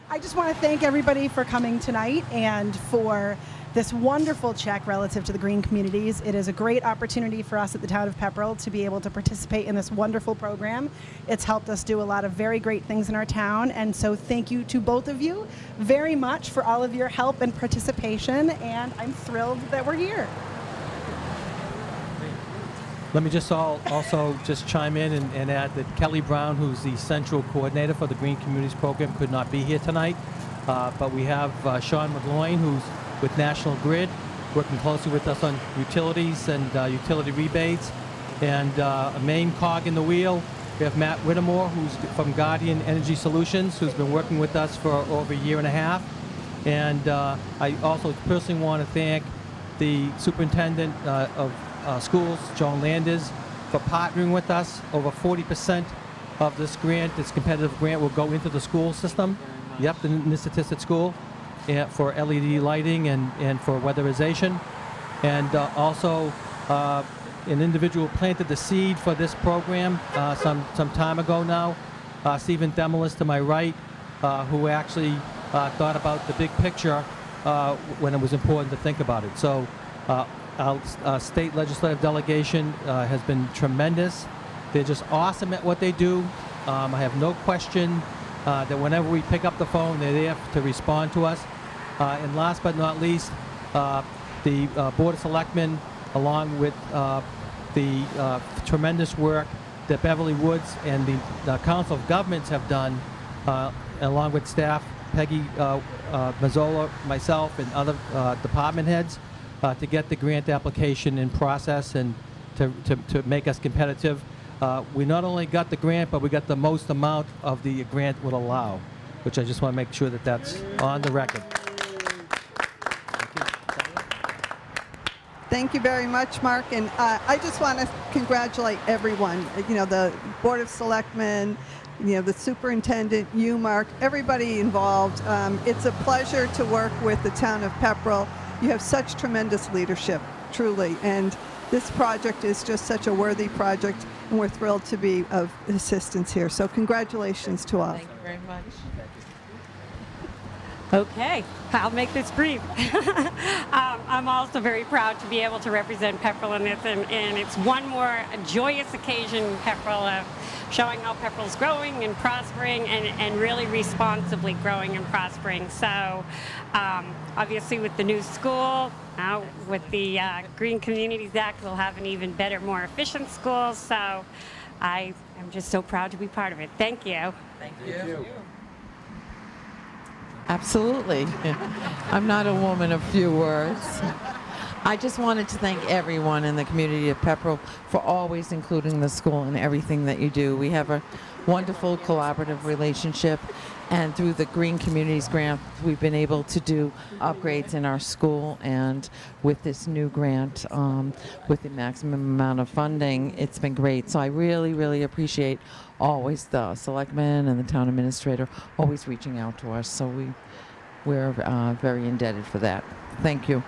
I just want to thank everybody for coming tonight and for this wonderful check relative to the green communities. It is a great opportunity for us at the town of Pepperell to be able to participate in this wonderful program. It's helped us do a lot of very great things in our town, and so thank you to both of you very much for all of your help and participation, and I'm thrilled that we're here. Let me just also just chime in and add that Kelly Brown, who's the central coordinator for the Green Communities Program, could not be here tonight. But we have Sean McGloin, who's with National Grid, working closely with us on utilities and utility rebates. And a main cog in the wheel, we have Matt Whittemore, who's from Guardian Energy Solutions, who's been working with us for over a year and a half. And I also personally want to thank the superintendent of schools, Joan Landers, for partnering with us. Over 40% of this grant, this competitive grant, will go into the school system. Yep, the Nissitissit School, for LED lighting and for weatherization. And also, an individual planted the seed for this program some time ago now. Stephen Demolis to my right, who actually thought about the big picture when it was important to think about it. So our state legislative delegation has been tremendous. They're just awesome at what they do. I have no question that whenever we pick up the phone, they're there to respond to us. And last but not least, the Board of Selectmen, along with the tremendous work that Beverly Woods and the Council of Governments have done, along with staff, Peggy Mazzola, myself, and other department heads, to get the grant application in process and to make us competitive. We not only got the grant, but we got the most amount of the grant would allow, which I just want to make sure that that's on the record. Thank you very much, Mark. And I just want to congratulate everyone, the Board of Selectmen, the superintendent, you, Mark, everybody involved. It's a pleasure to work with the town of Pepperell. You have such tremendous leadership, truly. And this project is just such a worthy project, and we're thrilled to be of assistance here. So congratulations to all. Thank you very much. Okay, I'll make this brief. I'm also very proud to be able to represent Pepperell in this, and it's one more joyous occasion in Pepperell of showing how Pepperell's growing and prospering and really responsibly growing and prospering. So obviously with the new school, with the Green Communities Act, we'll have an even better, more efficient school. So I am just so proud to be part of it. Thank you. Thank you. Absolutely. I'm not a woman of few words. I just wanted to thank everyone in the community of Pepperell for always including the school in everything that you do. We have a wonderful collaborative relationship, and through the Green Communities Grant, we've been able to do upgrades in our school, and with this new grant, with the maximum amount of funding, it's been great. So I really, really appreciate always the selectmen and the town administrator always reaching out to us. So we're very indebted for that. Thank you.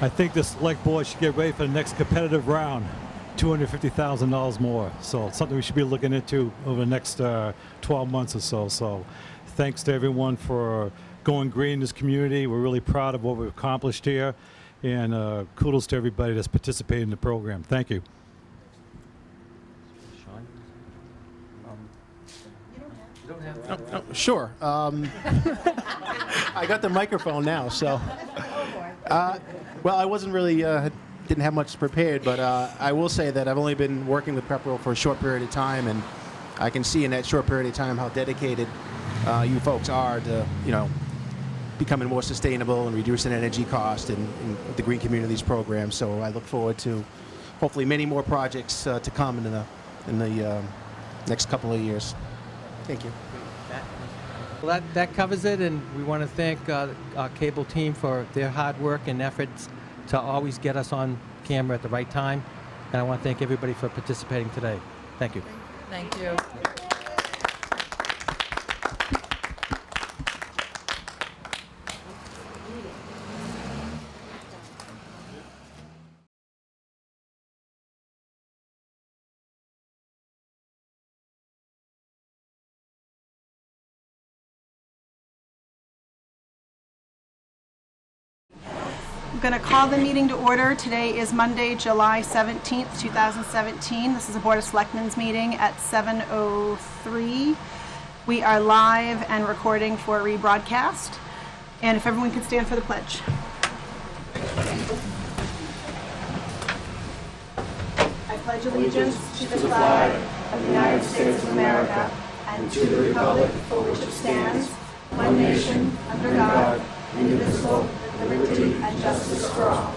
I think the select board should get ready for the next competitive round, $250,000 more. So it's something we should be looking into over the next 12 months or so. So thanks to everyone for going green in this community. We're really proud of what we've accomplished here. And kudos to everybody that's participated in the program. Thank you. Sean? You don't have to. Sure. I got the microphone now, so. Well, I wasn't really, didn't have much prepared, but I will say that I've only been working with Pepperell for a short period of time, and I can see in that short period of time how dedicated you folks are to, becoming more sustainable and reducing energy cost in the Green Communities program. So I look forward to hopefully many more projects to come in the next couple of years. Thank you. Well, that covers it, and we want to thank our cable team for their hard work and efforts to always get us on camera at the right time. And I want to thank everybody for participating today. Thank you. Thank you. going to call the meeting to order. Today is Monday, July 17th, 2017. This is a Board of Selectmen's meeting at 7:03. We are live and recording for rebroadcast. And if everyone could stand for the pledge. I pledge allegiance to the flag of the United States of America and to the republic for which it stands, one nation, under God, indivisible, with liberty and justice for all.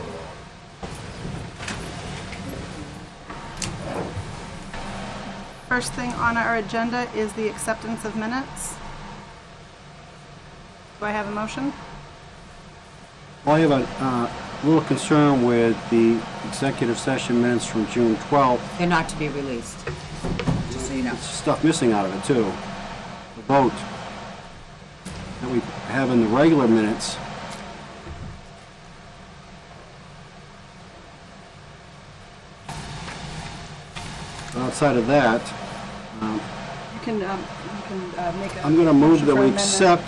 First thing on our agenda is the acceptance of minutes. Do I have a motion? Well, I have a little concern with the executive session minutes from June 12th. They're not to be released, just so you know. There's stuff missing out of it, too. The vote that we have in the regular minutes. Outside of that, You can make a. I'm going to move motion that for we amendment. accept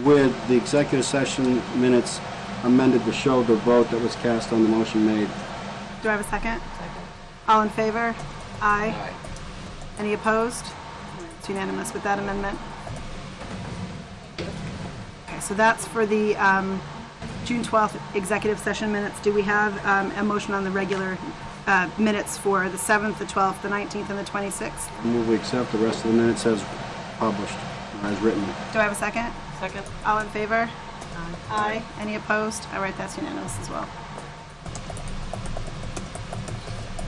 with the executive session minutes amended to show the vote that was cast on the motion made. Do I have a second? Second. All in favor? Aye. Any opposed? It's unanimous with that amendment. Okay, so that's for the June 12th executive session minutes. Do we have a motion on the regular minutes for the 7th, the 12th, the 19th, and the 26th? I move we accept the rest of the minutes as published, or as written. Do I have a second? Second. All in favor? Aye. Any opposed? All right, that's unanimous as well.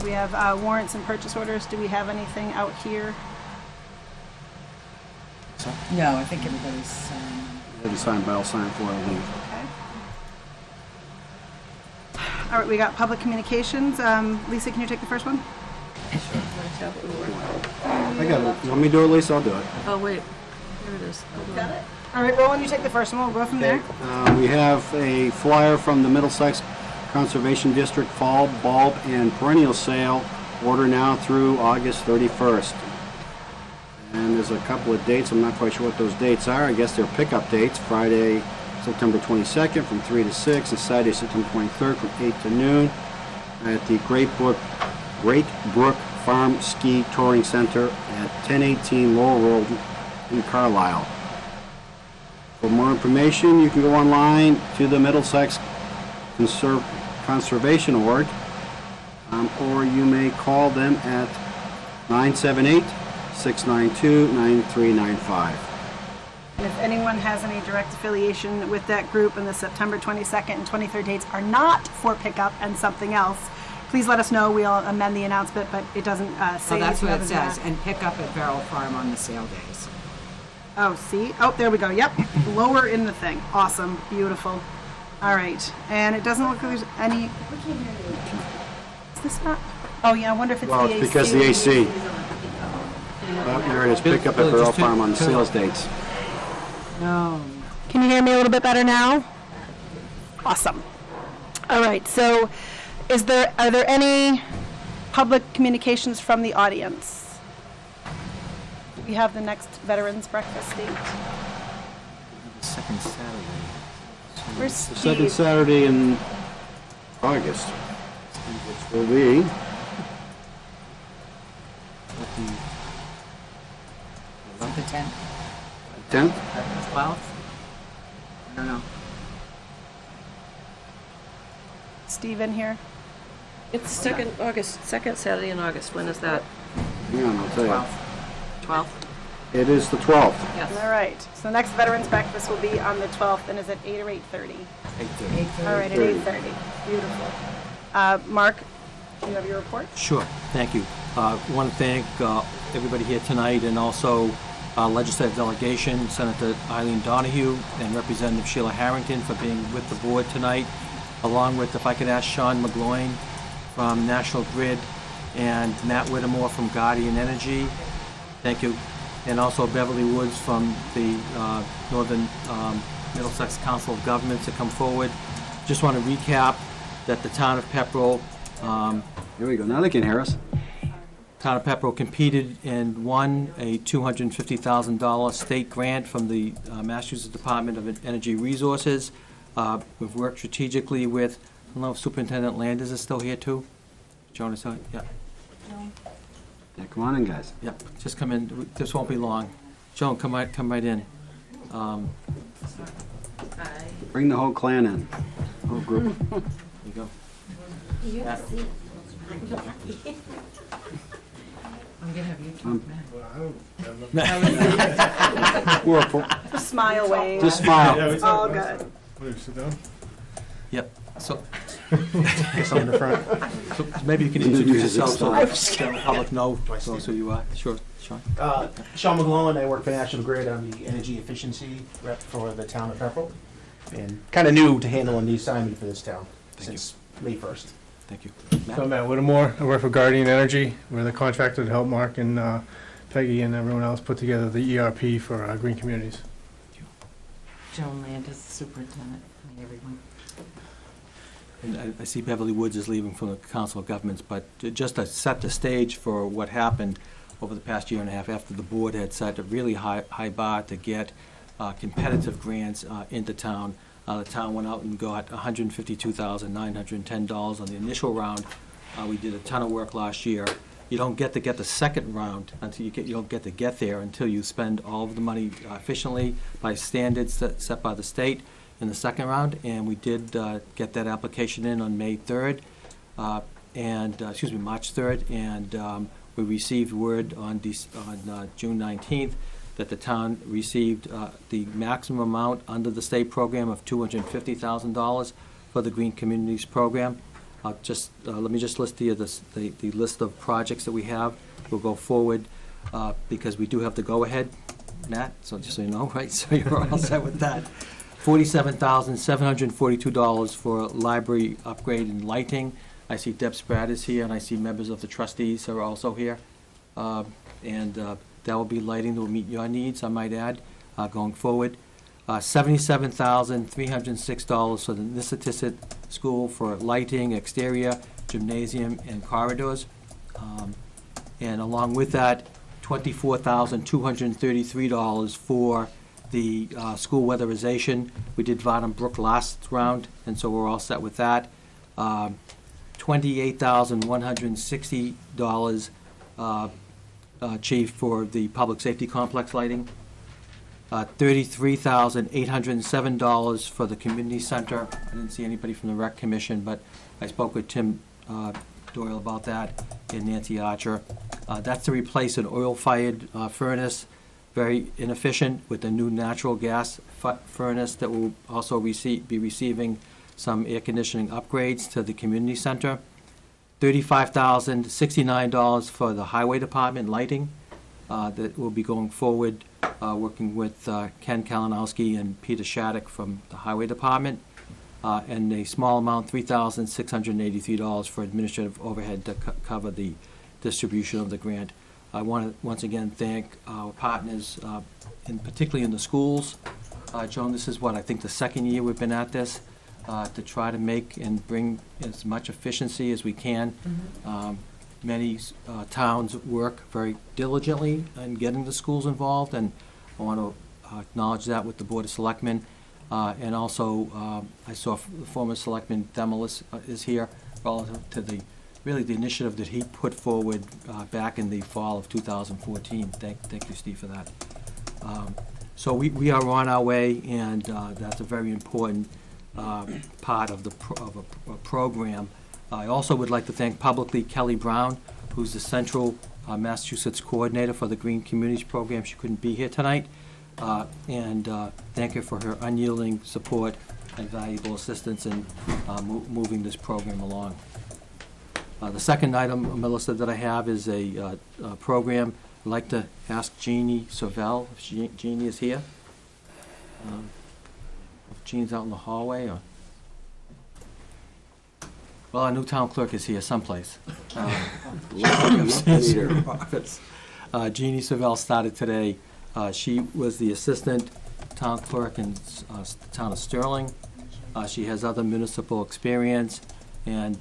We have warrants and purchase orders. Do we have anything out here? No, I think everybody's, Didn't sign, but I'll sign for it. Okay. All right, we got public communications. Lisa, can you take the first one? I got it. You want me to do it, Lisa? I'll do it. oh, wait, here it is. Got it. All right, Roland, you take the first one. We'll go from there. We have a flyer from the Middlesex Conservation District Fall Bulb and Perennial Sale. Order now through August 31st. And there's a couple of dates. I'm not quite sure what those dates are. I guess they're pickup dates. Friday, September 22nd from 3 to 6, and Saturday, September 23rd from 8 to noon at the Great Brook Farm Ski Touring Center at 1018 Lowell Road in Carlisle. For more information, you can go online to the Middlesex Conservation Org, or you may call them at 978-692-9395. And if anyone has any direct affiliation with that group and the September 22nd and 23rd dates are not for pickup and something else, please let us know. We'll amend the announcement, but it doesn't say Oh, that's anything what other it than says, that. and pick up at Barrel Farm on the sale days. Oh, see? Oh, there we go. Yep. Lower in the thing. Awesome. Beautiful. All right. And it doesn't look like there's any... Is this not... Oh, yeah. I wonder if it's Well, the it's AC. because the AC. There it is, pick up at Barrel Farm on the sales dates. No. Can you hear me a little bit better now? Awesome. All right. So are there any public communications from the audience? We have the next Veterans Breakfast date. Second Saturday. Where's The second Steve? Saturday in August, which will be The 10th, 10th. 12th? I don't know. Steve in here? It's second Saturday in August. When is that? Hang on, I'll tell you. 12th. It is the 12th. Yes. All right. So the next Veterans Breakfast will be on the 12th, and is it 8 or 8:30? 8:30. All right, at 8:30. Beautiful. Mark, do you have your report? Sure, thank you. I want to thank everybody here tonight, and also legislative delegation, Senator Eileen Donahue and Representative Sheila Harrington for being with the board tonight, along with, if I could ask Sean McGloin from National Grid and Matt Whittemore from Guardian Energy. Thank you. And also Beverly Woods from the Northern Middlesex Council of Governments to come forward. Just want to recap that the town of Pepperell Here we go. Now they can hear us. Town of Pepperell competed and won a $250,000 state grant from the Massachusetts Department of Energy Resources. We've worked strategically with don't know if Superintendent Landers is still here too. Joan is still, yeah. Yeah, come on in, guys. Yeah, just come in. This won't be long. Joan, come right in. Bring the whole clan in, whole group. There you go. I'm gonna have you talk now. Just Smile wave. Just smile. It's all good. Yep. So, Some in the front. so maybe you can introduce yourself so the public know who you are. Sure, Sean. Sean McGlone, I work for National Grid. I'm the energy efficiency rep for the town of Pepperell, and kind of new to handling the assignment for this town since May 1st. Thank you. So Matt? Matt Whittemore, I work for Guardian Energy. We're the contractor to help Mark and Peggy and everyone else put together the ERP for green communities. Joan Landis, superintendent. Hi, everyone. And I see Beverly Woods is leaving from the Council of Governments, but just to set the stage for what happened over the past year and a half after the board had set a really high bar to get competitive grants into town. The town went out and got $152,910 on the initial round. We did a ton of work last year. You don't get the second round until you don't get to get there until you spend all of the money efficiently by standards set by the state in the second round. And we did get that application in on May 3rd, March 3rd, and we received word on June 19th that the town received the maximum amount under the state program of $250,000 for the Green Communities Program. Let me just list here the list of projects that we have. We'll go forward because we do have the go-ahead, Matt, so just so you know, right? So you're all set with that. $47,742 for library upgrade and lighting. I see Deb Spratt is here, and I see members of the trustees are also here. That will be lighting that will meet your needs, I might add, going forward. $77,306 for the Nissitissit School for lighting, exterior, gymnasium, and corridors. And along with that, $24,233 for the school weatherization. We did Varnum Brook last round, and so we're all set with that. $28,160 Chief, for the public safety complex lighting. $33,807 for the community center. I didn't see anybody from the rec commission, but I spoke with Tim Doyle about that, and Nancy Archer. That's to replace an oil-fired furnace, very inefficient, with a new natural gas furnace that will also be receiving some air conditioning upgrades to the community center. $35,069 for the highway department lighting that will be going forward, working with Ken Kalinowski and Peter Shattuck from the highway department, and a small amount, $3,683 for administrative overhead to cover the distribution of the grant. I want to once again thank our partners, particularly in the schools. Joan, this is I think the second year we've been at this. To try to make and bring as much efficiency as we can. Many towns work very diligently in getting the schools involved, and I want to acknowledge that with the Board of Selectmen. And also, I saw the former Selectman Demolis is here relative to the initiative that he put forward back in the fall of 2014. Thank you, Steve, for that. So we are on our way, and that's a very important part of a program. I also would like to thank publicly Kelly Brown, who's the Central Massachusetts Coordinator for the Green Communities Program. She couldn't be here tonight. And thank her for her unyielding support and valuable assistance in moving this program along. The second item, Melissa, that I have is a program. I'd like to ask Jeannie Sorvell, if Jeannie is here. If Jean's out in the hallway, or... Well, our new town clerk is here someplace. Jeannie Sorvell started today. She was the assistant town clerk in the town of Sterling. She has other municipal experience, and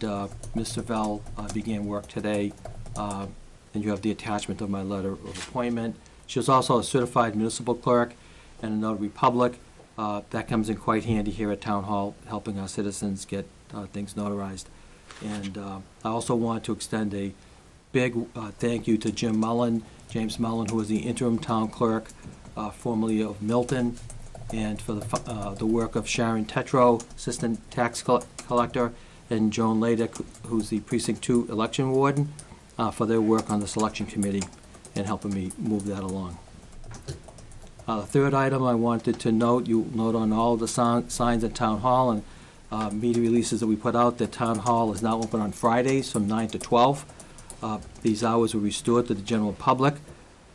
Ms. Sorvell began work today, and you have the attachment of my letter of appointment. She was also a certified municipal clerk and a notary public. That comes in quite handy here at Town Hall, helping our citizens get things notarized. And I also want to extend a big thank you to James Mullen, who is the interim town clerk, formerly of Milton, and for the work of Sharon Tetro, assistant tax collector, and Joan Ladek, who's the precinct 2 election warden, for their work on the selection committee and helping me move that along. The third item I wanted to note, you note on all the signs at Town Hall and media releases that we put out that Town Hall is now open on Fridays from 9 to 12. These hours were restored to the general public.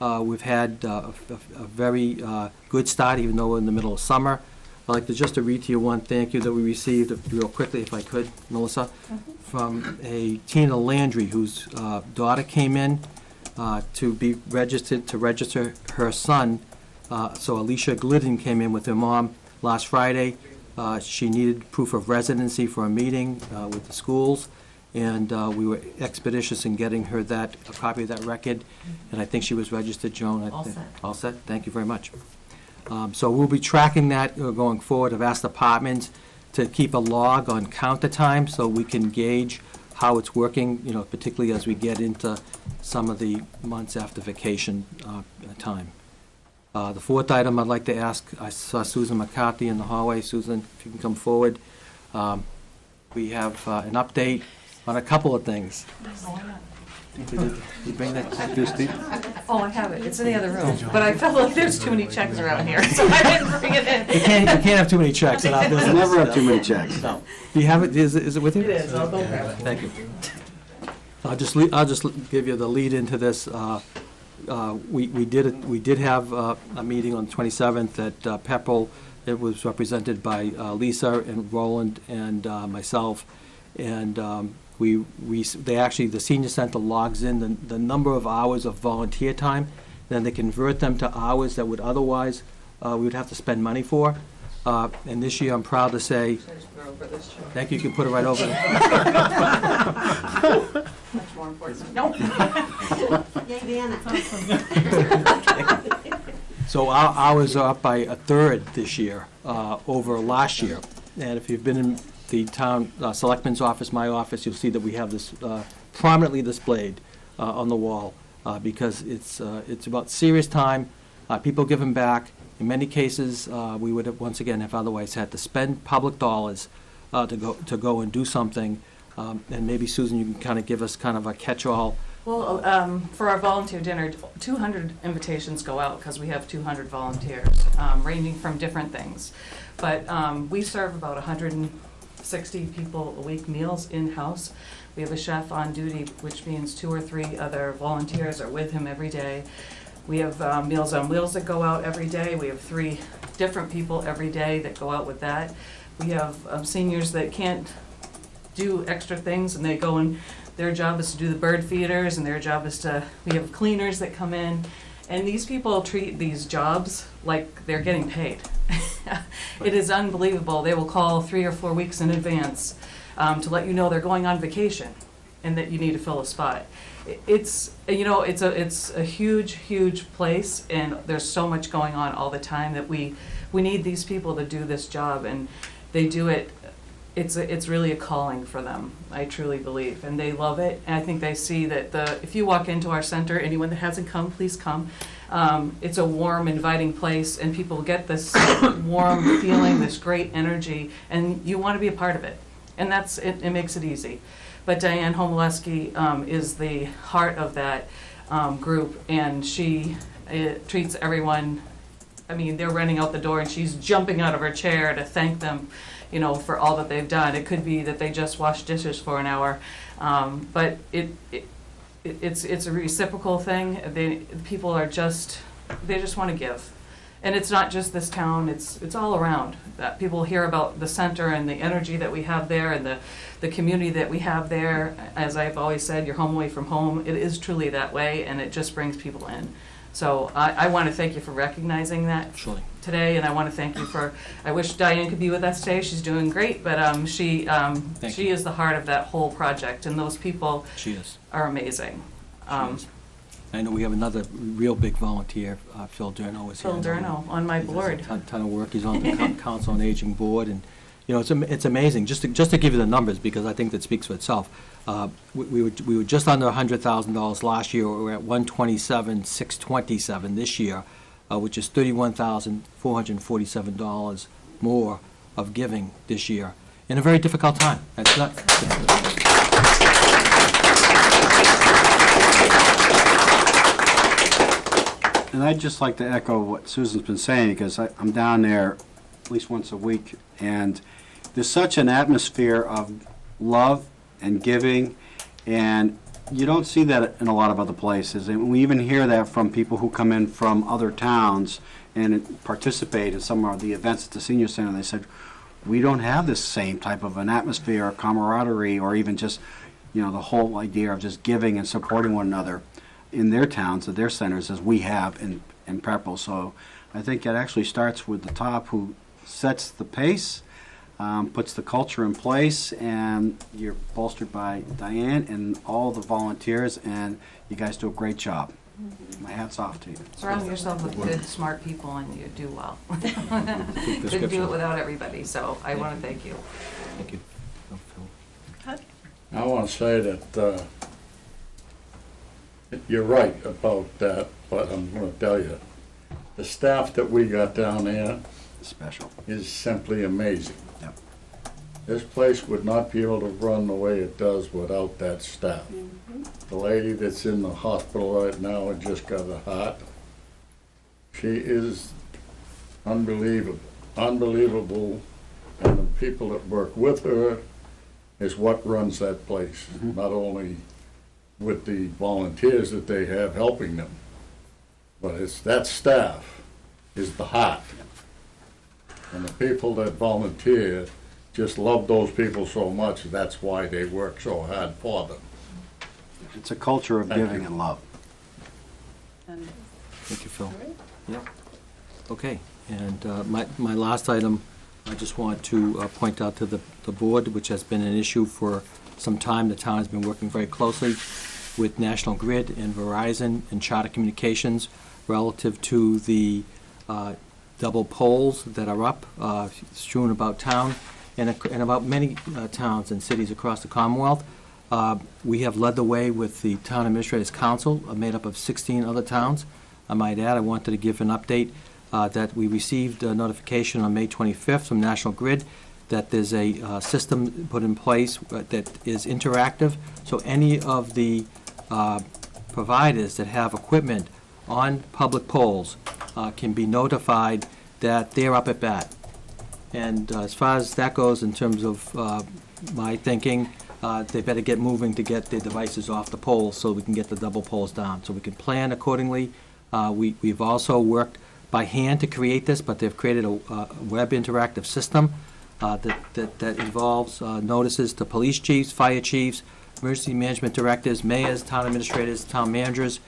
We've had a very good start, even though we're in the middle of summer. I'd like to just to read to you one thank you that we received real quickly, if I could, Melissa, from a Tina Landry, whose daughter came in to be registered, to register her son. So Alicia Glidden came in with her mom last Friday. She needed proof of residency for a meeting with the schools, and we were expeditious in getting her a copy of that record, and I think she was registered, Joan. All set. All set? Thank you very much. So we'll be tracking that going forward. I've asked departments to keep a log on counter time so we can gauge how it's working, particularly as we get into some of the months after vacation time. The fourth item I'd like to ask, I saw Susan McCarthy in the hallway. Susan, if you can come forward. We have an update on a couple of things. You bring that to Steve? Oh, I have it. It's in the other room. But I felt like there's too many checks around here, so I didn't bring it in. You can't have too many checks in our business. Never have too many checks. No. Do you have it? Is it with you? It is. I'll go grab it. Thank you. I'll just give you the lead into this. We did have a meeting on the 27th at Pepperell. It was represented by Lisa and Roland and myself, and the senior center logs in the number of hours of volunteer time, then they convert them to hours that would otherwise we would have to spend money for. And this year, I'm proud to say, thank you. You can put it right over there. Much more important. No. Yay, Diana. So our hours are up by a third this year over last year. And if you've been in the town selectman's office, my office, you'll see that we have this prominently displayed on the wall because it's about serious time. People giving back. In many cases, we would have once again have otherwise had to spend public dollars to go and do something. And maybe Susan, you can kind of give us kind of a catch-all. Well, for our volunteer dinner, 200 invitations go out because we have 200 volunteers, ranging from different things. But we serve about 160 people a week meals in-house. We have a chef on duty, which means 2 or 3 other volunteers are with him every day. We have Meals on Wheels that go out every day. We have 3 different people every day that go out with that. We have seniors that can't do extra things, and they go and their job is to do the bird feeders, and their job is we have cleaners that come in, and these people treat these jobs like they're getting paid. It is unbelievable. They will call 3 or 4 weeks in advance to let you know they're going on vacation and that you need to fill a spot. It's a huge place, and there's so much going on all the time that we need these people to do this job, and they do it. It's really a calling for them, I truly believe, and they love it. And I think they see that if you walk into our center, anyone that hasn't come, please come. It's a warm, inviting place, and people get this warm feeling, this great energy, and you want to be a part of it. And it makes it easy. But Diane Homoleski is the heart of that group, and she treats everyone. I mean, they're running out the door, and she's jumping out of her chair to thank them, for all that they've done. It could be that they just washed dishes for an hour, but it's a reciprocal thing. People are they just want to give. And it's not just this town, it's all around. That people hear about the center and the energy that we have there and the community that we have there. As I've always said, you're home away from home. It is truly that way, and it just brings people in. So I want to thank you for recognizing that today, and I want to thank you I wish Diane could be with us today. She's doing great, but she is the heart of that whole project, and those people are amazing. I know we have another real big volunteer, Phil Durno is here. Phil Durno on my board. He does a ton of work. He's on the Council on Aging board, and You know, it's amazing. Just to give you the numbers, because I think that speaks for itself. We were just under $100,000 last year. We're at $127,627 this year, which is $31,447 more of giving this year in a very difficult time. That's not. And I'd just like to echo what Susan's been saying, because I'm down there at least once a week, and there's such an atmosphere of love and giving, and you don't see that in a lot of other places. And we even hear that from people who come in from other towns and participate in some of the events at the senior center. They said, we don't have this same type of an atmosphere or camaraderie, or even just, you know, the whole idea of just giving and supporting one another in their towns, at their centers, as we have in Pepperell. So I think it actually starts with the top, who sets the pace, puts the culture in place, and you're bolstered by Diane and all the volunteers, and you guys do a great job. My hat's off to you. Surround yourself with good, smart people, and you do well. Couldn't do it without everybody, so I want to thank you. Thank you. I want to say that you're right about that, but I'm going to tell you, the staff that we got down there Special. is simply amazing. Yep. This place would not be able to run the way it does without that staff. The lady that's in the hospital right now and just got a heart, she is unbelievable, unbelievable, and the people that work with her is what runs that place, not only with the volunteers that they have helping them, but it's that staff is the heart. And the people that volunteer just love those people so much, that's why they work so hard for them. It's a culture of giving and love. Thank you, Phil. Yep. Okay, and my last item, I just want to point out to the board, which has been an issue for some time. The town has been working very closely with National Grid and Verizon and Charter Communications relative to the double poles that are up, strewn about town, and about many towns and cities across the Commonwealth. We have led the way with the Town Administrators Council, made up of 16 other towns. I might add, I wanted to give an update that we received a notification on May 25th from National Grid that there's a system put in place that is interactive, so any of the providers that have equipment on public poles can be notified that they're up at bat. And as far as that goes, in terms of my thinking, they better get moving to get their devices off the poles so we can get the double poles down, so we can plan accordingly. We've also worked by hand to create this, but they've created a web interactive system that involves notices to police chiefs, fire chiefs, emergency management directors, mayors, town administrators, town managers,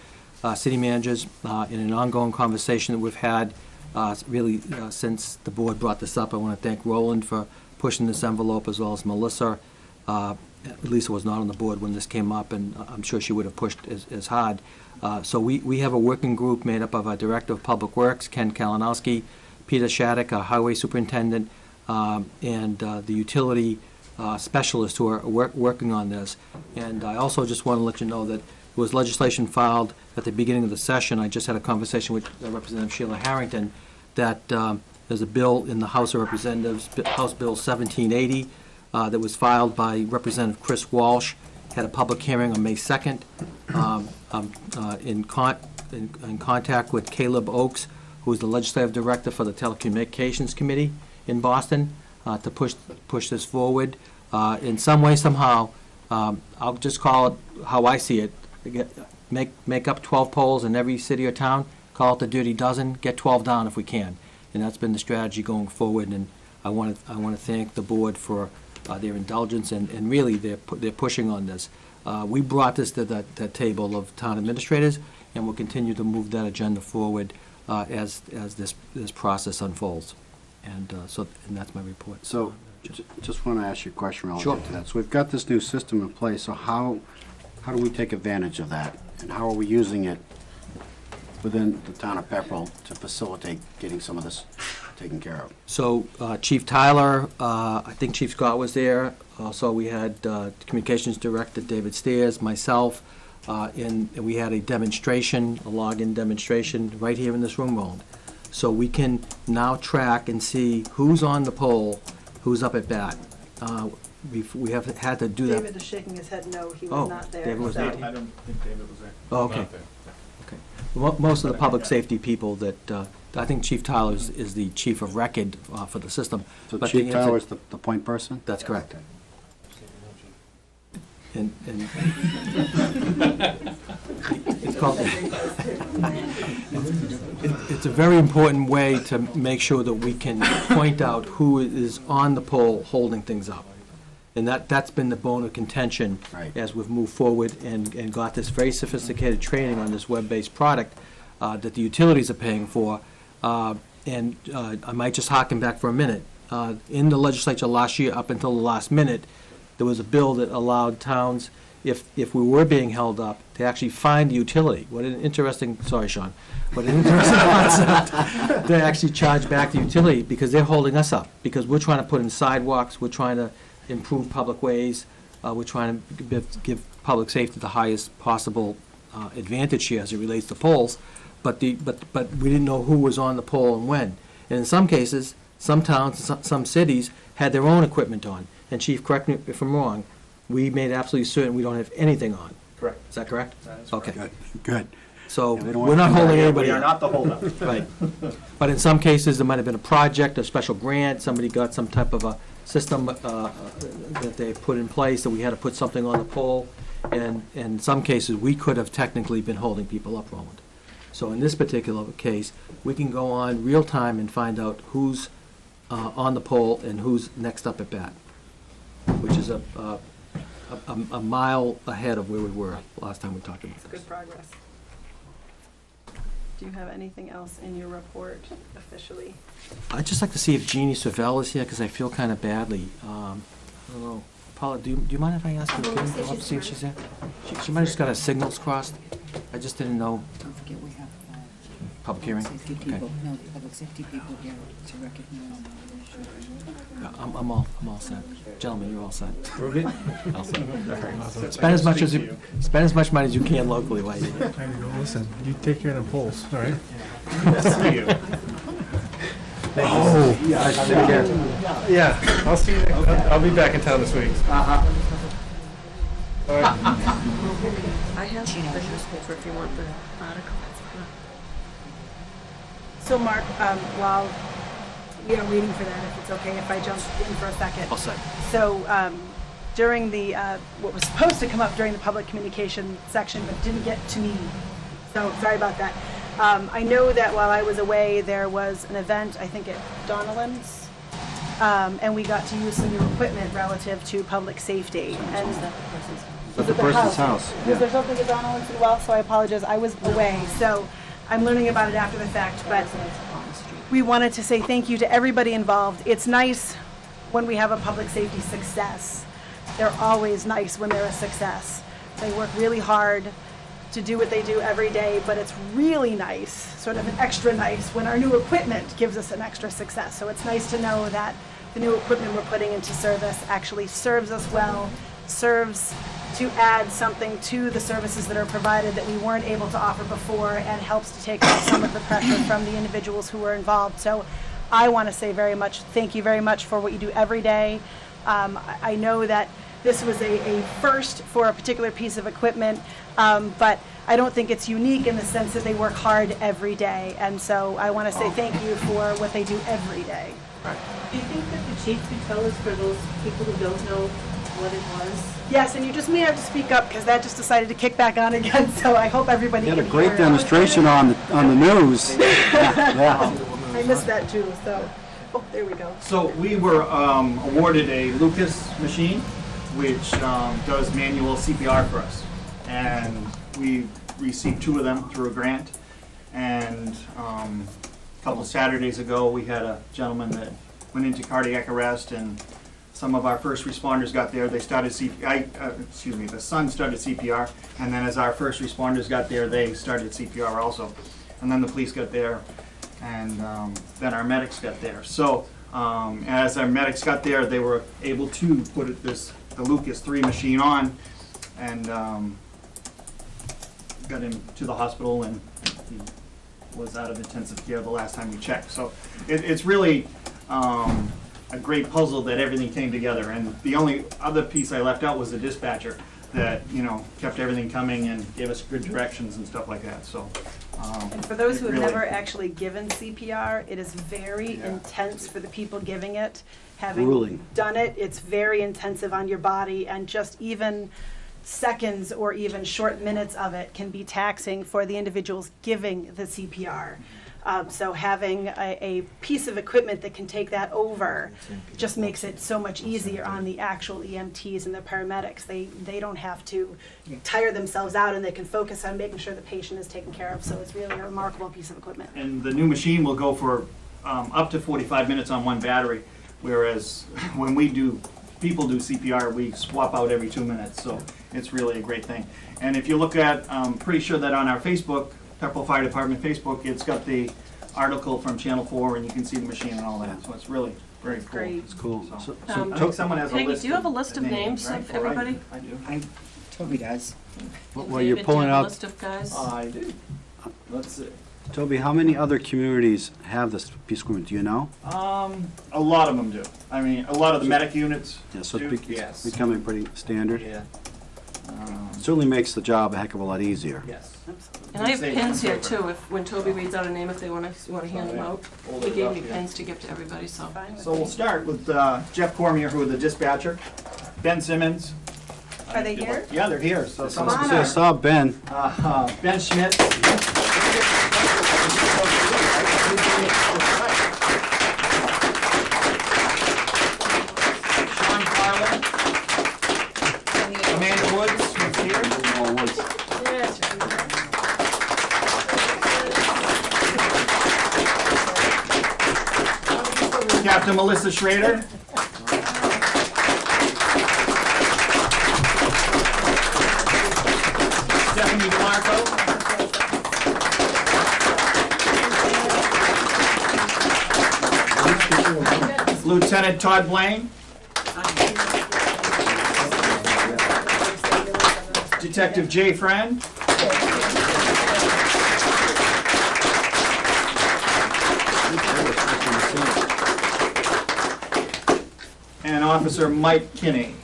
city managers, in an ongoing conversation that we've had really since the board brought this up. I want to thank Roland for pushing this envelope, as well as Melissa. Lisa was not on the board when this came up, and I'm sure she would have pushed as hard. So we have a working group made up of our Director of Public Works, Ken Kalinowski, Peter Shattuck, our Highway Superintendent, and the utility specialists who are working on this. And I also just want to let you know that there was legislation filed at the beginning of the session. I just had a conversation with Representative Sheila Harrington that there's a bill in the House of Representatives, House Bill 1780, that was filed by Representative Chris Walsh, had a public hearing on May 2nd. In contact with Caleb Oakes, who is the Legislative Director for the Telecommunications Committee in Boston, to push this forward. In some way, somehow, I'll just call it how I see it. Make up 12 poles in every city or town, call it the dirty dozen, get 12 down if we can. And that's been the strategy going forward, and I want to thank the board for their indulgence, and really they're pushing on this. We brought this to the table of town administrators, and we'll continue to move that agenda forward as this process unfolds. And and that's my report. So, just want to ask you a question relative to that. So we've got this new system in place, so how do we take advantage of that? And how are we using it within the town of Pepperell to facilitate getting some of this taken care of. So Chief Tyler, I think Chief Scott was there. Also, we had Communications Director David Steers, myself, and we had a demonstration, a login demonstration right here in this room, Roland. So we can now track and see who's on the poll, who's up at bat. We have had to do that. David is shaking his head no, he was Oh, not there. David was so- not I don't think David was there. Oh, okay. Okay. Most of the public safety people that, I think Chief Tyler is the chief of record for the system. So But Chief the Tyler is the point person? That's correct. And it's called, it's a very important way to make sure that we can point out who is on the poll holding things up. And that's been the bone of contention Right. as we've moved forward and got this very sophisticated training on this web-based product that the utilities are paying for. And I might just harken back for a minute. In the legislature last year, up until the last minute, there was a bill that allowed towns, if we were being held up, to actually fine the utility. What an interesting, sorry, Sean, what an interesting concept, to actually charge back the utility because they're holding us up. Because we're trying to put in sidewalks, we're trying to improve public ways, we're trying to give public safety the highest possible advantage here as it relates to polls. But we didn't know who was on the poll and when. And in some cases, some towns, some cities had their own equipment on. And Chief, correct me if I'm wrong, we made absolutely certain we don't have anything on. Correct. Is that correct? That is Okay. Good, good. So Yeah, they don't we're want not to do that. holding We anybody are up. not the holdup. Right. But in some cases, there might have been a project, a special grant, somebody got some type of a system that they put in place, that we had to put something on the poll. And in some cases, we could have technically been holding people up, Roland. So in this particular case, we can go on real time and find out who's on the poll and who's next up at bat, which is a mile ahead of where we were last time we talked about this. Good progress. Do you have anything else in your report officially? I'd just like to see if Jeannie Savell is here, because I feel kind of badly. I don't know. Paula, do you mind if I ask her to go up and see if she's there? She might have just got her signals crossed. I just didn't know. Don't forget we have Public hearing? safety Okay. people, no, public safety people here to recognize. Yeah, I'm all set. Gentlemen, you're all set. We're good? All set. Spend as much money as you can locally while you're here. Listen, you take care of the polls, all right? See you. Oh, Take care. yeah, I'll see you, I'll be back in town this week. I have the newspaper if you want the article. So Mark, while we are waiting for that, if it's okay if I jump in for a second. All set. So during the, what was supposed to come up during the public communication section, but didn't get to me. So sorry about that. I know that while I was away, there was an event, I think at Donnellan's, and we got to use some new equipment relative to public safety. And At the person's house. was there something at Donnellan's as well? So I apologize. I was away, so I'm learning about it after the fact. But we wanted to say thank you to everybody involved. It's nice when we have a public safety success. They're always nice when they're a success. They work really hard to do what they do every day, but it's really nice, sort of an extra nice, when our new equipment gives us an extra success. So it's nice to know that the new equipment we're putting into service actually serves us well, serves to add something to the services that are provided that we weren't able to offer before, and helps to take off some of the pressure from the individuals who were involved. So I want to say very much, thank you very much for what you do every day. I know that this was a first for a particular piece of equipment, but I don't think it's unique in the sense that they work hard every day. And so I want to say thank you for what they do every day. Do you think that the chief could tell us, for those people who don't know what it was? Yes, and you just may have to speak up because that just decided to kick back on again. So I hope everybody You had a can great hear. demonstration on the news. Yeah. I missed that too. So, oh, there we go. So we were awarded a Lucas machine, which does manual CPR for us. And we received 2 of them through a grant. And a couple Saturdays ago, we had a gentleman that went into cardiac arrest, and some of our first responders got there. They started the son started CPR, and then as our first responders got there, they started CPR also. And then the police got there, and then our medics got there. So as our medics got there, they were able to put the Lucas 3 machine on, and got him to the hospital, and he was out of intensive care the last time we checked. So it's really a great puzzle that everything came together. And the only other piece I left out was the dispatcher that, you know, kept everything coming and gave us good directions and stuff like that. So. And for those who have really, never actually given CPR, it is very intense for the people giving it. Having done it, it's very intensive on your body, and just even seconds or even short minutes of it can be taxing for the individuals giving the CPR. So having a piece of equipment that can take that over just makes it so much easier on the actual EMTs and the paramedics. They don't have to tire themselves out, and they can focus on making sure the patient is taken care of. So it's really a remarkable piece of equipment. And the new machine will go for up to 45 minutes on one battery, whereas when people do CPR, we swap out every 2 minutes. So it's really a great thing. And if you look at, I'm pretty sure that on our Facebook, Pepperell Fire Department Facebook, it's got the article from Channel 4, and you can see the machine and all that. So it's really very cool. Great. It's cool. So, So I think someone has a Peggy, list. do you have a list of names, names right? of Or everybody? I do. Toby does. Well, David, you're pulling do you have a out, list of guys? I do. Let's see. Toby, how many other communities have this piece of equipment? Do you know? A lot of them do. I mean, a lot of the medic units Yeah, so do. it's Yes. becoming pretty standard. Yeah. Certainly makes the job a heck of a lot easier. Yes. And I have Save pins here paper. too, if, when Toby reads out a name, if they want to hand them out. Hold He it gave up me here. pins to give to everybody, so. So we'll start with Jeff Cormier, who is the dispatcher, Ben Simmons. Are they here? Yeah, they're here. So Come on So I up. saw Ben. Ben Schmidt. Sean Carlin. Amanda Woods, who's here. Captain Melissa Schrader. Stephanie DeMarco. Lieutenant Todd Blaine. Detective Jay Friend. And Officer Mike Kinney.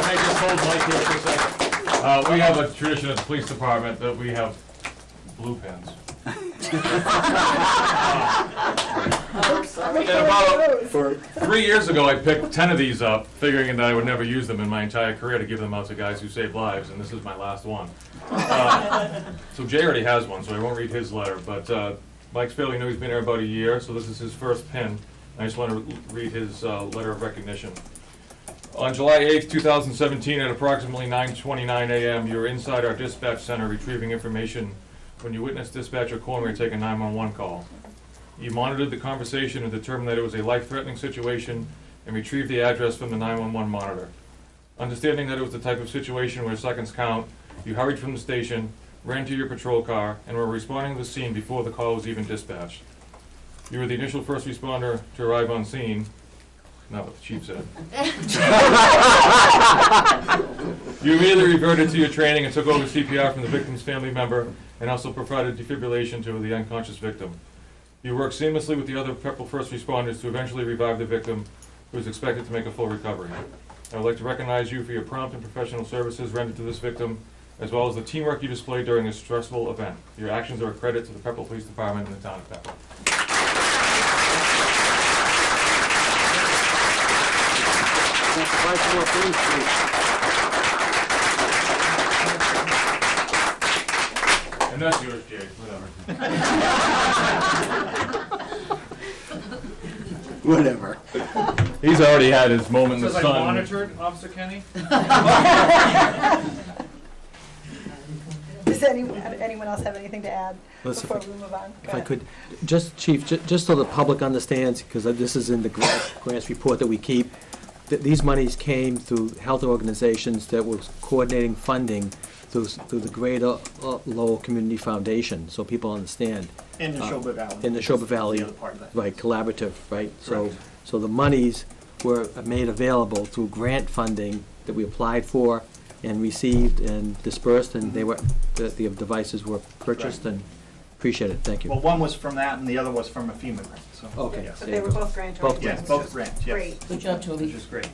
I just hold Mike here for a second. We have a tradition at the police department that we have blue pens. And about 3 years ago, I picked 10 of these up, figuring that I would never use them in my entire career to give them out to guys who save lives, and this is my last one. So Jay already has one, so I won't read his letter, but Mike's fairly new. He's been here about a year, so this is his first pin. I just want to read his letter of recognition. On July 8th, 2017, at approximately 9:29 a.m., you were inside our dispatch center retrieving information when you witnessed dispatcher Cormier take a 911 call. You monitored the conversation and determined that it was a life-threatening situation and retrieved the address from the 911 monitor. Understanding that it was the type of situation where seconds count, you hurried from the station, ran to your patrol car, and were responding to the scene before the call was even dispatched. You were the initial first responder to arrive on scene. Not what the chief said. You immediately reverted to your training and took over CPR from the victim's family member and also provided defibrillation to the unconscious victim. You worked seamlessly with the other Pepperell first responders to eventually revive the victim, who is expected to make a full recovery. I would like to recognize you for your prompt and professional services rendered to this victim, as well as the teamwork you displayed during this stressful event. Your actions are a credit to the Pepperell Police Department and the town of Pepperell. And that's yours, Jay, Whatever. He's already had his moment in the Says I sun. monitored, Officer Kenny. Does anyone else have anything to add Listen, before we move on? Go If I ahead. could, just, Chief, just so the public understands, because this is in the grants report that we keep, that these monies came through health organizations that was coordinating funding through the Greater Lowell Community Foundation, so people understand. In the Neshoba Valley. In the Neshoba Valley, The other part of that. right, collaborative, right? Correct. So the monies were made available through grant funding that we applied for and received and dispersed, and they were, the devices were purchased, and appreciate it, thank you. Well, one was from that and the other was from a FEMA grant, so. Okay. yes. But they were both grant Both oriented. Yes, both grants, yes. Great. Good job, Toby. Which is great. so.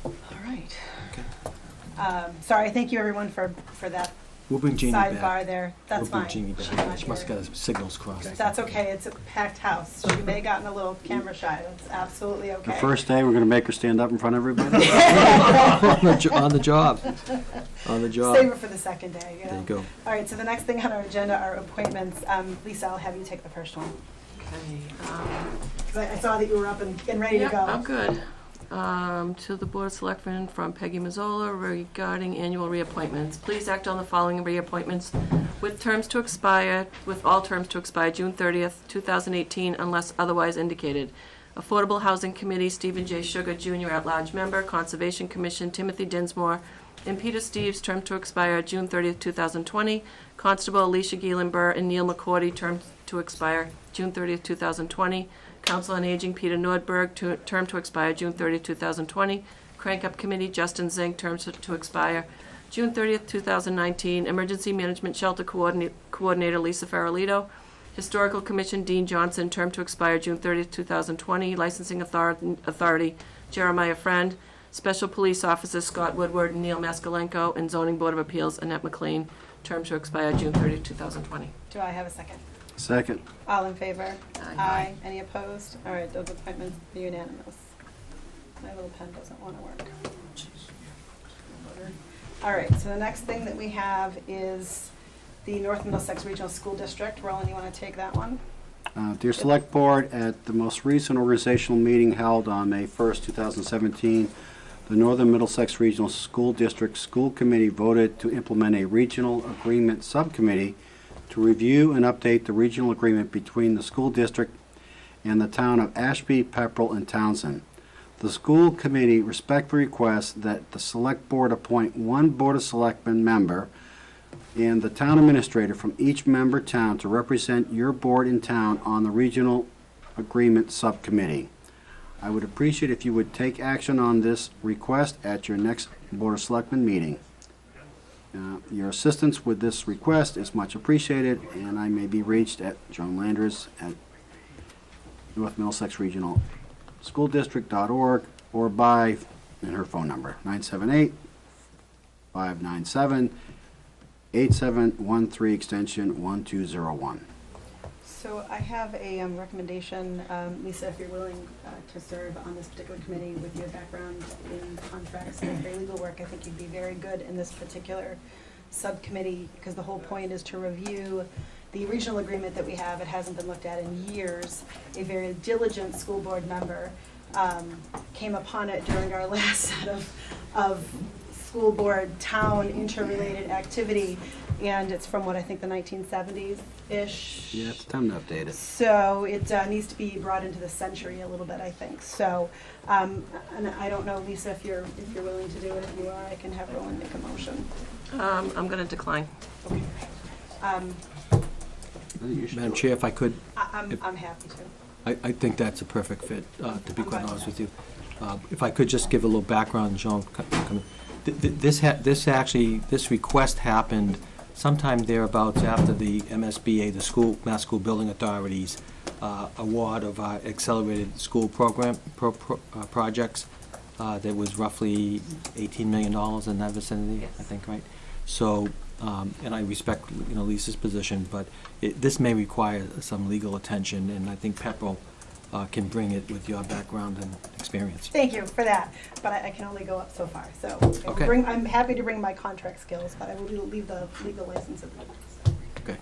All right. Sorry, thank you everyone for that We'll bring Jeannie back. sidebar there. That's We'll bring fine. Jeannie She's back. not She must here. have got her signals crossed. That's okay. It's a packed house. She may have gotten a little camera shy. That's absolutely okay. The first day, we're going to make her stand up in front of everybody? On the job. On the job. Save it for the second day. There you go. All right, so the next thing on our agenda are appointments. Lisa, I'll have you take the first one. Okay. I saw that you were up and ready to go. I'm good. To the Board of Selectmen from Peggy Mazzola regarding annual reappointments. Please act on the following reappointments with terms to expire, with all terms to expire June 30th, 2018, unless otherwise indicated. Affordable Housing Committee, Stephen J. Sugar Jr. at-large member. Conservation Commission, Timothy Dinsmore and Peter Steves, term to expire June 30th, 2020. Constable Alicia Geelan Burr and Neil McCordy, term to expire June 30th, 2020. Council on Aging, Peter Nordberg, term to expire June 30th, 2020. Crank Up Committee, Justin Zink, term to expire June 30th, 2019. Emergency Management Shelter Coordinator, Lisa Farolito. Historical Commission, Dean Johnson, term to expire June 30th, 2020. Licensing Authority, Jeremiah Friend. Special Police Officers, Scott Woodward and Neil Maskalenko. And Zoning Board of Appeals, Annette McLean, term to expire June 30th, 2020. Do I have a second? Second. All in favor? Aye. Any opposed? All right, those appointments are unanimous. My little pen doesn't want to work. All right, so the next thing that we have is the North Middlesex Regional School District. Roland, you want to take that one? Dear Select Board, at the most recent organizational meeting held on May 1st, 2017, the Northern Middlesex Regional School District School Committee voted to implement a regional agreement subcommittee to review and update the regional agreement between the school district and the town of Ashby, Pepperell, and Townsend. The school committee respectfully requests that the Select Board appoint one Board of Selectmen member and the town administrator from each member town to represent your board in town on the regional agreement subcommittee. I would appreciate if you would take action on this request at your next Board of Selectmen meeting. Your assistance with this request is much appreciated, and I may be reached at Joan Landers at North Middlesex Regional School District.org or by, and her phone number, 978-597-8713, extension 1201. So I have a recommendation, Lisa, if you're willing to serve on this particular committee with your background in contracts and legal work, I think you'd be very good in this particular subcommittee, because the whole point is to review the regional agreement that we have. It hasn't been looked at in years. A very diligent school board member came upon it during our last set of school board town interrelated activity, and it's from what I think the 1970s-ish. Yeah, it's time to update it. So it needs to be brought into the century a little bit, I think. So, and I don't know, Lisa, if you're willing to do it. If you are, I can have Roland make a motion. I'm going to decline. Okay. Madam Chair, if I could, I'm happy to. I think that's a perfect fit, to be quite honest with you. If I could just give a little background, Jean. This request happened sometime thereabouts after the MSBA, the Mass School Building Authority's award of accelerated school program projects. There was roughly $18 million in that vicinity, I think, right? So, and I respect, Lisa's position, but this may require some legal attention, and I think Pepperell can bring it with your background and experience. Thank you for that, but I can only go up so far. So Okay. I'm happy to bring my contract skills, but I will leave the legal license at the moment. Okay.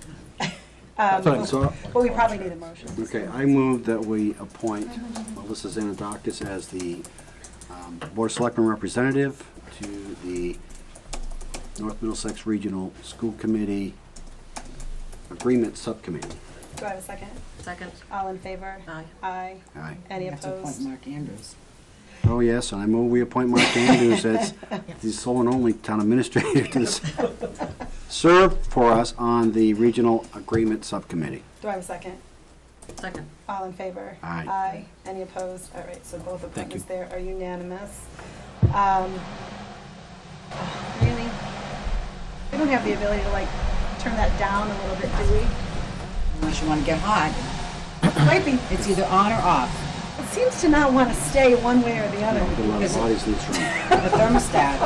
Well, we probably need a motion. Okay, I move that we appoint Melissa Zanadakis as the Board of Selectmen representative to the North Middlesex Regional School Committee Agreement Subcommittee. Do I have a second? Second. All in favor? Aye. Aye. Aye. Any We have to appoint opposed? Mark Andrews. Oh, yes, and I move we appoint Mark Andrews as the sole and only town administrator to serve for us on the Regional Agreement Subcommittee. Do I have a second? Second. All in favor? Aye. Aye. Any opposed? All right, so both you. appointments there are unanimous. Really? We don't have the ability to like turn that down a little bit, do we? Unless you want to get hot. Might be. It's either on or off. It seems to not want to stay one way or the other. There's a lot of bodies in this room. The thermostat. A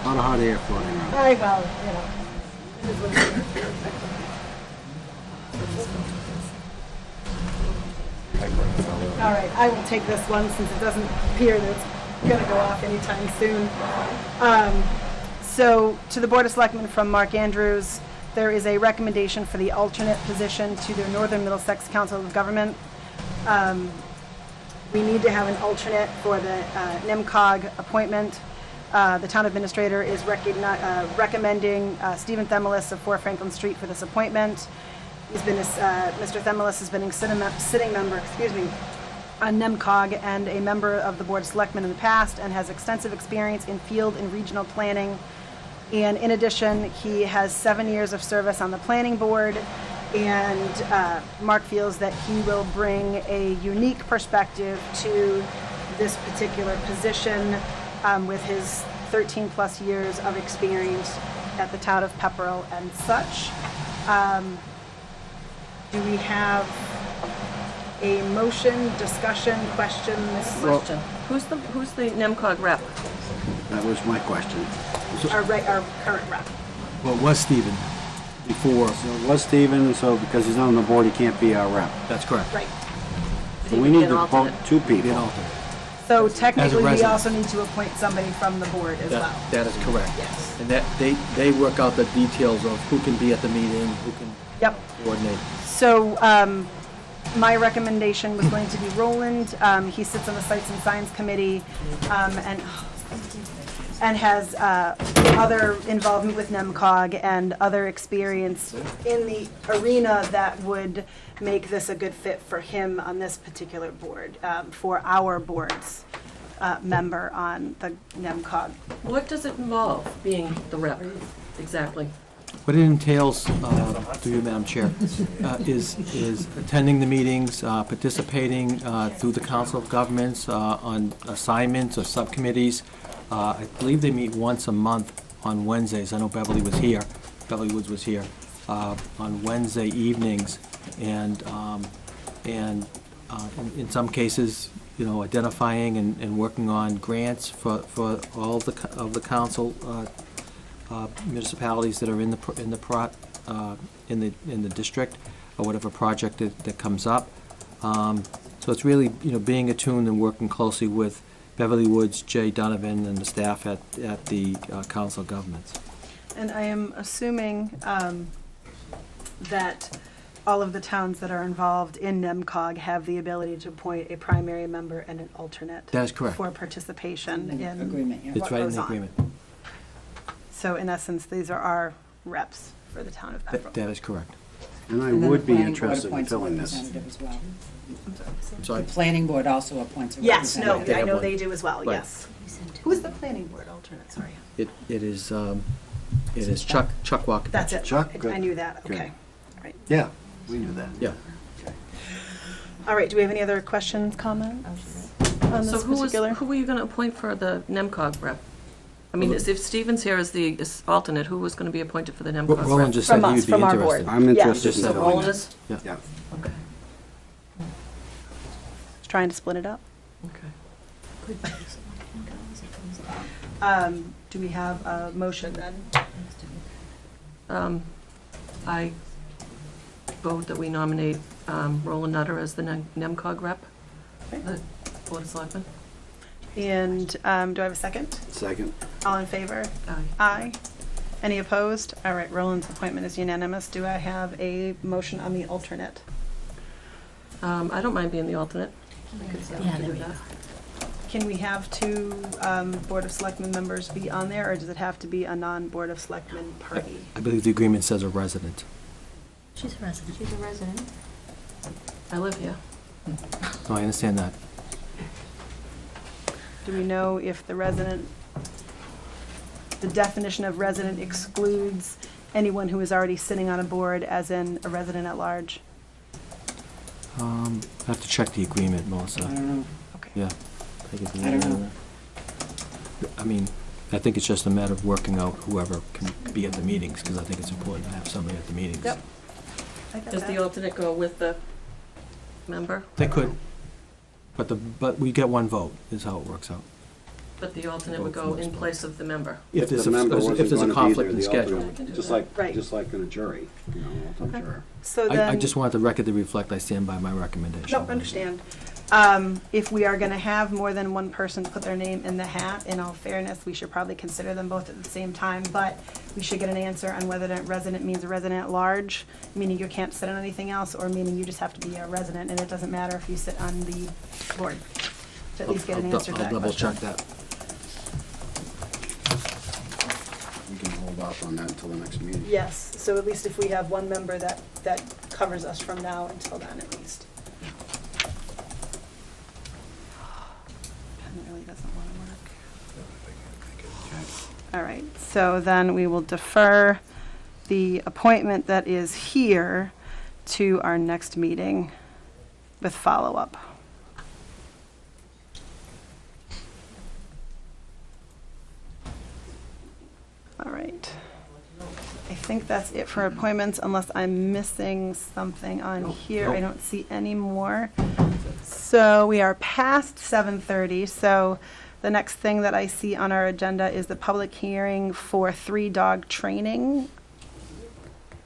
lot of hot air floating around. Aye, well, you know. it is what it is. All right, I will take this one since it doesn't appear that it's going to go off anytime soon. So, to the Board of Selectmen from Mark Andrews, there is a recommendation for the alternate position to the Northern Middlesex Council of Government. We need to have an alternate for the NIMCOG appointment. The town administrator is recommending Stephen Themelis of 4 Franklin Street for this appointment. He's been Mr. Themelis has been a sitting member, on NIMCOG and a member of the Board of Selectmen in the past, and has extensive experience in field and regional planning. And in addition, he has 7 years of service on the planning board, and Mark feels that he will bring a unique perspective to this particular position with his 13 plus years of experience at the town of Pepperell and such. Do we have a motion, discussion, question? Question. Who's the NEMCOG rep? That was my question. Our current rep. Well, it was Stephen before. So it was Stephen, so because he's not on the board, he can't be our rep. That's correct. Right. So we need to vote 2 people. So technically, we resident. also need to appoint somebody from the board as well. That is correct. Yes. And that they work out the details of who can be at the meeting, who can coordinate. So my recommendation was going to be Roland. He sits on the Sites and Signs Committee and has other involvement with NEMCOG and other experience in the arena that would make this a good fit for him on this particular board, for our board's member on the NEMCOG. What does it involve, being the rep, exactly? What it entails, through you, Madam Chair, is attending the meetings, participating through the Council of Governments on assignments or subcommittees. I believe they meet once a month on Wednesdays. I know Beverly Woods was here, on Wednesday evenings, and in some cases, identifying and working on grants for all of the council municipalities that are in the district, or whatever project that comes up. So it's really being attuned and working closely with Beverly Woods, Jay Donovan, and the staff at the Council of Governments. And I am assuming that all of the towns that are involved in NEMCOG have the ability to appoint a primary member and an alternate. That is correct. For participation in agreement. Yeah. It's right in the agreement. So in essence, these are our reps for the town of Pepperell. That is correct. And I And then would the be planning board interested in appoints a filling this. representative as well. I'm sorry. The planning board also appoints a Yes, no, representative. I know one. they do as well, Right. yes. Who's the planning board alternate, sorry? It is Chuck Walker. That's it. Chuck? I Good. knew that, Good. okay. All right. Yeah, we knew that. Yeah. All right, do we have any other questions, comments on So this who particular? were you going to appoint for the NEMCOG rep? I mean, if Stephen's here as the alternate, who was going to be appointed for the NEMCOG rep? Roland just said From he us, would be from our interested. board. I'm Yeah. interested in So filling Roland this. is? Yeah. Yeah. Okay. Just trying to split it up. Okay. Do we have a motion then? I vote that we nominate Roland Nutter as the NEMCOG rep, the Board of Selectmen. And do I have a second? Second. All in favor? Aye. Aye. Any opposed? All right, Roland's appointment is unanimous. Do I have a motion on the alternate? I don't mind being the alternate. I could do that. Can we have 2 Board of Selectmen members be on there, or does it have to be a non-Board of Selectmen party? I believe the agreement says a resident. She's a resident. She's a resident. I live here. No, I understand that. Do we know if the definition of resident excludes anyone who is already sitting on a board, as in a resident at large? I have to check the agreement, Melissa. I don't know. Okay. Yeah. I don't know. I mean, I think it's just a matter of working out whoever can be at the meetings, because I think it's important to have somebody at the meetings. Yep. I get Does the that. alternate go with the member? They could, but we get one vote, is how it works out. But the alternate would go in place of the member. If there's the member wasn't if there's a gonna be conflict there, in the schedule. alternate- Right. Just like in a jury, you know, alternate juror. So then, I just want the record to reflect I stand by my recommendation. no, understand. If we are going to have more than one person put their name in the hat, in all fairness, we should probably consider them both at the same time, but we should get an answer on whether a resident means a resident at large, meaning you can't sit on anything else, or meaning you just have to be a resident, and it doesn't matter if you sit on the board. To at least get an answer to that I'll double question. check that. We can hold off on that until the next meeting. Yes, so at least if we have one member that covers us from now until then, at least. Pen really doesn't want to work. All right, so then we will defer the appointment that is here to our next meeting with follow-up. All right. I think that's it for appointments, unless I'm missing something on here. I don't see any more. So we are past 7:30, so the next thing that I see on our agenda is the public hearing for 3-dog training,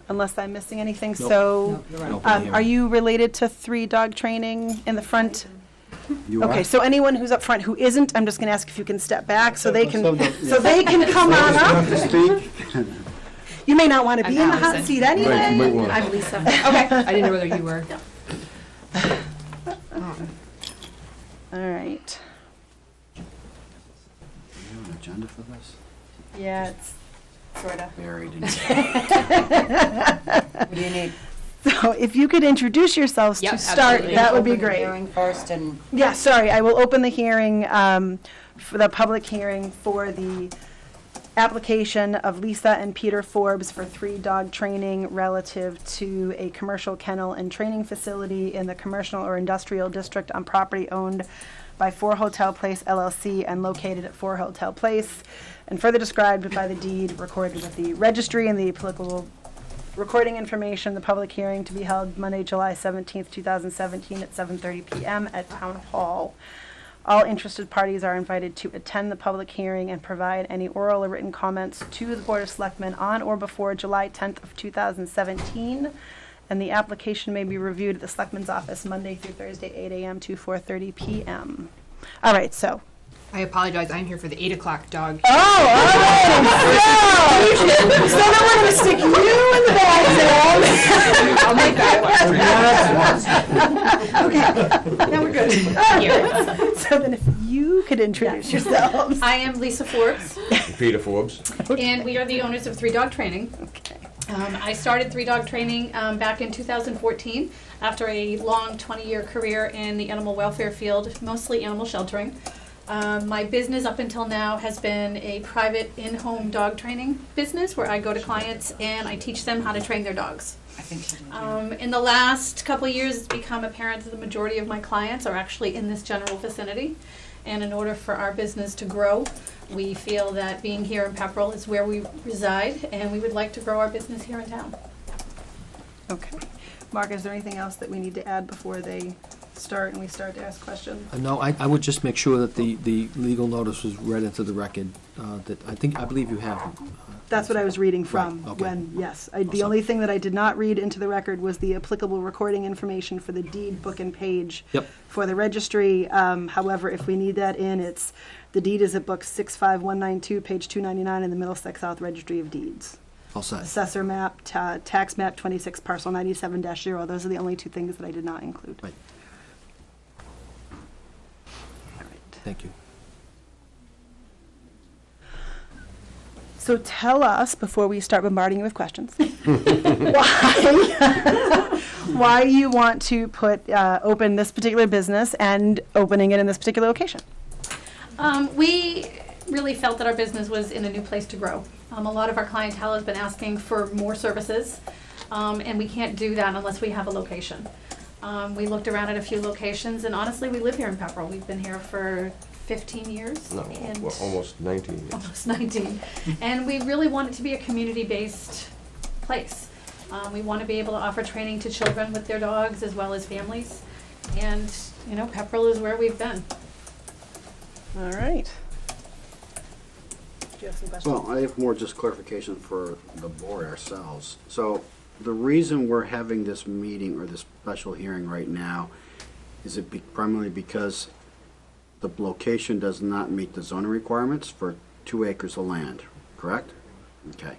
unless I'm missing anything. Nope. So, Nope. are you related to 3-dog training in the front? You Okay, are? so anyone who's up front who isn't, I'm just gonna ask if you can step back so they can, come on up. You may not want to be in the hot seat anyway. I'm Lisa. Okay, I didn't know whether you were. All right. Do you have an agenda for this? Yeah, it's sort of. Buried in. What do you need? So if you could introduce yourselves Yep, to start, absolutely. that would be Open the great. hearing first and Yeah, sorry, I will open the hearing, for the public hearing for the application of Lisa and Peter Forbes for 3-dog training relative to a commercial kennel and training facility in the commercial or industrial district on property owned by 4 Hotel Place LLC and located at 4 Hotel Place, and further described by the deed recorded with the registry and the applicable recording information. The public hearing to be held Monday, July 17th, 2017 at 7:30 p.m. at Town Hall. All interested parties are invited to attend the public hearing and provide any oral or written comments to the Board of Selectmen on or before July 10th of 2017. And the application may be reviewed at the Selectmen's office Monday through Thursday, 8 a.m. to 4:30 p.m. All right, so. I apologize. I'm here for the 8 o'clock dog. Oh, all right. So then we're going to stick you in the bag, Sam. I'll make that Okay, now we're good. So then if you could introduce yourselves. I am Lisa Forbes, Peter Forbes. and we are the owners of 3-Dog Training. I started 3-Dog Training back in 2014 after a long 20-year career in the animal welfare field, mostly animal sheltering. My business up until now has been a private in-home dog training business where I go to clients and I teach them how to train their dogs. In the last couple of years, it's become apparent that the majority of my clients are actually in this general vicinity. And in order for our business to grow, we feel that being here in Pepperell is where we reside, and we would like to grow our business here in town. Okay. Mark, is there anything else that we need to add before they start and we start to ask questions? No, I would just make sure that the legal notice was read into the record, that I believe you have. That's what I was reading from Right, okay. when, yes. The only thing that I did not read into the record was the applicable recording information for the deed book and page Yep. for the registry. However, if we need that in, the deed is at book 65192, page 299 in the Middlesex South Registry of Deeds. All set. Assessor map, tax map 26, parcel 97-0. Those are the only two things that I did not include. Right. Thank you. So tell us, before we start bombarding you with questions, why you want to open this particular business and opening it in this particular location. We really felt that our business was in a new place to grow. A lot of our clientele has been asking for more services, and we can't do that unless we have a location. We looked around at a few locations, and honestly, we live here in Pepperell. We've been here for 15 years. No, and well, almost 19 years. Almost 19. And we really want it to be a community-based place. We want to be able to offer training to children with their dogs as well as families. And, you know, Pepperell is where we've been. All right. Do you have some questions? Well, I have more just clarification for the board ourselves. So the reason we're having this meeting or this special hearing right now, is it primarily because the location does not meet the zoning requirements for 2 acres of land, correct? Okay.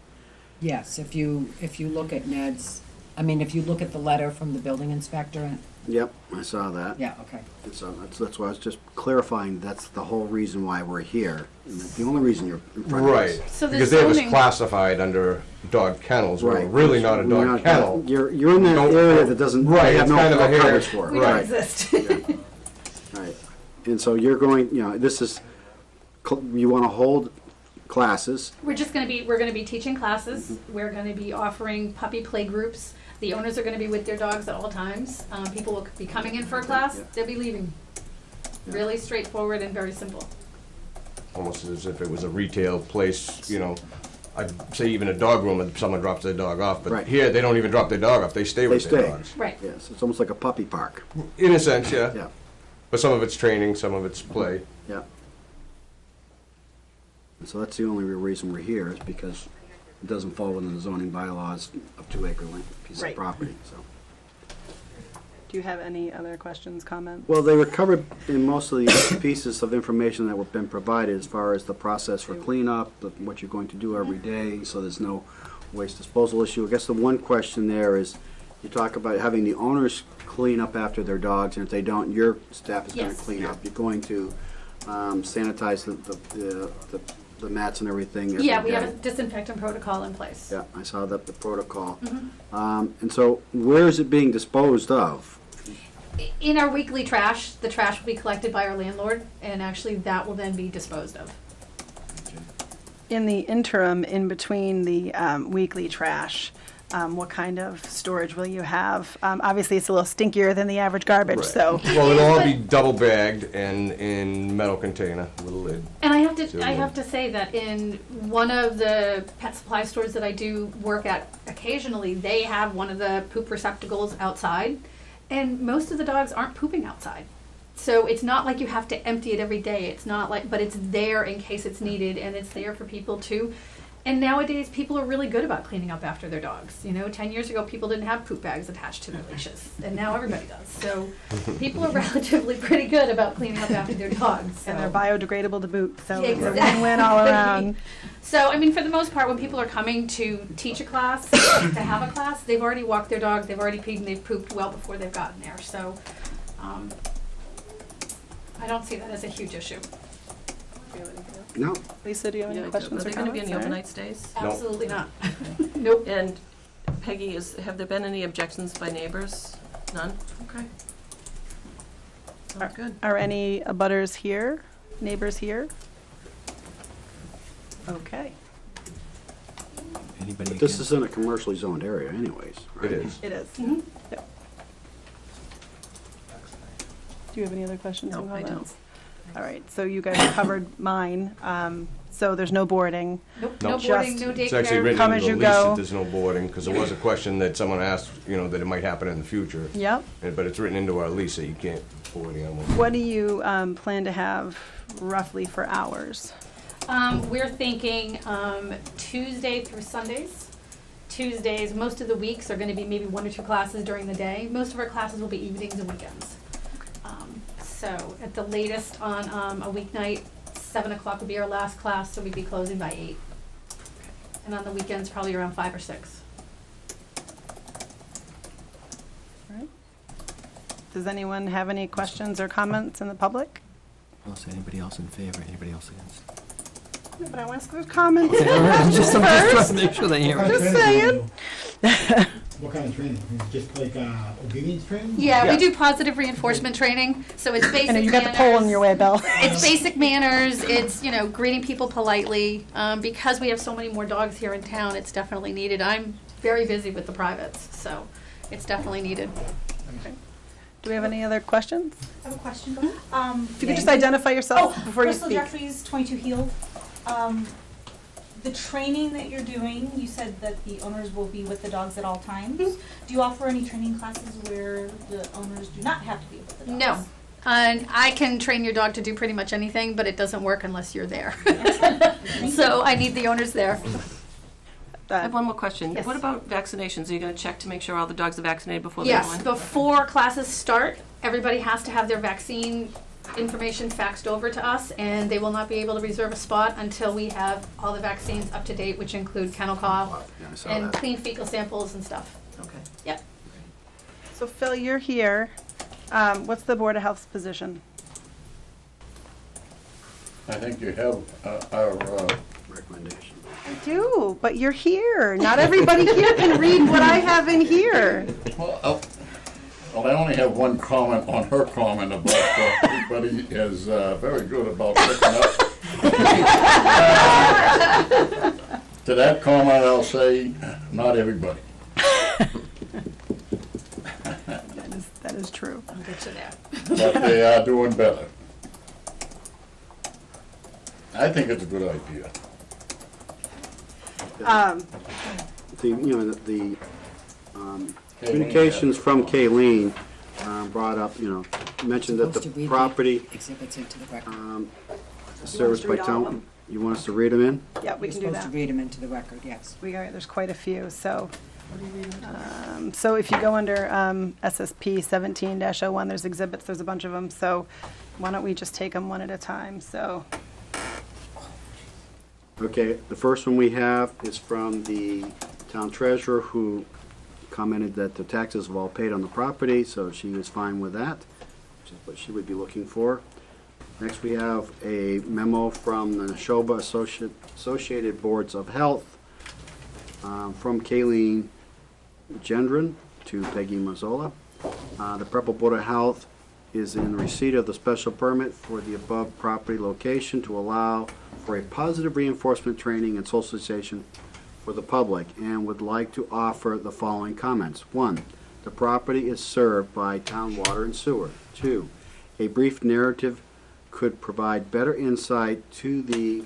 Yes, if you look at Ned's, I mean, if you look at the letter from the building inspector. Yep, I saw that. Yeah, okay. And so that's why I was just clarifying, that's the whole reason why we're here. And the only reason you're in front of us. Right, So the because they have us zoning- classified under dog kennels, we're Right. really not a We're dog not- kennel. You're in that Don't- area that doesn't, Right, have it's no kind of a hair- coverage for it. We don't Right. exist. Right. And so you're going, you know, this is, you want to hold classes. We're going to be teaching classes. We're going to be offering puppy play groups. The owners are going to be with their dogs at all times. People will be coming in for a class, they'll be leaving. Really straightforward and very simple. Almost as if it was a retail place, you know, I'd say even a dog room if someone drops their dog off, but Right. here, they don't even drop their dog off, they stay They with their stay. dogs. Right. Yes, it's almost like a puppy park. In a sense, yeah. Yeah. But some of it's training, some of it's play. Yeah. And so that's the only real reason we're here, is because it doesn't fall within the zoning bylaws of 2 acre piece Right. of property, so. Do you have any other questions, comments? Well, they were covered in most of the pieces of information that have been provided as far as the process for cleanup, what you're going to do every day, so there's no waste disposal issue. I guess the one question there is, you talk about having the owners clean up after their dogs, and if they don't, your staff is going to Yes. clean up. You're going to sanitize the mats and everything every Yeah, we have a day. disinfectant protocol in place. Yeah, I saw that, the protocol. Mhm. And so where is it being disposed of? In our weekly trash, the trash will be collected by our landlord, and actually that will then be disposed of. In the interim, in between the weekly trash, what kind of storage will you have? Obviously, it's a little stinkier than the average garbage, Right. so. Well, it'll all be double bagged and in metal container with a lid. And I have to say that in one of the pet supply stores that I do work at occasionally, they have one of the poop receptacles outside, and most of the dogs aren't pooping outside. So it's not like you have to empty it every day. It's not like, but it's there in case it's needed, and it's there for people too. And nowadays, people are really good about cleaning up after their dogs. You know, 10 years ago, people didn't have poop bags attached to their leashes, and now everybody does. So people are relatively pretty good about cleaning up after their dogs. And so. they're biodegradable to boot, so it's a Exactly. win-win all around. So, I mean, for the most part, when people are coming to teach a class, to have a class, they've already walked their dog, they've already peed, and they've pooped well before they've gotten there. So, I don't see that as a huge issue. No. Lisa, do you have any questions Are or they going to be comments? any All right. overnight stays? Absolutely not. Nope. And Peggy, have there been any objections by neighbors? None? Okay. Sounds good. Are any abutters here, neighbors here? Okay. Anybody But this is in a commercially zoned area anyways, right? It is. It is. Mhm. Yep. Do you have any other questions or No, I comments? All right, so you guys covered mine. So there's no boarding. Nope. No. No boarding, no It's actually daycare. written Come into as the you lease go. that there's no boarding, because there was a question that someone asked, you know, that it might happen in the future. Yep. But it's written into our lease that you can't board animals. What do you plan to have roughly for hours? We're thinking Tuesday through Sundays. Tuesdays, most of the weeks are going to be maybe 1 or 2 classes during the day. Most of our classes will be evenings and weekends. So at the latest on a weeknight, 7 o'clock would be our last class, so we'd be closing by 8. And on the weekends, probably around 5 or 6. All right. Does anyone have any questions or comments in the public? Else, anybody else in favor? Anybody else against? Yeah, but I want to see those comments Okay, all right. I'm just trying first. to make sure they hear it. Just saying. What kind of training? Just like obedience training? Yeah, we do positive reinforcement training. So it's basic I know you got the manners. poll on your way, Bill. It's basic manners. It's, greeting people politely. Because we have so many more dogs here in town, it's definitely needed. I'm very busy with the privates, so it's definitely needed. Okay. Do we have any other questions? I have a question. If you could just identify yourself before you Crystal speak. Jeffries, 22 Healed. The training that you're doing, you said that the owners will be with the dogs at all times. Do you offer any training classes where the owners do not have to be with the dogs? No. And I can train your dog to do pretty much anything, but it doesn't work unless you're there. So I need the owners there. I have one more question. Yes. What about vaccinations? Are you going to check to make sure all the dogs are vaccinated before they go Yes, in? before classes start, everybody has to have their vaccine information faxed over to us, and they will not be able to reserve a spot until we have all the vaccines up to date, which include kennel cough and clean fecal samples and stuff. Okay. Yep. So Phil, you're here. What's the Board of Health's position? I think you have our recommendation. I do, but you're here. Not everybody here can read what I have in here. Well, I only have one comment on her comment about everybody is very good about picking up. To that comment, I'll say, not everybody. That is true. I'll get you there. But they are doing better. I think it's a good idea. The communications from Kayleen brought up, mentioned that Supposed to the read property exhibits into the record. is serviced by read all of town. them? You want us to read them in? Yeah, we You're can do supposed that. to read them into the record, yes. There's quite a few. So if you go under SSP 17-01, there's exhibits. There's a bunch of them. So why don't we just take them one at a time? So Okay, the first one we have is from the town treasurer, who commented that the taxes have all paid on the property, so she was fine with that, which is what she would be looking for. Next, we have a memo from the Neshoba Associated Boards of Health from Kayleen Gendron to Peggy Mazzola. The Preble Board of Health is in receipt of the special permit for the above property location to allow for a positive reinforcement training and socialization for the public, and would like to offer the following comments. 1, the property is served by town water and sewer. 2, a brief narrative could provide better insight to the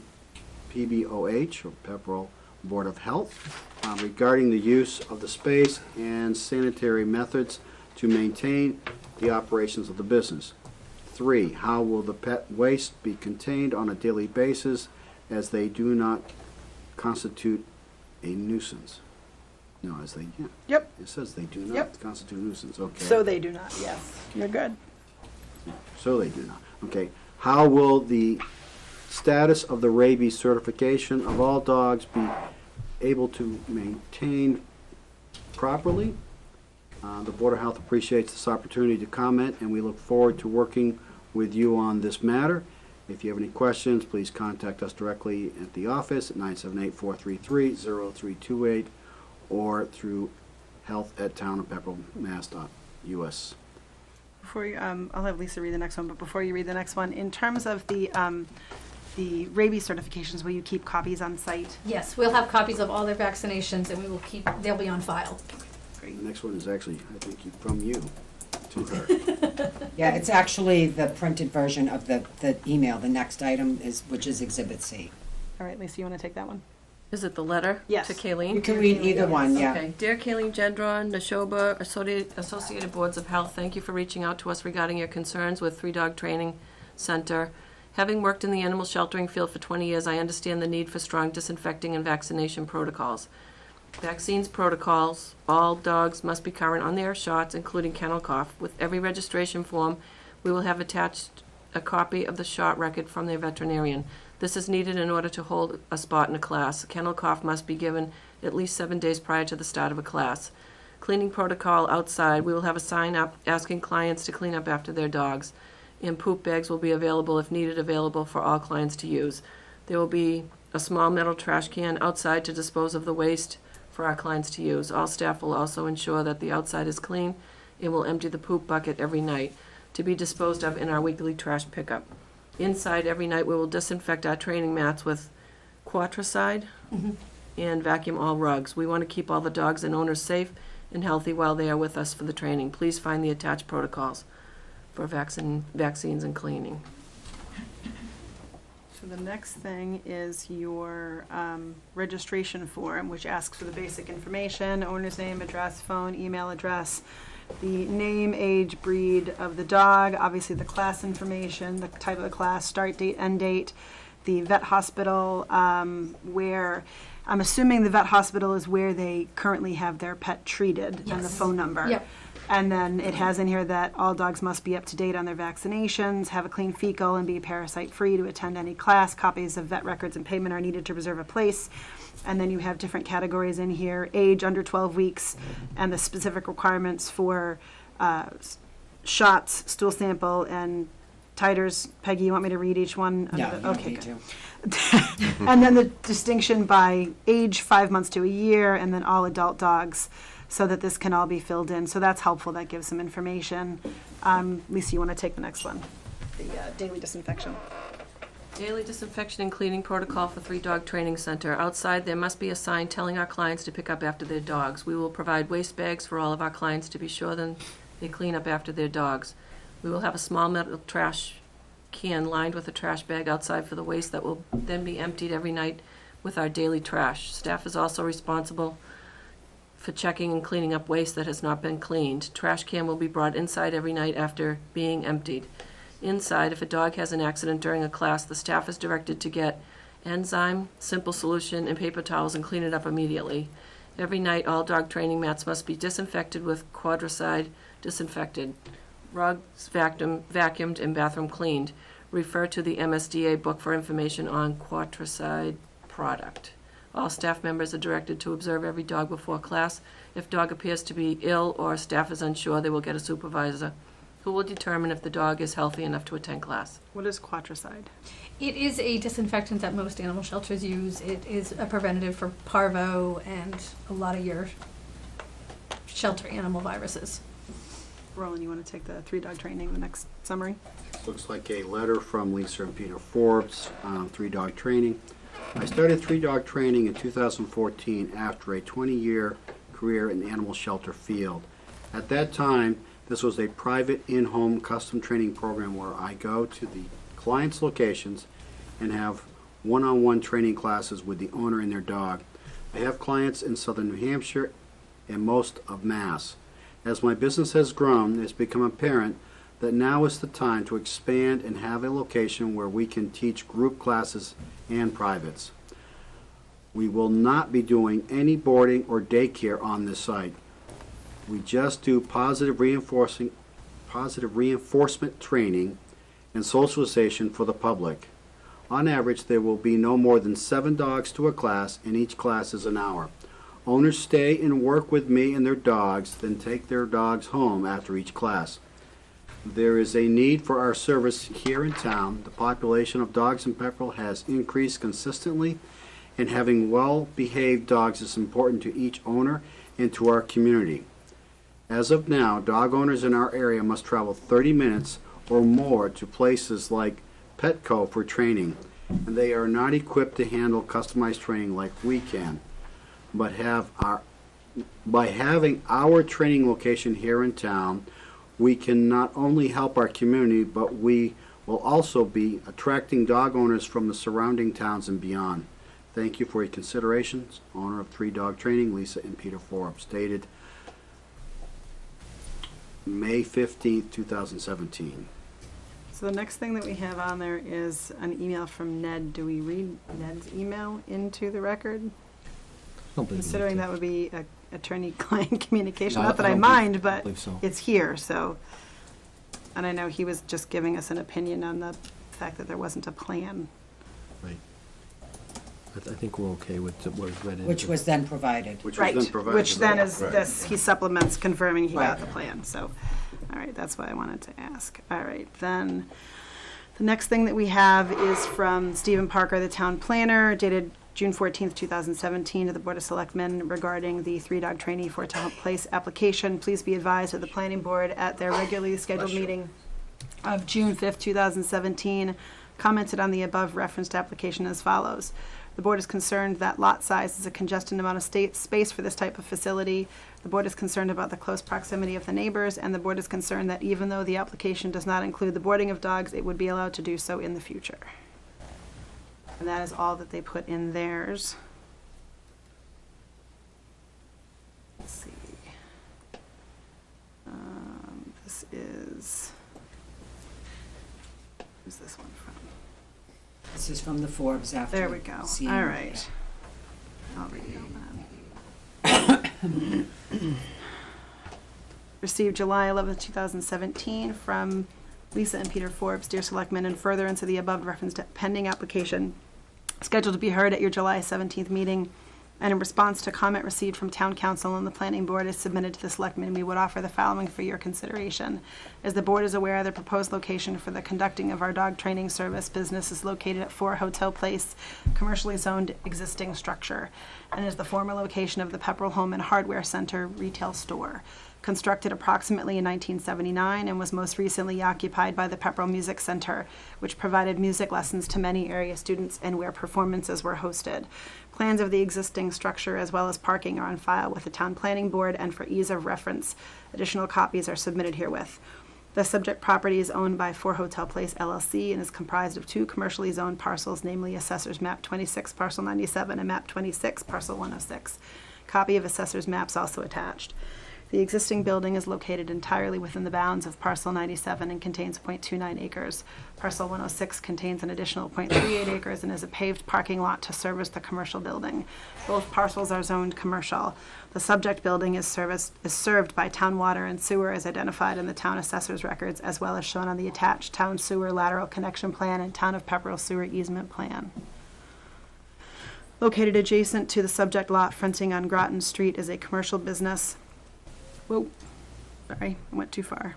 PBOH, or Pepperell Board of Health, regarding the use of the space and sanitary methods to maintain the operations of the business. 3, how will the pet waste be contained on a daily basis, as they do not constitute a nuisance? No, as they, yeah. Yep. It says they do not Yep. constitute a nuisance, okay. So they do not. Yes, you're good. So they do not. Okay. How will the status of the rabies certification of all dogs be able to maintain properly? The Board of Health appreciates this opportunity to comment, and we look forward to working with you on this matter. If you have any questions, please contact us directly at the office at 978-433-0328 or through health@townofpepperellmass.us. Before you, I'll have Lisa read the next one, but before you read the next one, in terms of the rabies certifications, will you keep copies on site? Yes, we'll have copies of all their vaccinations, and they'll be on file. The next one is actually, I think, from you to her. Yeah, it's actually the printed version of the email. The next item is, which is Exhibit C. All right, Lisa, you want to take that one? Is it the letter Yes. to Kayleen? You can read either one, yeah. Okay. Dear Kayleen Gendron, Neshoba Associated Boards of Health, thank you for reaching out to us regarding your concerns with 3-Dog Training Center. Having worked in the animal sheltering field for 20 years, I understand the need for strong disinfecting and vaccination protocols. Vaccines protocols, all dogs must be current on their shots, including kennel cough. With every registration form, we will have attached a copy of the shot record from their veterinarian. This is needed in order to hold a spot in a class. Kennel cough must be given at least 7 days prior to the start of a class. Cleaning protocol outside, we will have a sign up asking clients to clean up after their dogs. And poop bags will be available if needed, available for all clients to use. There will be a small metal trash can outside to dispose of the waste for our clients to use. All staff will also ensure that the outside is clean and will empty the poop bucket every night to be disposed of in our weekly trash pickup. Inside, every night, we will disinfect our training mats with Quatricide and vacuum all rugs. We want to keep all the dogs and owners safe and healthy while they are with us for the training. Please find the attached protocols for vaccines and cleaning. So the next thing is your registration form, which asks for the basic information: owner's name, address, phone, email address, the name, age, breed of the dog, obviously the class information, the type of the class, start date, end date, the vet hospital, where I'm assuming the vet hospital is where they currently have their pet treated, and the phone number. Yep. And then it has in here that all dogs must be up to date on their vaccinations, have a clean fecal, and be parasite-free to attend any class. Copies of vet records and payment are needed to reserve a place. And then you have different categories in here: age under 12 weeks, and the specific requirements for shots, stool sample, and titers. Peggy, you want me to read each one? No, you don't Okay, need good. to. And then the distinction by age, 5 months to a year, and then all adult dogs, so that this can all be filled in. So that's helpful. That gives some information. Lisa, you want to take the next one? The daily disinfection. Daily disinfection and cleaning protocol for 3-Dog Training Center. Outside, there must be a sign telling our clients to pick up after their dogs. We will provide waste bags for all of our clients to be sure that they clean up after their dogs. We will have a small metal trash can lined with a trash bag outside for the waste that will then be emptied every night with our daily trash. Staff is also responsible for checking and cleaning up waste that has not been cleaned. Trash can will be brought inside every night after being emptied. Inside, if a dog has an accident during a class, the staff is directed to get enzyme, simple solution, and paper towels and clean it up immediately. Every night, all dog training mats must be disinfected with Quatricide disinfected. Rugs vacuumed and bathroom cleaned. Refer to the MSDA book for information on Quatricide product. All staff members are directed to observe every dog before class. If dog appears to be ill or staff is unsure, they will get a supervisor who will determine if the dog is healthy enough to attend class. What is Quatricide? It is a disinfectant that most animal shelters use. It is a preventative for parvo and a lot of your shelter animal viruses. Roland, you want to take the 3-Dog Training, the next summary? Looks like a letter from Lisa and Peter Forbes on 3-Dog Training. I started 3-Dog Training in 2014 after a 20-year career in the animal shelter field. At that time, this was a private in-home custom training program where I go to the client's locations and have one-on-one training classes with the owner and their dog. I have clients in southern New Hampshire and most of Mass. As my business has grown, it's become apparent that now is the time to expand and have a location where we can teach group classes and privates. We will not be doing any boarding or daycare on this site. We just do positive reinforcement training and socialization for the public. On average, there will be no more than 7 dogs to a class, and each class is an hour. Owners stay and work with me and their dogs, then take their dogs home after each class. There is a need for our service here in town. The population of dogs in Pepperell has increased consistently, and having well-behaved dogs is important to each owner and to our community. As of now, dog owners in our area must travel 30 minutes or more to places like Petco for training, and they are not equipped to handle customized training like we can. But by having our training location here in town, we can not only help our community, but we will also be attracting dog owners from the surrounding towns and beyond. Thank you for your considerations. Owner of 3-Dog Training, Lisa and Peter Forbes. Dated May 15th, 2017. So the next thing that we have on there is an email from Ned. Do we read Ned's email into the record? Considering that would be a attorney-client communication. No, Not that I I don't mind, but believe so. it's here, so. And I know he was just giving us an opinion on the fact that there wasn't a plan. Right. I think we're okay with what was read in. Which was then provided. Right, which then is Right. this, he supplements confirming he got Right. the plan, so, all right, that's what I wanted to ask. All right, then, the next thing that we have is from Stephen Parker, the town planner, dated June 14th, 2017, to the Board of Selectmen regarding the 3-dog trainee for to place application. Please be advised that the Planning Board at their regularly scheduled meeting of June 5th, 2017, commented on the above referenced application as follows. The board is concerned that lot size is a congested amount of space for this type of facility. The board is concerned about the close proximity of the neighbors, and the board is concerned that even though the application does not include the boarding of dogs, it would be allowed to do so in the future. And that is all that they put in theirs. Let's see. This is, who's this one from? This is from the Forbes after. There we go. seeing All it. right. I'll read it. Received July 11th, 2017 from Lisa and Peter Forbes, dear Selectmen, in furtherance of the above referenced pending application scheduled to be heard at your July 17th meeting, and in response to comment received from Town Council and the Planning Board is submitted to the Selectmen, we would offer the following for your consideration. As the Board is aware, the proposed location for the conducting of our dog training service business is located at 4 Hotel Place, commercially zoned existing structure, and is the former location of the Pepperell Home and Hardware Center retail store. Constructed approximately in 1979 and was most recently occupied by the Pepperell Music Center, which provided music lessons to many area students and where performances were hosted. Plans of the existing structure as well as parking are on file with the Town Planning Board, and for ease of reference, additional copies are submitted herewith. The subject property is owned by 4 Hotel Place LLC and is comprised of 2 commercially zoned parcels, namely Assessor's Map 26, Parcel 97, and Map 26, Parcel 106. Copy of Assessor's Maps also attached. The existing building is located entirely within the bounds of Parcel 97 and contains 0.29 acres. Parcel 106 contains an additional 0.38 acres and is a paved parking lot to service the commercial building. Both parcels are zoned commercial. The subject building is served by town water and sewer as identified in the town assessor's records, as well as shown on the attached town sewer lateral connection plan and town of Pepperell sewer easement plan. Located adjacent to the subject lot fronting on Groton Street is a commercial business. Whoa, sorry, I went too far.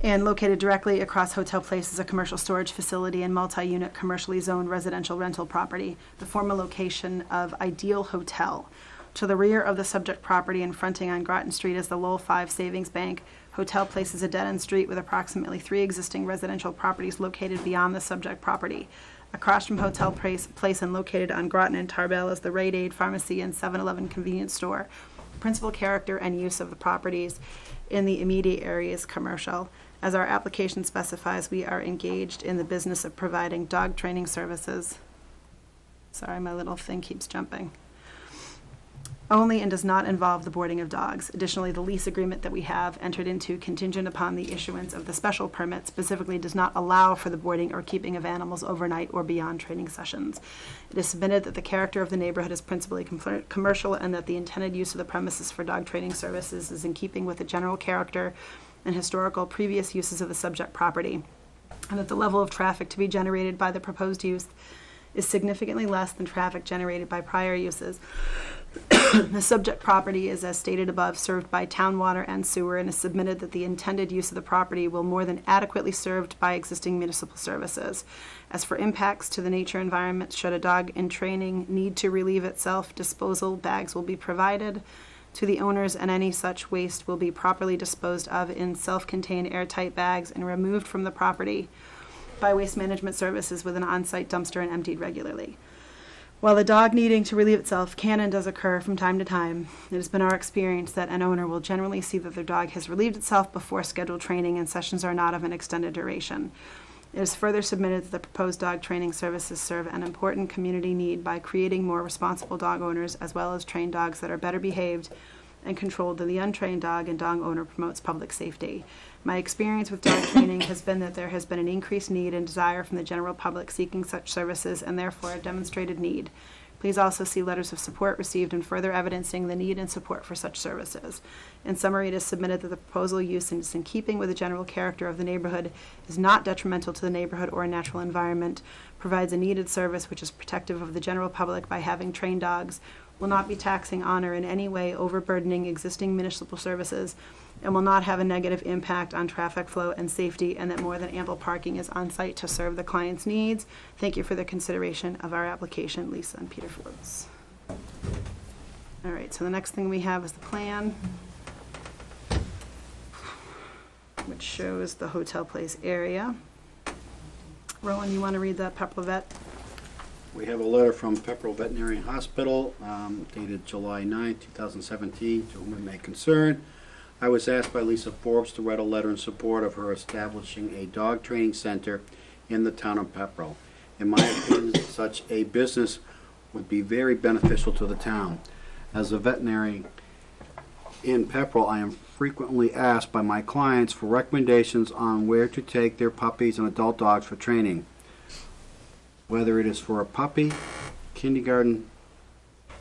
And located directly across Hotel Place is a commercial storage facility and multi-unit commercially zoned residential rental property, the former location of Ideal Hotel. To the rear of the subject property and fronting on Groton Street is the Lowell 5 Savings Bank. Hotel Place is a dead-end street with approximately 3 existing residential properties located beyond the subject property. Across from Hotel Place and located on Groton and Tarbell is the Rite Aid Pharmacy and 7-Eleven convenience store. The principal character and use of the properties in the immediate area is commercial. As our application specifies, we are engaged in the business of providing dog training services. Sorry, my little thing keeps jumping. Only and does not involve the boarding of dogs. Additionally, the lease agreement that we have entered into contingent upon the issuance of the special permit specifically does not allow for the boarding or keeping of animals overnight or beyond training sessions. It is submitted that the character of the neighborhood is principally commercial and that the intended use of the premises for dog training services is in keeping with the general character and historical previous uses of the subject property, and that the level of traffic to be generated by the proposed use is significantly less than traffic generated by prior uses. The subject property is, as stated above, served by town water and sewer, and is submitted that the intended use of the property will more than adequately served by existing municipal services. As for impacts to the nature environment, should a dog in training need to relieve itself, disposal bags will be provided to the owners, and any such waste will be properly disposed of in self-contained airtight bags and removed from the property by Waste Management Services with an on-site dumpster and emptied regularly. While the dog needing to relieve itself can and does occur from time to time, it has been our experience that an owner will generally see that their dog has relieved itself before scheduled training and sessions are not of an extended duration. It is further submitted that the proposed dog training services serve an important community need by creating more responsible dog owners as well as trained dogs that are better behaved and controlled than the untrained dog, and dog owner promotes public safety. My experience with dog training has been that there has been an increased need and desire from the general public seeking such services, and therefore a demonstrated need. Please also see letters of support received and further evidencing the need and support for such services. In summary, it is submitted that the proposal use is in keeping with the general character of the neighborhood, is not detrimental to the neighborhood or natural environment, provides a needed service which is protective of the general public by having trained dogs, will not be taxing on or in any way overburdening existing municipal services, and will not have a negative impact on traffic flow and safety, and that more than ample parking is on site to serve the client's needs. Thank you for the consideration of our application, Lisa and Peter Forbes. All right, so the next thing we have is the plan, which shows the hotel place area. Rowan, you want to read that Pepperell Vet? We have a letter from Pepperell Veterinary Hospital dated July 9, 2017, to whom it may concern. I was asked by Lisa Forbes to write a letter in support of her establishing a dog training center in the town of Pepperell. In my opinion, such a business would be very beneficial to the town. As a veterinarian in Pepperell, I am frequently asked by my clients for recommendations on where to take their puppies and adult dogs for training. Whether it is for a puppy, kindergarten,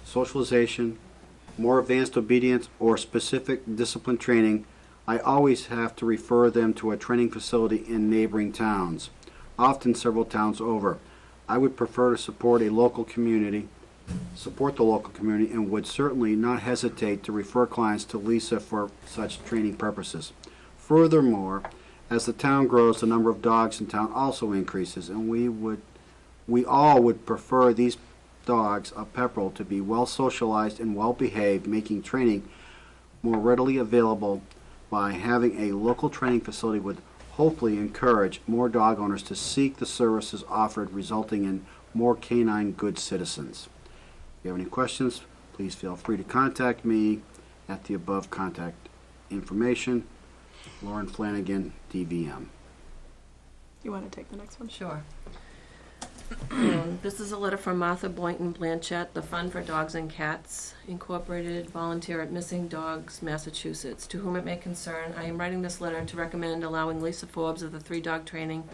socialization, more advanced obedience, or specific discipline training, I always have to refer them to a training facility in neighboring towns, often several towns over. I would prefer to support the local community, and would certainly not hesitate to refer clients to Lisa for such training purposes. Furthermore, as the town grows, the number of dogs in town also increases, and we all would prefer these dogs of Pepperell to be well socialized and well behaved, making training more readily available by having a local training facility would hopefully encourage more dog owners to seek the services offered, resulting in more canine good citizens. If you have any questions, please feel free to contact me at the above contact information. Lauren Flanagan, DVM. You want to take the next one? Sure. This is a letter from Martha Boynton Blanchett, the Fund for Dogs and Cats Incorporated, volunteer at Missing Dogs, Massachusetts. To whom it may concern, I am writing this letter to recommend allowing Lisa Forbes of the 3-Dog Training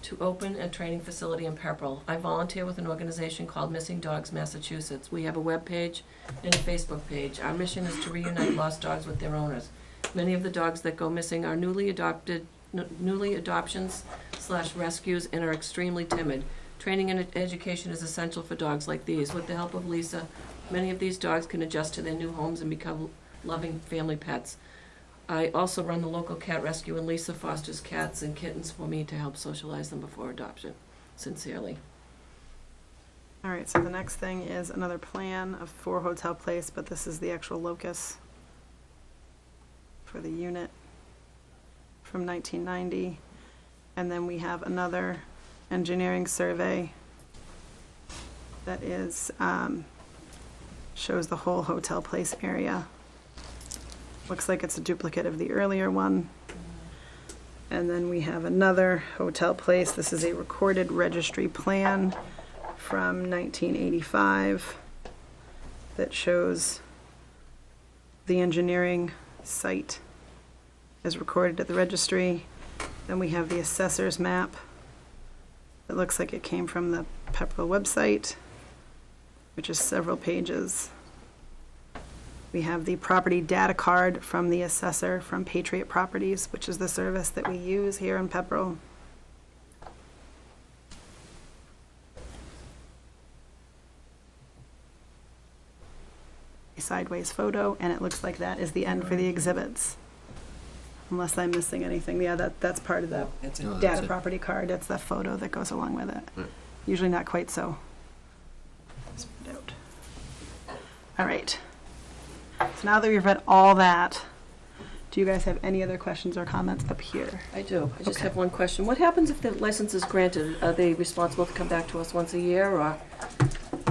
to open a training facility in Pepperell. I volunteer with an organization called Missing Dogs, Massachusetts. We have a web page and a Facebook page. Our mission is to reunite lost dogs with their owners. Many of the dogs that go missing are newly adoptions/rescues and are extremely timid. Training and education is essential for dogs like these. With the help of Lisa, many of these dogs can adjust to their new homes and become loving family pets. I also run the local cat rescue, and Lisa fosters cats and kittens for me to help socialize them before adoption. Sincerely. All right, so the next thing is another plan of 4 Hotel Place, but this is the actual locus for the unit from 1990. And then we have another engineering survey that is shows the whole Hotel Place area. Looks like it's a duplicate of the earlier one. And then we have another Hotel Place. This is a recorded registry plan from 1985 that shows the engineering site is recorded at the registry. Then we have the assessor's map. It looks like it came from the Pepperell website, which is several pages. We have the property data card from the assessor from Patriot Properties, which is the service that we use here in Pepperell. A sideways photo, and it looks like that is the end for the exhibits. Unless I'm missing anything. Yeah, that's part of the data property card. That's the photo that goes along with it. Right. Usually not quite so spread out. All right. So now that we've read all that, do you guys have any other questions or comments up here? I do. I just have one question. What happens if the license is granted? Are they responsible to come back to us once a year, or?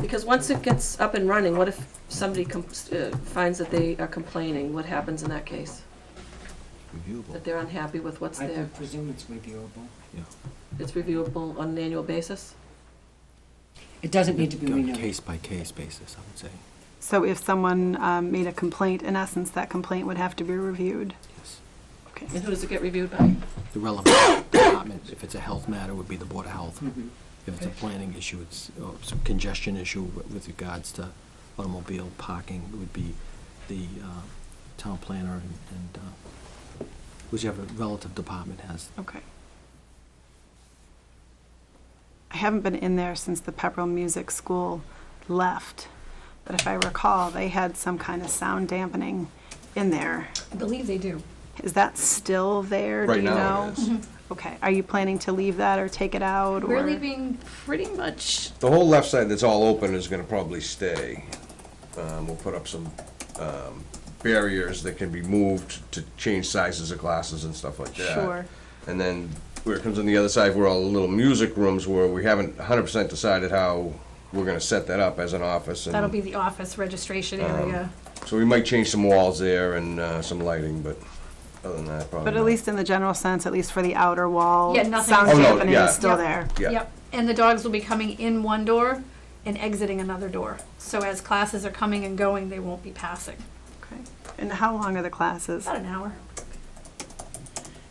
Because once it gets up and running, what if somebody finds that they are complaining? What happens in that case? Reviewable. That they're unhappy with what's I there? would presume it's reviewable. Yeah. It's reviewable on an annual basis? It doesn't need to be On a renewed. case-by-case basis, I would say. So if someone made a complaint, in essence, that complaint would have to be reviewed? Yes. Okay. And who does it get reviewed by? The relevant department. If it's a health matter, it would be the Board of Health. Mhm. If it's a planning issue, it's some congestion issue with regards to automobile parking, it would be the town planner and whichever relative department has. Okay. I haven't been in there since the Pepperell Music School left, But if I recall, they had some kind of sound dampening in there. I believe they do. Is that still there? Right Do you now know? it is. Okay. Are you planning to leave that or take it out? We're or? leaving pretty much. The whole left side that's all open is gonna probably stay. We'll put up some barriers that can be moved to change sizes of glasses and stuff like that. Sure. And then where it comes on the other side, where all the little music rooms where we haven't 100% decided how we're gonna set that up as an office. And, That'll be the office registration area. so we might change some walls there and some lighting, but other than that, probably But at not. least in the general sense, at least for the outer wall, Yeah, nothing. sound Oh, no, dampening yeah. is still Yep. there. Yeah. Yep. And the dogs will be coming in one door and exiting another door. So as classes are coming and going, they won't be passing. Okay. And how long are the classes? About an hour.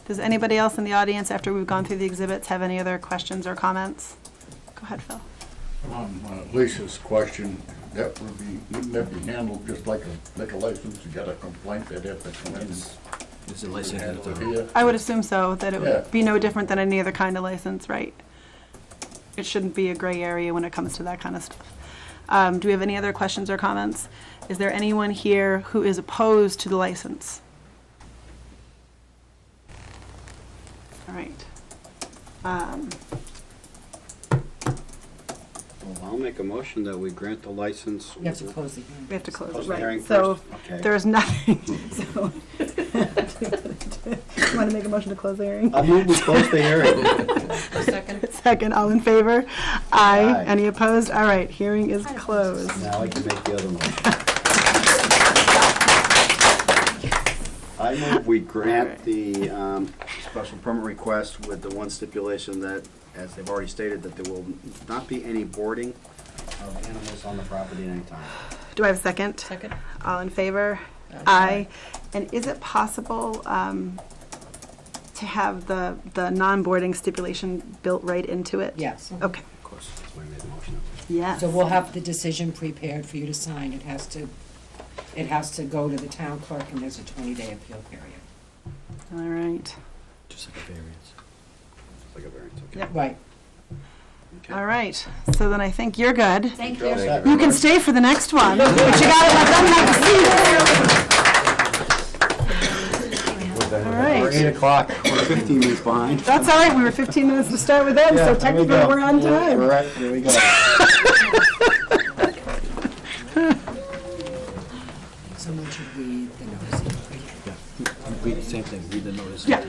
Does anybody else in the audience, after we've gone through the exhibits, have any other questions or comments? Go ahead, Phil. Lisa's question, wouldn't that be handled just like a liquor license? You got a complaint, they'd have to come in and Is the license handle it here? I would assume so, that it Yeah. would be no different than any other kind of license, right? It shouldn't be a gray area when it comes to that kind of stuff. Do we have any other questions or comments? Is there anyone here who is opposed to the license? All right. Well, I'll make a motion that we grant the license. You have to close the hearing. We have to close Close it, the hearing right. So first? Okay. there's nothing, so. You want to make a motion to close the hearing? I'll move we close the hearing. Second. Second, all in favor? Aye. Aye. Any opposed? All right, hearing is closed. Now I can make the other motion. I move we grant the special permit request with the one stipulation that, as they've already stated, that there will not be any boarding of animals on the property at any time. Do I have a second? Second. All in favor? Aye. And is it possible to have the non-boarding stipulation built right into it? Yes. Okay. Of course, that's why I made the motion. Yes. So we'll have the decision prepared for you to sign. It has to go to the town clerk, and there's a 20-day appeal period. All right. Just like a variance. Like a variance, okay. Yep. Right. All right. So then I think you're good. Thank you. You can stay for the next one, but you gotta let them have to see it. All We're 8 right. o'clock, we're 15 minutes behind. That's all right. We were 15 minutes to start with them, so technically we're on time. We're right, there we go. Someone should read the notice. Read the same thing, read the notice. Yeah.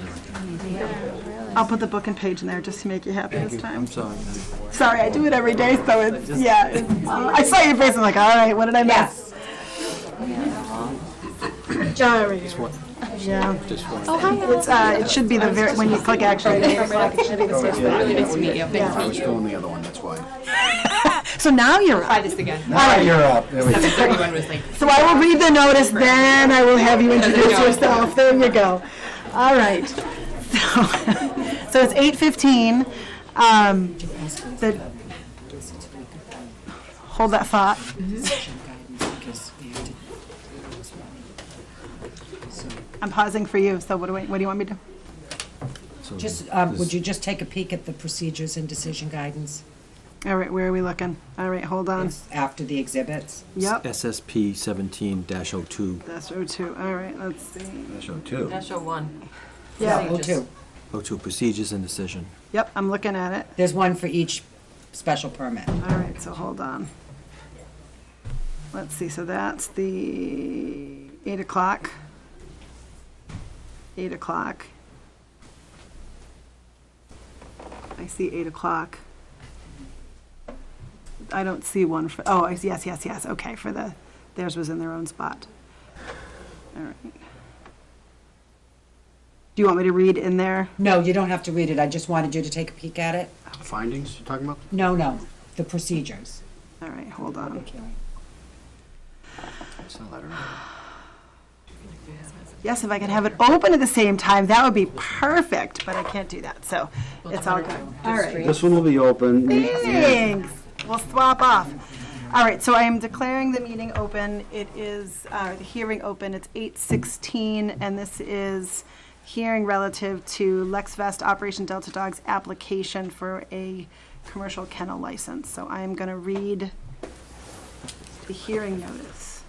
I'll put the book and page in there just to make you happy this time. I'm sorry. Sorry, I do it every day, so it's, yeah. I saw your face, I'm like, all right, what did I miss? All right. Yeah. Oh, hi. It's, it should be the very, when you click action, it should be the first one. Really nice to meet you. I was doing the other one, that's why. So now you're Try up. this again. Now you're up. There we go. 7:31 was like. So I will read the notice, then I will have you introduce yourself. There you go. All right. So it's 8:15. Hold that thought. I'm pausing for you, so what do you want me to do? Just, would you just take a peek at the procedures and decision guidance? All right, where are we looking? All right, hold on. It's after the exhibits. Yep, SSP 17-02. that's 02. All right, let's see. That's 02. Dash 01. Yeah, O2. 02, procedures and decision. yep, I'm looking at it. There's one for each special permit. All right, so hold on. Let's see, so that's the 8 o'clock. 8 o'clock. I see 8 o'clock. I don't see one for, oh, yes, okay, for the, theirs was in their own spot. All right. Do you want me to read in there? No, you don't have to read it. I just wanted you to take a peek at it. Findings you're talking about? No, the procedures. All right, hold on. Yes, if I could have it open at the same time, that would be perfect, but I can't do that, so it's all good. All right. This one will be open. Thanks. We'll swap off. All right, so I am declaring the meeting open. It is, the hearing open. It's 8:16, and this is hearing relative to Lex Vest Operation Delta Dogs application for a commercial kennel license. So I am going to read the hearing notice.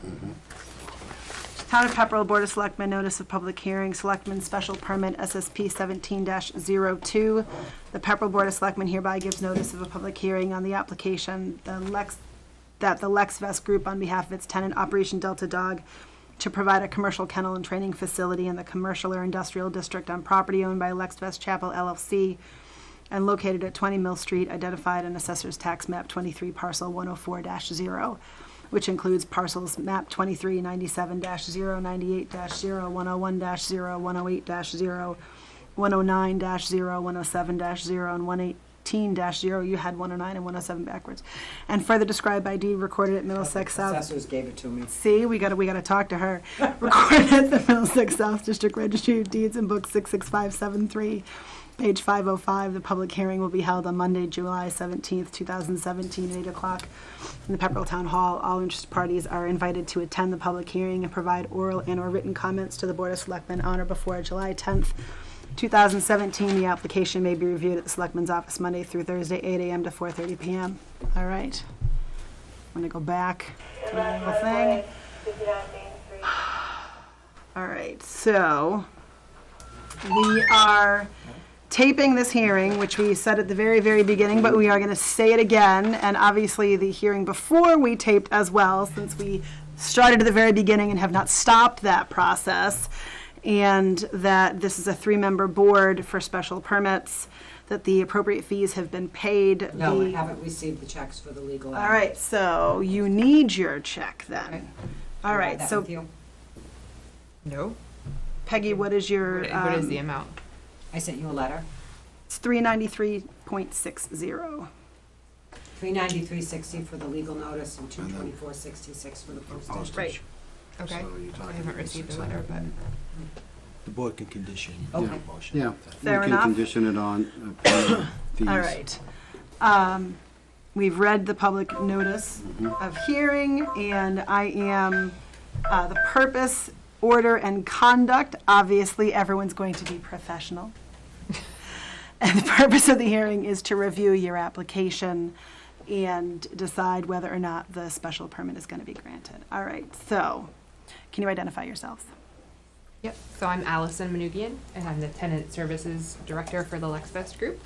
Town of Pepperell Board of Selectmen notice of public hearing, Selectmen Special Permit SSP 17-02. The Pepperell Board of Selectmen hereby gives notice of a public hearing on the application that the Lex Vest Group, on behalf of its tenant Operation Delta Dog, to provide a commercial kennel and training facility in the commercial or industrial district on property owned by Lex Vest Chapel LLC and located at 20 Mill Street, identified in Assessor's Tax Map 23, Parcel 104-0, which includes parcels map 23, 97-0, 98-0, 101-0, 108-0, 109-0, 107-0, and 118-0. You had 109 and 107 backwards. And further described by deed recorded at Middlesex South. Assessors gave it to me. See, we gotta talk to her. Recorded at the Middlesex South District Registry of Deeds in Book 66573. Page 505, the public hearing will be held on Monday, July 17th, 2017, at 8 o'clock in the Pepperell Town Hall. All interested parties are invited to attend the public hearing and provide oral and or written comments to the Board of Selectmen on or before July 10th, 2017. The application may be reviewed at the Selectmen's office Monday through Thursday, 8 a.m. to 4:30 p.m. All right. I'm going to go back to my little thing. All right, so we are taping this hearing, which we said at the very, very beginning, but we are going to say it again, and obviously the hearing before we taped as well, since we started at the very beginning and have not stopped that process, and that this is a 3-member board for special permits, that the appropriate fees have been paid. No, I haven't received the checks for the legal ad. All right, so you need your check then. Okay. All right, so No. Peggy, what is your... What is the amount? I sent you a letter. It's $393.60. $393.60 for the legal notice and $224.66 for the postage. Right. Okay. I haven't received the letter, but. The board can condition Okay. the motion. Yeah, Fair we enough. can condition it on fees. All right. We've read the public notice of hearing, and I am, the purpose, order, and conduct, obviously, everyone's going to be professional. And the purpose of the hearing is to review your application and decide whether or not the special permit is going to be granted. All right, so can you identify yourselves? Yep. So I'm Allison Manugian, and I'm the Tenant Services Director for the LexFest Group.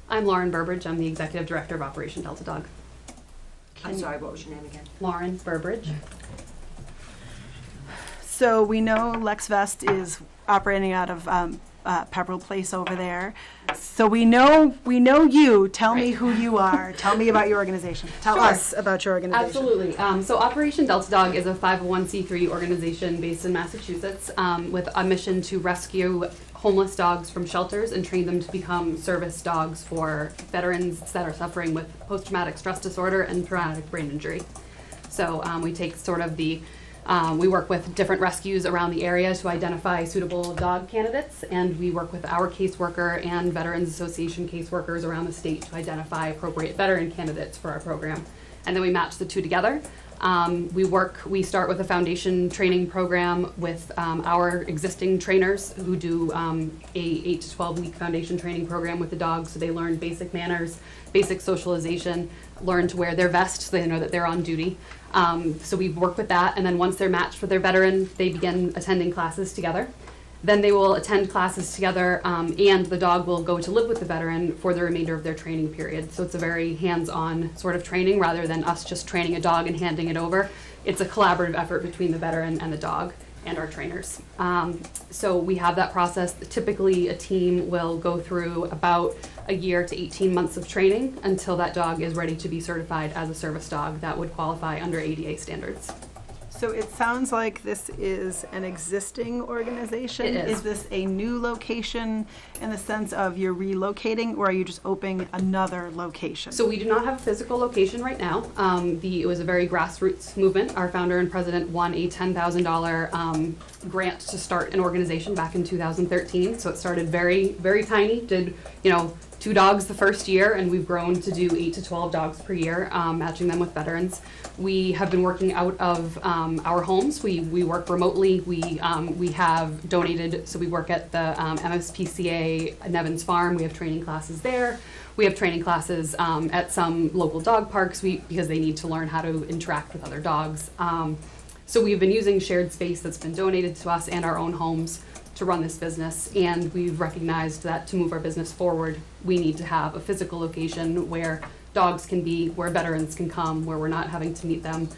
I'm Lauren Burbridge. I'm the Executive Director of Operation Delta Dog. I'm sorry, what was your name again? Lauren Burbridge. So we know LexVest is operating out of Pepperell Place over there. So we know you. Tell me who you are. Tell me about your organization. Tell Sure. us about your organization. Absolutely. So Operation Delta Dog is a 501c3 organization based in Massachusetts with a mission to rescue homeless dogs from shelters and train them to become service dogs for veterans that are suffering with post-traumatic stress disorder and traumatic brain injury. So we take sort of the we work with different rescues around the area to identify suitable dog candidates, and we work with our caseworker and Veterans Association caseworkers around the state to identify appropriate veteran candidates for our program. And then we match the two together. We start with a foundation training program with our existing trainers who do a 8 to 12 week foundation training program with the dogs, so they learn basic manners, basic socialization, learn to wear their vest so they know that they're on duty. So we work with that, and then once they're matched with their veteran, they begin attending classes together. Then they will attend classes together, and the dog will go to live with the veteran for the remainder of their training period. So it's a very hands-on sort of training rather than us just training a dog and handing it over. It's a collaborative effort between the veteran and the dog and our trainers. So we have that process. Typically, a team will go through about a year to 18 months of training until that dog is ready to be certified as a service dog that would qualify under ADA standards. So it sounds like this is an existing organization. It is. Is this a new location in the sense of you're relocating, or are you just opening another location? So we do not have a physical location right now. It was a very grassroots movement. Our founder and president won a $10,000 grant to start an organization back in 2013. So it started very, very tiny, did 2 dogs the first year, and we've grown to do 8 to 12 dogs per year, matching them with veterans. We have been working out of our homes. We work remotely. We have donated, so we work at the MSPCA Nevins Farm. We have training classes there. We have training classes at some local dog parks because they need to learn how to interact with other dogs. So we've been using shared space that's been donated to us and our own homes to run this business, and we've recognized that to move our business forward, we need to have a physical location where dogs can be, where veterans can come, where we're not having to meet them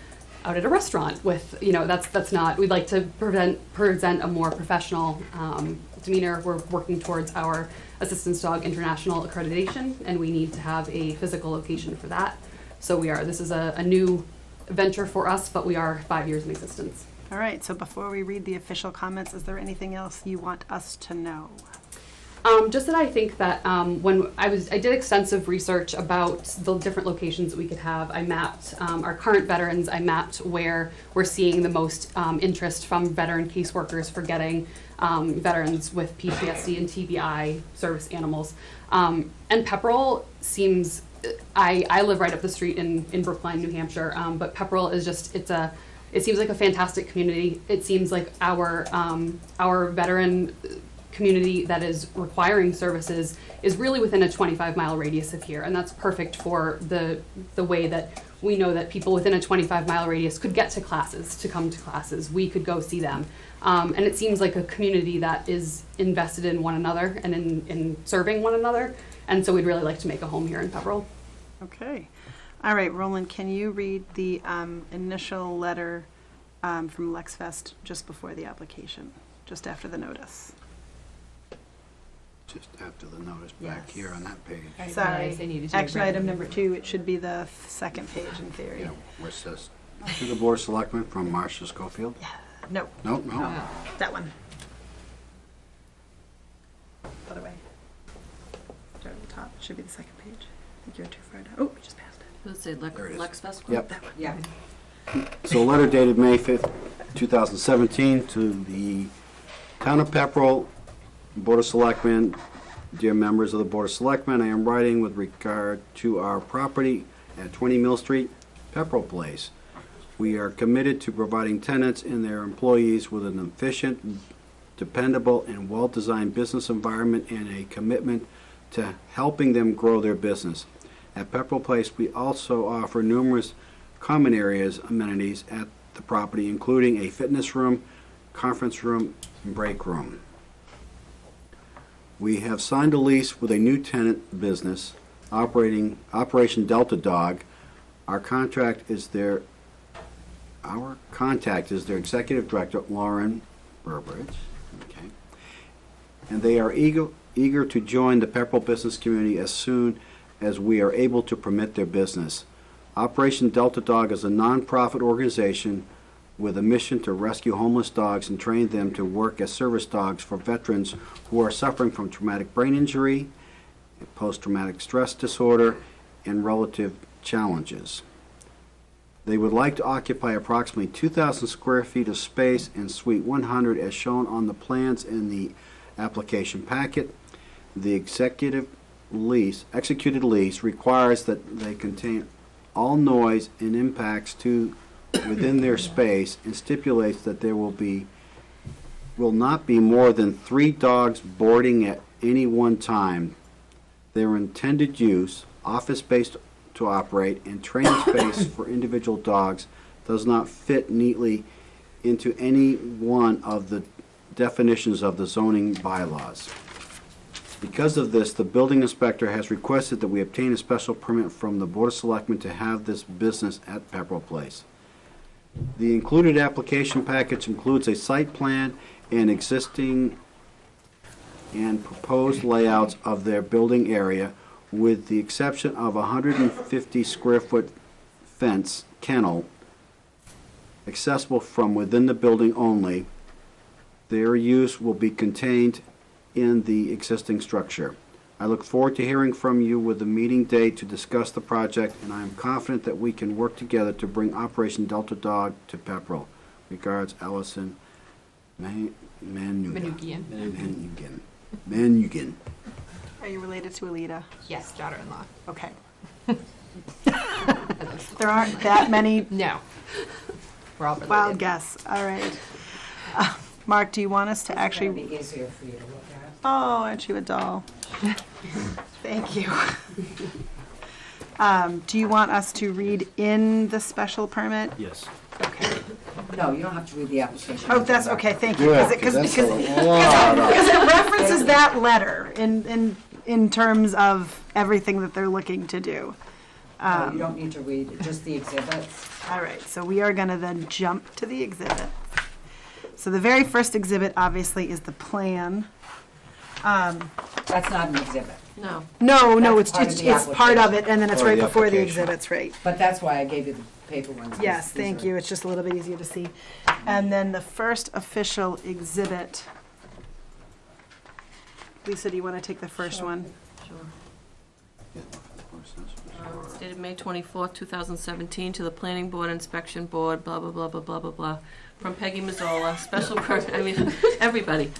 out at a restaurant with, that's not, we'd like to present a more professional demeanor. We're working towards our Assistance Dog International accreditation, and we need to have a physical location for that. So this is a new venture for us, but we are 5 years in existence. All right, so before we read the official comments, is there anything else you want us to know? Just that I think that when I did extensive research about the different locations that we could have. I mapped our current veterans. I mapped where we're seeing the most interest from veteran caseworkers for getting veterans with PTSD and TBI service animals. And Pepperell seems, I live right up the street in Brookline, New Hampshire, but Pepperell is just, it seems like a fantastic community. It seems like our veteran community that is requiring services is really within a 25-mile radius of here, and that's perfect for the way that we know that people within a 25-mile radius could get to classes, to come to classes. We could go see them. And it seems like a community that is invested in one another and in serving one another, and so we'd really like to make a home here in Pepperell. Okay. All right, Roland, can you read the initial letter from LexFest just before the application, just after the notice? Just after the notice back here on that page. Sorry, action item number 2, it should be the second page in theory. Yeah, where it says, to the Board of Selectmen from Marcia Schofield? Yeah, no. No. That one. Other way. Start at the top, it should be the second page. I think you're too far down. Oh, we just passed it. Does it say LexFest? Yep. That one. Yeah. So a letter dated May 5th, 2017 to the Town of Pepperell Board of Selectmen. Dear members of the Board of Selectmen, I am writing with regard to our property at 20 Mill Street, Pepperell Place. We are committed to providing tenants and their employees with an efficient, dependable, and well-designed business environment and a commitment to helping them grow their business. At Pepperell Place, we also offer numerous common areas amenities at the property, including a fitness room, conference room, and break room. We have signed a lease with a new tenant business, Operation Delta Dog. Our contact is their executive director, Lauren Burbridge. Okay. And they are eager to join the Pepperell business community as soon as we are able to permit their business. Operation Delta Dog is a nonprofit organization with a mission to rescue homeless dogs and train them to work as service dogs for veterans who are suffering from traumatic brain injury, post-traumatic stress disorder, and relative challenges. They would like to occupy approximately 2,000 square feet of space in Suite 100 as shown on the plans in the application packet. The executed lease requires that they contain all noise and impacts within their space and stipulates that there will not be more than 3 dogs boarding at any one time. Their intended use, office space to operate, and training space for individual dogs does not fit neatly into any one of the definitions of the zoning bylaws. Because of this, the building inspector has requested that we obtain a special permit from the Board of Selectmen to have this business at Pepperell Place. The included application package includes a site plan and existing and proposed layouts of their building area, with the exception of a 150 square foot fence kennel accessible from within the building only. Their use will be contained in the existing structure. I look forward to hearing from you with a meeting date to discuss the project, and I am confident that we can work together to bring Operation Delta Dog to Pepperell. Regards, Allison Manugian. Are you related to Alita? Yes, daughter-in-law. Okay. There aren't that many. No. We're all related. Wild guess. All right. Mark, do you want us to actually? It's gonna be easier for you to look at. Oh, aren't you a doll? Thank you. Do you want us to read in the special permit? Yes. No, you don't have to read the application. Oh, that's okay. Thank you. Yeah, Because that's a lot because it references that letter in terms of everything that they're looking to do. No, you don't need to read it, just the exhibits. All right, so we are going to then jump to the exhibit. So the very first exhibit, obviously, is the plan. That's not an exhibit. No. No, That's it's part of it, and then it's right before the exhibits, right? But that's why I gave you the paper ones. Yes, thank you. It's just a little bit easier to see. And then the first official exhibit. Lisa, do you want to take the first one? Sure. It's dated May 24th, 2017, to the Planning Board, Inspection Board, blah, blah, blah, blah, blah, blah, blah. From Peggy Mazzola, special permit, everybody.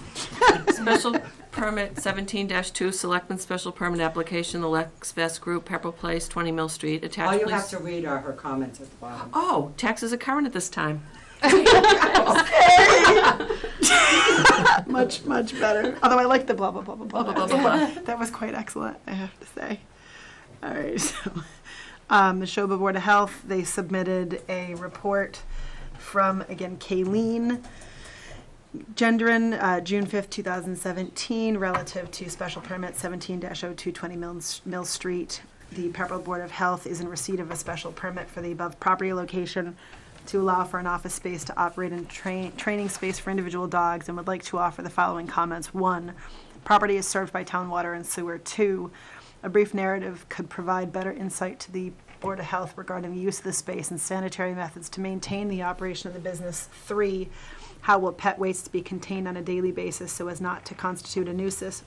Special permit 17-2, Selectman Special Permit Application, the Lex Vest Group, Pepperell Place, 20 Mill Street. Attached, All you please. have to read are her comments at the bottom. Oh, taxes are current at this time. Much better. Although I like the blah, blah, blah, blah, blah, Blah, blah, blah, blah. That was quite excellent, I have to say. All right, so the Neshoba Board of Health, they submitted a report from, again, Kayleen Gendron, June 5th, 2017, relative to special permit 17-02, 20 Mill Street. The Pepperell Board of Health is in receipt of a special permit for the above property location to allow for an office space to operate in training space for individual dogs, and would like to offer the following comments. 1, property is served by town water and sewer. 2, a brief narrative could provide better insight to the Board of Health regarding the use of the space and sanitary methods to maintain the operation of the business. 3, how will pet waste be contained on a daily basis so as not to constitute a nuisance?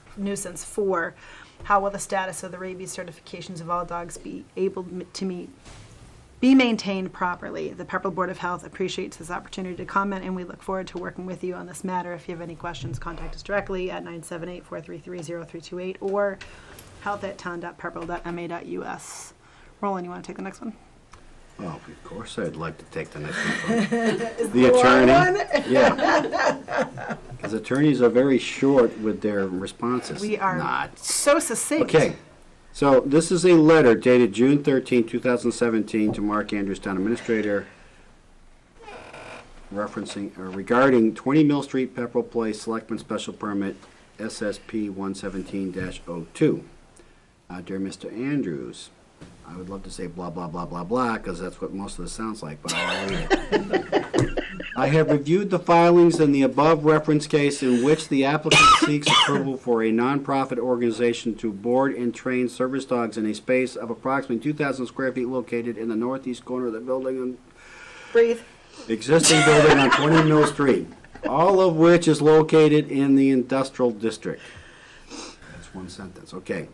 4, how will the status of the rabies certifications of all dogs be able to be maintained properly? The Pepperell Board of Health appreciates this opportunity to comment, and we look forward to working with you on this matter. If you have any questions, contact us directly at 978-433-0328 or health@town.pepperell.ma.us. Roland, you want to take the next one? Well, of course I'd like to take the next one. Is The long attorney. one? Yeah. Because attorneys are very short with their responses. We are not. so succinct. Okay. So this is a letter dated June 13, 2017 to Mark Andrews, Town Administrator, regarding 20 Mill Street, Pepperell Place, Selectman Special Permit, SSP 117-02. Dear Mr. Andrews, I would love to say blah, blah, blah, blah, blah, because that's what most of this sounds like, but I'll read it. I have reviewed the filings in the above reference case in which the applicant seeks approval for a nonprofit organization to board and train service dogs in a space of approximately 2,000 square feet located in the northeast corner of the building. Breathe. Existing building on 20 Mill Street, all of which is located in the industrial district. That's one sentence. Okay.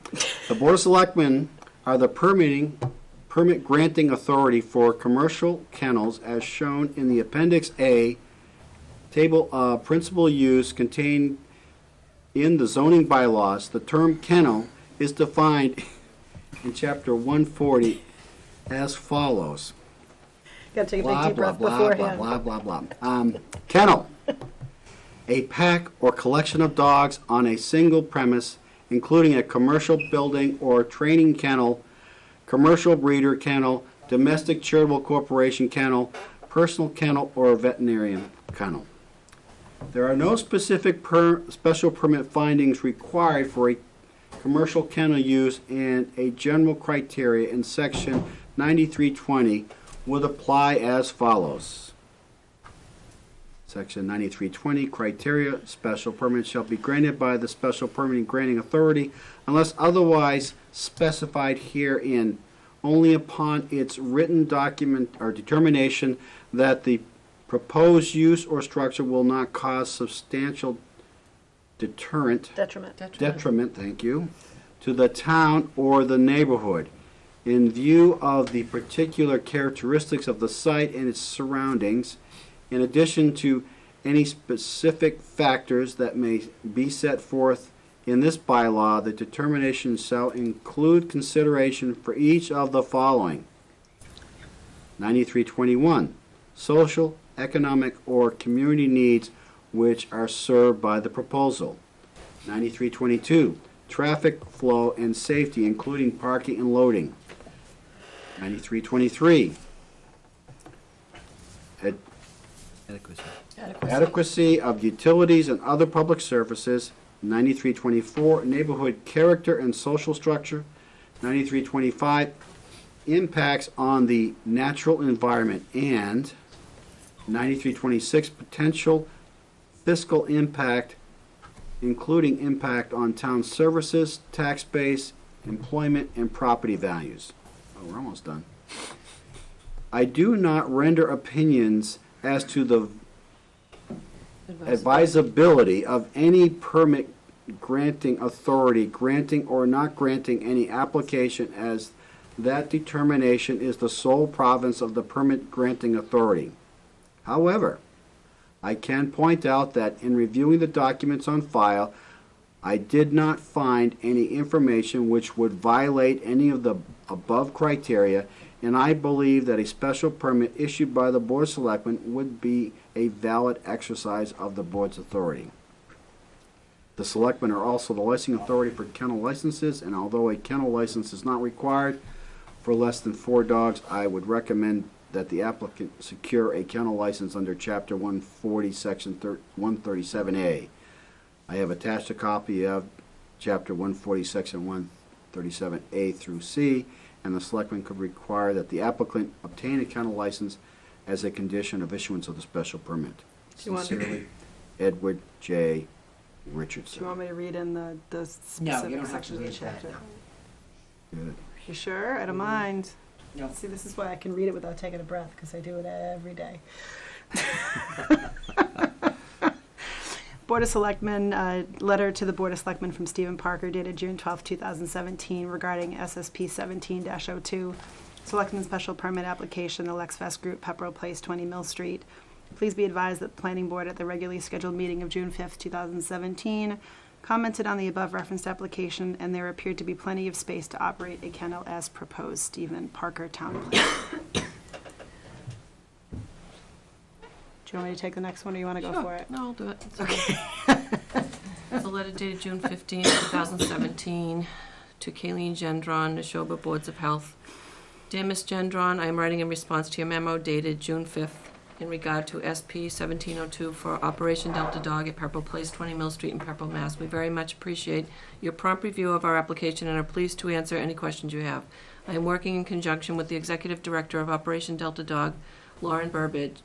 The Board of Selectmen are the permit granting authority for commercial kennels as shown in the Appendix A, table of principal use contained in the zoning bylaws. The term kennel is defined in Chapter 140 as follows. Got to take a big Blah, deep blah, breath blah, beforehand. blah, blah, blah, blah. Kennel, a pack or collection of dogs on a single premise, including a commercial building or training kennel, commercial breeder kennel, domestic charitable corporation kennel, personal kennel, or veterinarian kennel. There are no specific special permit findings required for a commercial kennel use, and a general criteria in Section 9320 would apply as follows. Section 9320 criteria: special permit shall be granted by the special permitting granting authority unless otherwise specified herein, only upon its written document or determination that the proposed use or structure will not cause substantial deterrent detriment, thank you, to the town or the neighborhood, in view of the particular characteristics of the site and its surroundings, in addition to any specific factors that may be set forth in this bylaw, the determination shall include consideration for each of the following. 9321, social, economic, or community needs which are served by the proposal. 9322, traffic flow and safety, including parking and loading. 9323, adequacy of utilities and other public services. 9324, neighborhood character and social structure. 9325, impacts on the natural environment. And 9326, potential fiscal impact, including impact on town services, tax base, employment, and property values. Oh, we're almost done. I do not render opinions as to the advisability of any permit granting authority granting or not granting any application, as that determination is the sole province of the permit granting authority. However, I can point out that in reviewing the documents on file, I did not find any information which would violate any of the above criteria, and I believe that a special permit issued by the Board of Selectmen would be a valid exercise of the Board's authority. The Selectmen are also the licensing authority for kennel licenses, and although a kennel license is not required for less than 4 dogs, I would recommend that the applicant secure a kennel license under Chapter 140, Section 137A. I have attached a copy of Chapter 140, Section 137A through C, and the Selectmen could require that the applicant obtain a kennel license as a condition of issuance of the special permit. Sincerely, Edward J. Richardson. Do you want me to read in the No, specific you don't have to sections of the read that. chapter? Good. You sure? I don't mind. No. See, this is why I can read it without taking a breath, because I do it every day. Board of Selectmen, letter to the Board of Selectmen from Stephen Parker dated June 12, 2017 regarding SSP 17-02, Selectmen Special Permit Application, the Lex Fest Group, Pepperell Place, 20 Mill Street. Please be advised that the Planning Board at the regularly scheduled meeting of June 5, 2017 commented on the above referenced application, and there appeared to be plenty of space to operate a kennel as proposed. Stephen Parker, Town Planner. Do you want me to take the next one, or you want to go Sure. for it? No, I'll do it. It's Okay. The letter dated June 15, 2017, to Kayleen Gendron, Neshoba Boards of Health. Dear Ms. Gendron, I am writing in response to your memo dated June 5th in regard to SP 1702 for Operation Delta Dog at Purple Place, 20 Mill Street in Purple, Mass. We very much appreciate your prompt review of our application and are pleased to answer any questions you have. I am working in conjunction with the Executive Director of Operation Delta Dog, Lauren Burbridge.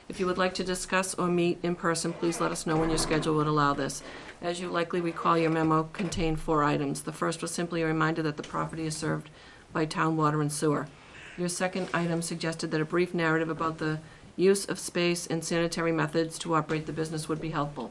If you would like to discuss or meet in person, please let us know when your schedule would allow this. As you likely recall, your memo contained 4 items. The first was simply a reminder that the property is served by town water and sewer. Your second item suggested that a brief narrative about the use of space and sanitary methods to operate the business would be helpful.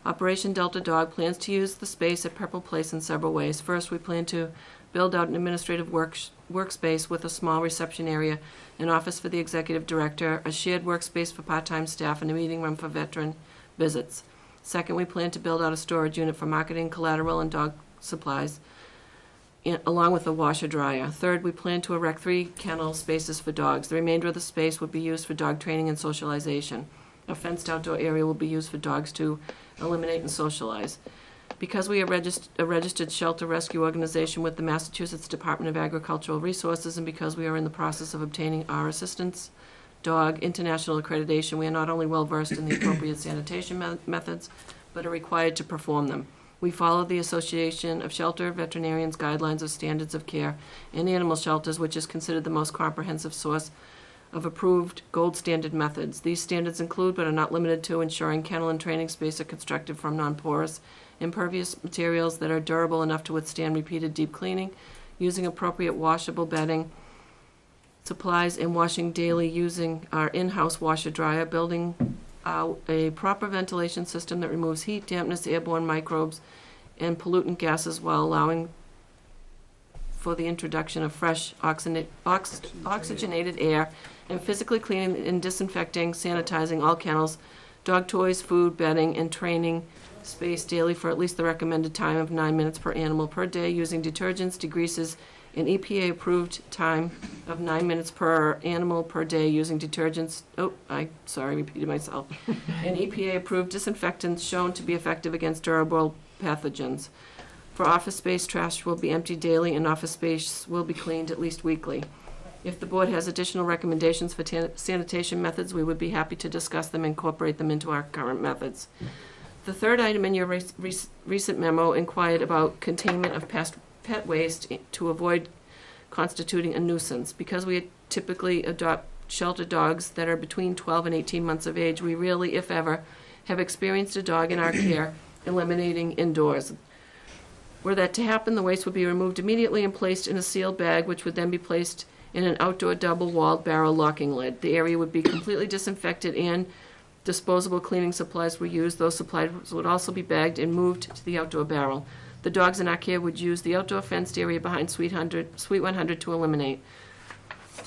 Operation Delta Dog plans to use the space at Purple Place in several ways. First, we plan to build out an administrative workspace with a small reception area, an office for the executive director, a shared workspace for part-time staff, and a meeting room for veteran visits. Second, we plan to build out a storage unit for marketing, collateral, and dog supplies, along with a washer dryer. Third, we plan to erect 3 kennel spaces for dogs. The remainder of the space would be used for dog training and socialization. A fenced outdoor area will be used for dogs to eliminate and socialize. Because we are a registered shelter rescue organization with the Massachusetts Department of Agricultural Resources, and because we are in the process of obtaining our assistance dog international accreditation, we are not only well-versed in the appropriate sanitation methods, but are required to perform them. We follow the Association of Shelter Veterinarians Guidelines of Standards of Care in Animal Shelters, which is considered the most comprehensive source of approved gold standard methods. These standards include, but are not limited to, ensuring kennel and training space are constructed from non-porous, impervious materials that are durable enough to withstand repeated deep cleaning, using appropriate washable bedding, supplies, and washing daily using our in-house washer dryer, building a proper ventilation system that removes heat, dampness, airborne microbes, and pollutant gases while allowing for the introduction of fresh oxygenated air, and physically cleaning and disinfecting, sanitizing all kennels, dog toys, food, bedding, and training space daily for at least the recommended time of 9 minutes per animal per day using detergents, degreases, an EPA-approved time of 9 minutes per animal per day using detergents. Repeated myself. An EPA-approved disinfectants shown to be effective against durable pathogens. For office space, trash will be emptied daily and office space will be cleaned at least weekly. If the board has additional recommendations for sanitation methods, we would be happy to discuss them and incorporate them into our current methods. The third item in your recent memo inquired about containment of pet waste to avoid constituting a nuisance. Because we typically adopt shelter dogs that are between 12 and 18 months of age, we rarely, if ever, have experienced a dog in our care eliminating indoors. Were that to happen, the waste would be removed immediately and placed in a sealed bag, which would then be placed in an outdoor double-walled barrel locking lid. The area would be completely disinfected and disposable cleaning supplies were used. Those supplies would also be bagged and moved to the outdoor barrel. The dogs in our care would use the outdoor fenced area behind Suite 100 to eliminate.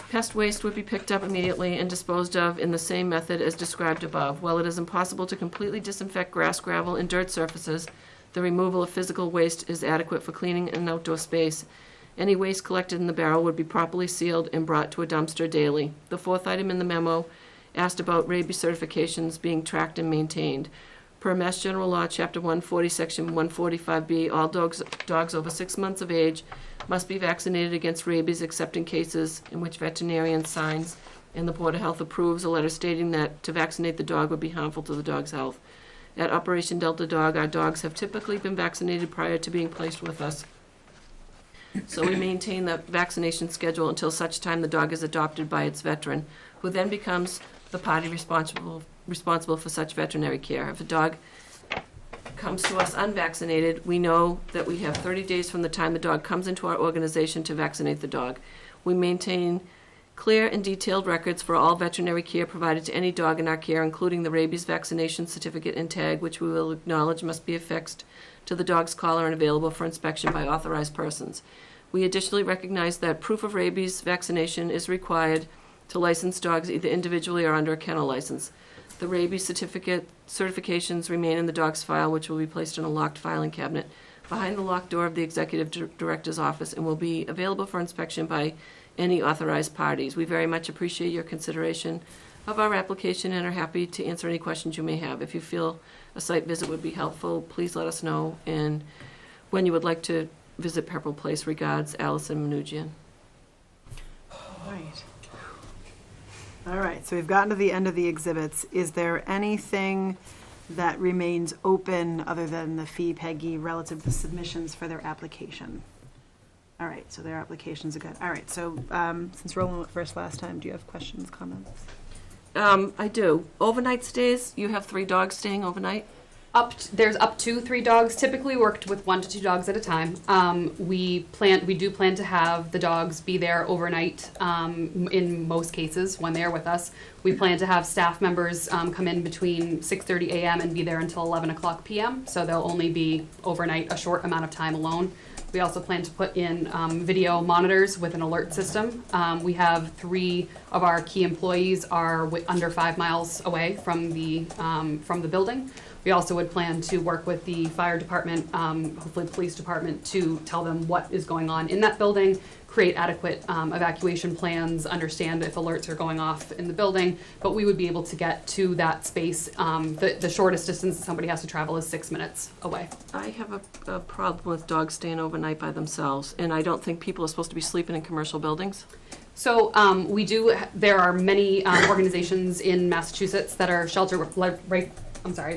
Pest waste would be picked up immediately and disposed of in the same method as described above. While it is impossible to completely disinfect grass, gravel, and dirt surfaces, the removal of physical waste is adequate for cleaning an outdoor space. Any waste collected in the barrel would be properly sealed and brought to a dumpster daily. The fourth item in the memo asked about rabies certifications being tracked and maintained. Per Mass General Law, Chapter 140, Section 145B, all dogs over 6 months of age must be vaccinated against rabies except in cases in which veterinarian signs and the Board of Health approves a letter stating that to vaccinate the dog would be harmful to the dog's health. At Operation Delta Dog, our dogs have typically been vaccinated prior to being placed with us. So we maintain the vaccination schedule until such time the dog is adopted by its veteran, who then becomes the party responsible for such veterinary care. If a dog comes to us unvaccinated, we know that we have 30 days from the time the dog comes into our organization to vaccinate the dog. We maintain clear and detailed records for all veterinary care provided to any dog in our care, including the rabies vaccination certificate and tag, which we will acknowledge must be affixed to the dog's collar and available for inspection by authorized persons. We additionally recognize that proof of rabies vaccination is required to licensed dogs either individually or under a kennel license. The rabies certifications remain in the dog's file, which will be placed in a locked filing cabinet behind the locked door of the executive director's office and will be available for inspection by any authorized parties. We very much appreciate your consideration of our application and are happy to answer any questions you may have. If you feel a site visit would be helpful, please let us know. And when you would like to visit Pepperell Place, regards, Allison Manugian. All right, so we've gotten to the end of the exhibits. Is there anything that remains open other than the fee, Peggy, relative to submissions for their application? All right, so their applications are good. All right, so since Roland went first last time, do you have questions, comments? I do. Overnight stays, you have 3 dogs staying overnight? There's up to 3 dogs, typically worked with 1 to 2 dogs at a time. We do plan to have the dogs be there overnight in most cases when they're with us. We plan to have staff members come in between 6:30 a.m. and be there until 11 o'clock p.m. So they'll only be overnight a short amount of time alone. We also plan to put in video monitors with an alert system. We have 3 of our key employees are under 5 miles away from the building. We also would plan to work with the fire department, hopefully the police department, to tell them what is going on in that building, create adequate evacuation plans, understand if alerts are going off in the building, but we would be able to get to that space. The shortest distance somebody has to travel is 6 minutes away. I have a problem with dogs staying overnight by themselves, and I don't think people are supposed to be sleeping in commercial buildings. So there are many organizations in Massachusetts that are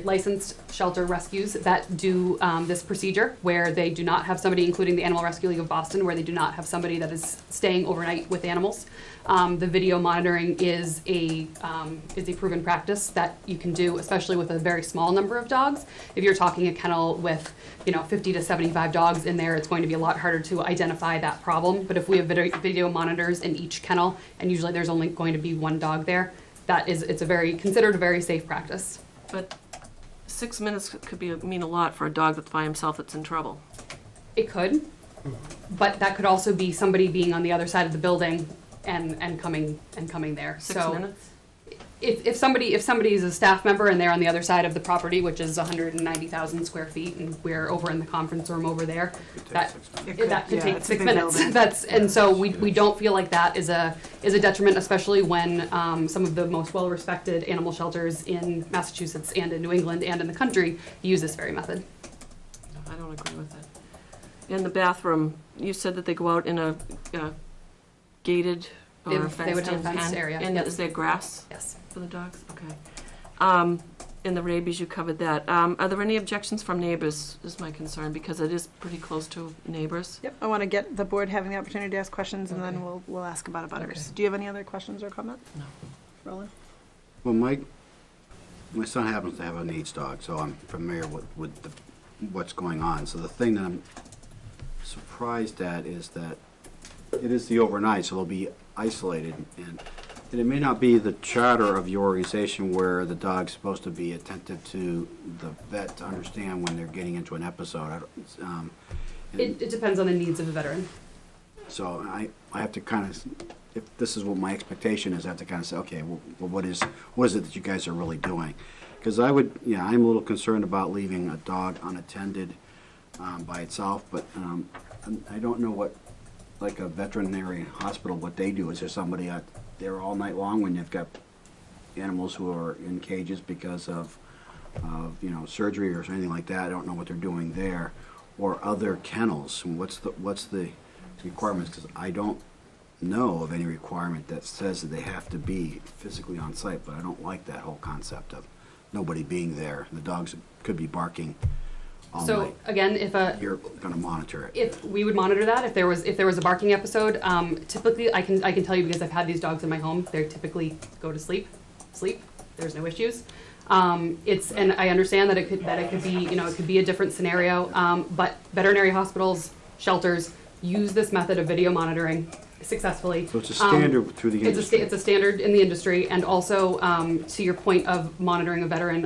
licensed shelter rescues that do this procedure where they do not have somebody, including the Animal Rescue League of Boston, where they do not have somebody that is staying overnight with animals. The video monitoring is a proven practice that you can do, especially with a very small number of dogs. If you're talking a kennel with 50 to 75 dogs in there, it's going to be a lot harder to identify that problem. But if we have video monitors in each kennel, and usually there's only going to be 1 dog there, it's considered a very safe practice. But 6 minutes could mean a lot for a dog that's by himself that's in trouble. It could, but that could also be somebody being on the other side of the building and coming there. 6 minutes? if somebody is a staff member and they're on the other side of the property, which is 190,000 square feet, and we're over in the conference room over there, that could take 6 minutes. And so we don't feel like that is a detriment, especially when some of the most well-respected animal shelters in Massachusetts and in New England and in the country use this very method. I don't agree with it. In the bathroom, you said that they go out in a gated or They would have a fenced area. And Yes. is there grass? Yes. For the dogs? Okay. And the rabies, you covered that. Are there any objections from neighbors, is my concern, because it is pretty close to neighbors? Yep, I want to get the board having the opportunity to ask questions, and then we'll ask about abutters. Okay. Do you have any other questions or comments? No. Roland? Well, my son happens to have a needs dog, so I'm familiar with what's going on. So the thing that I'm surprised at is that it is the overnight, so they'll be isolated, and it may not be the charter of your organization where the dog's supposed to be attentive to the vet to understand when they're getting into an episode. It depends on the needs of the veteran. So I have to kind of, if this is what my expectation is, I have to kind of say, okay, well, what is it that you guys are really doing? Because I'm a little concerned about leaving a dog unattended by itself, but I don't know what, like a veterinary hospital, what they do. Is there somebody out there all night long when you've got animals who are in cages because of surgery or anything like that? I don't know what they're doing there, or other kennels. And what's the requirements? Because I don't know of any requirement that says that they have to be physically on site, but I don't like that whole concept of nobody being there. The dogs could be barking all So night. again, You're going to monitor it. if we would monitor that, if there was a barking episode, typically I can tell you, because I've had these dogs in my home, they typically go to sleep. There's no issues. And I understand that it could be it could be a different scenario, but veterinary hospitals, shelters use this method of video monitoring successfully. So it's a standard through the industry. It's a standard in the industry, and also to your point of monitoring a veteran,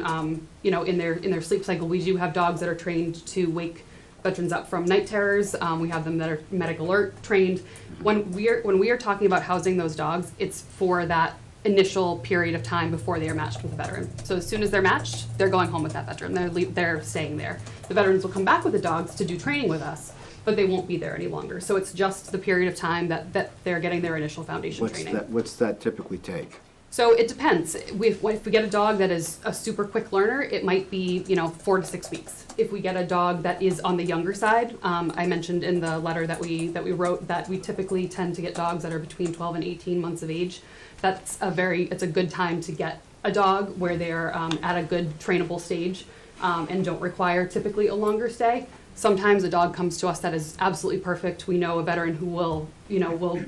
in their sleep cycle, we do have dogs that are trained to wake veterans up from night terrors. We have them that are medic alert trained. When we are talking about housing those dogs, it's for that initial period of time before they are matched with a veteran. So as soon as they're matched, they're going home with that veteran. They're staying there. The veterans will come back with the dogs to do training with us, but they won't be there any longer. So it's just the period of time that they're getting their initial foundation training. What's that typically take? So it depends. If we get a dog that is a super quick learner, it might be 4 to 6 weeks. If we get a dog that is on the younger side, I mentioned in the letter that we wrote that we typically tend to get dogs that are between 12 and 18 months of age. It's a good time to get a dog where they're at a good trainable stage and don't require typically a longer stay. Sometimes a dog comes to us that is absolutely perfect. We know a veteran who will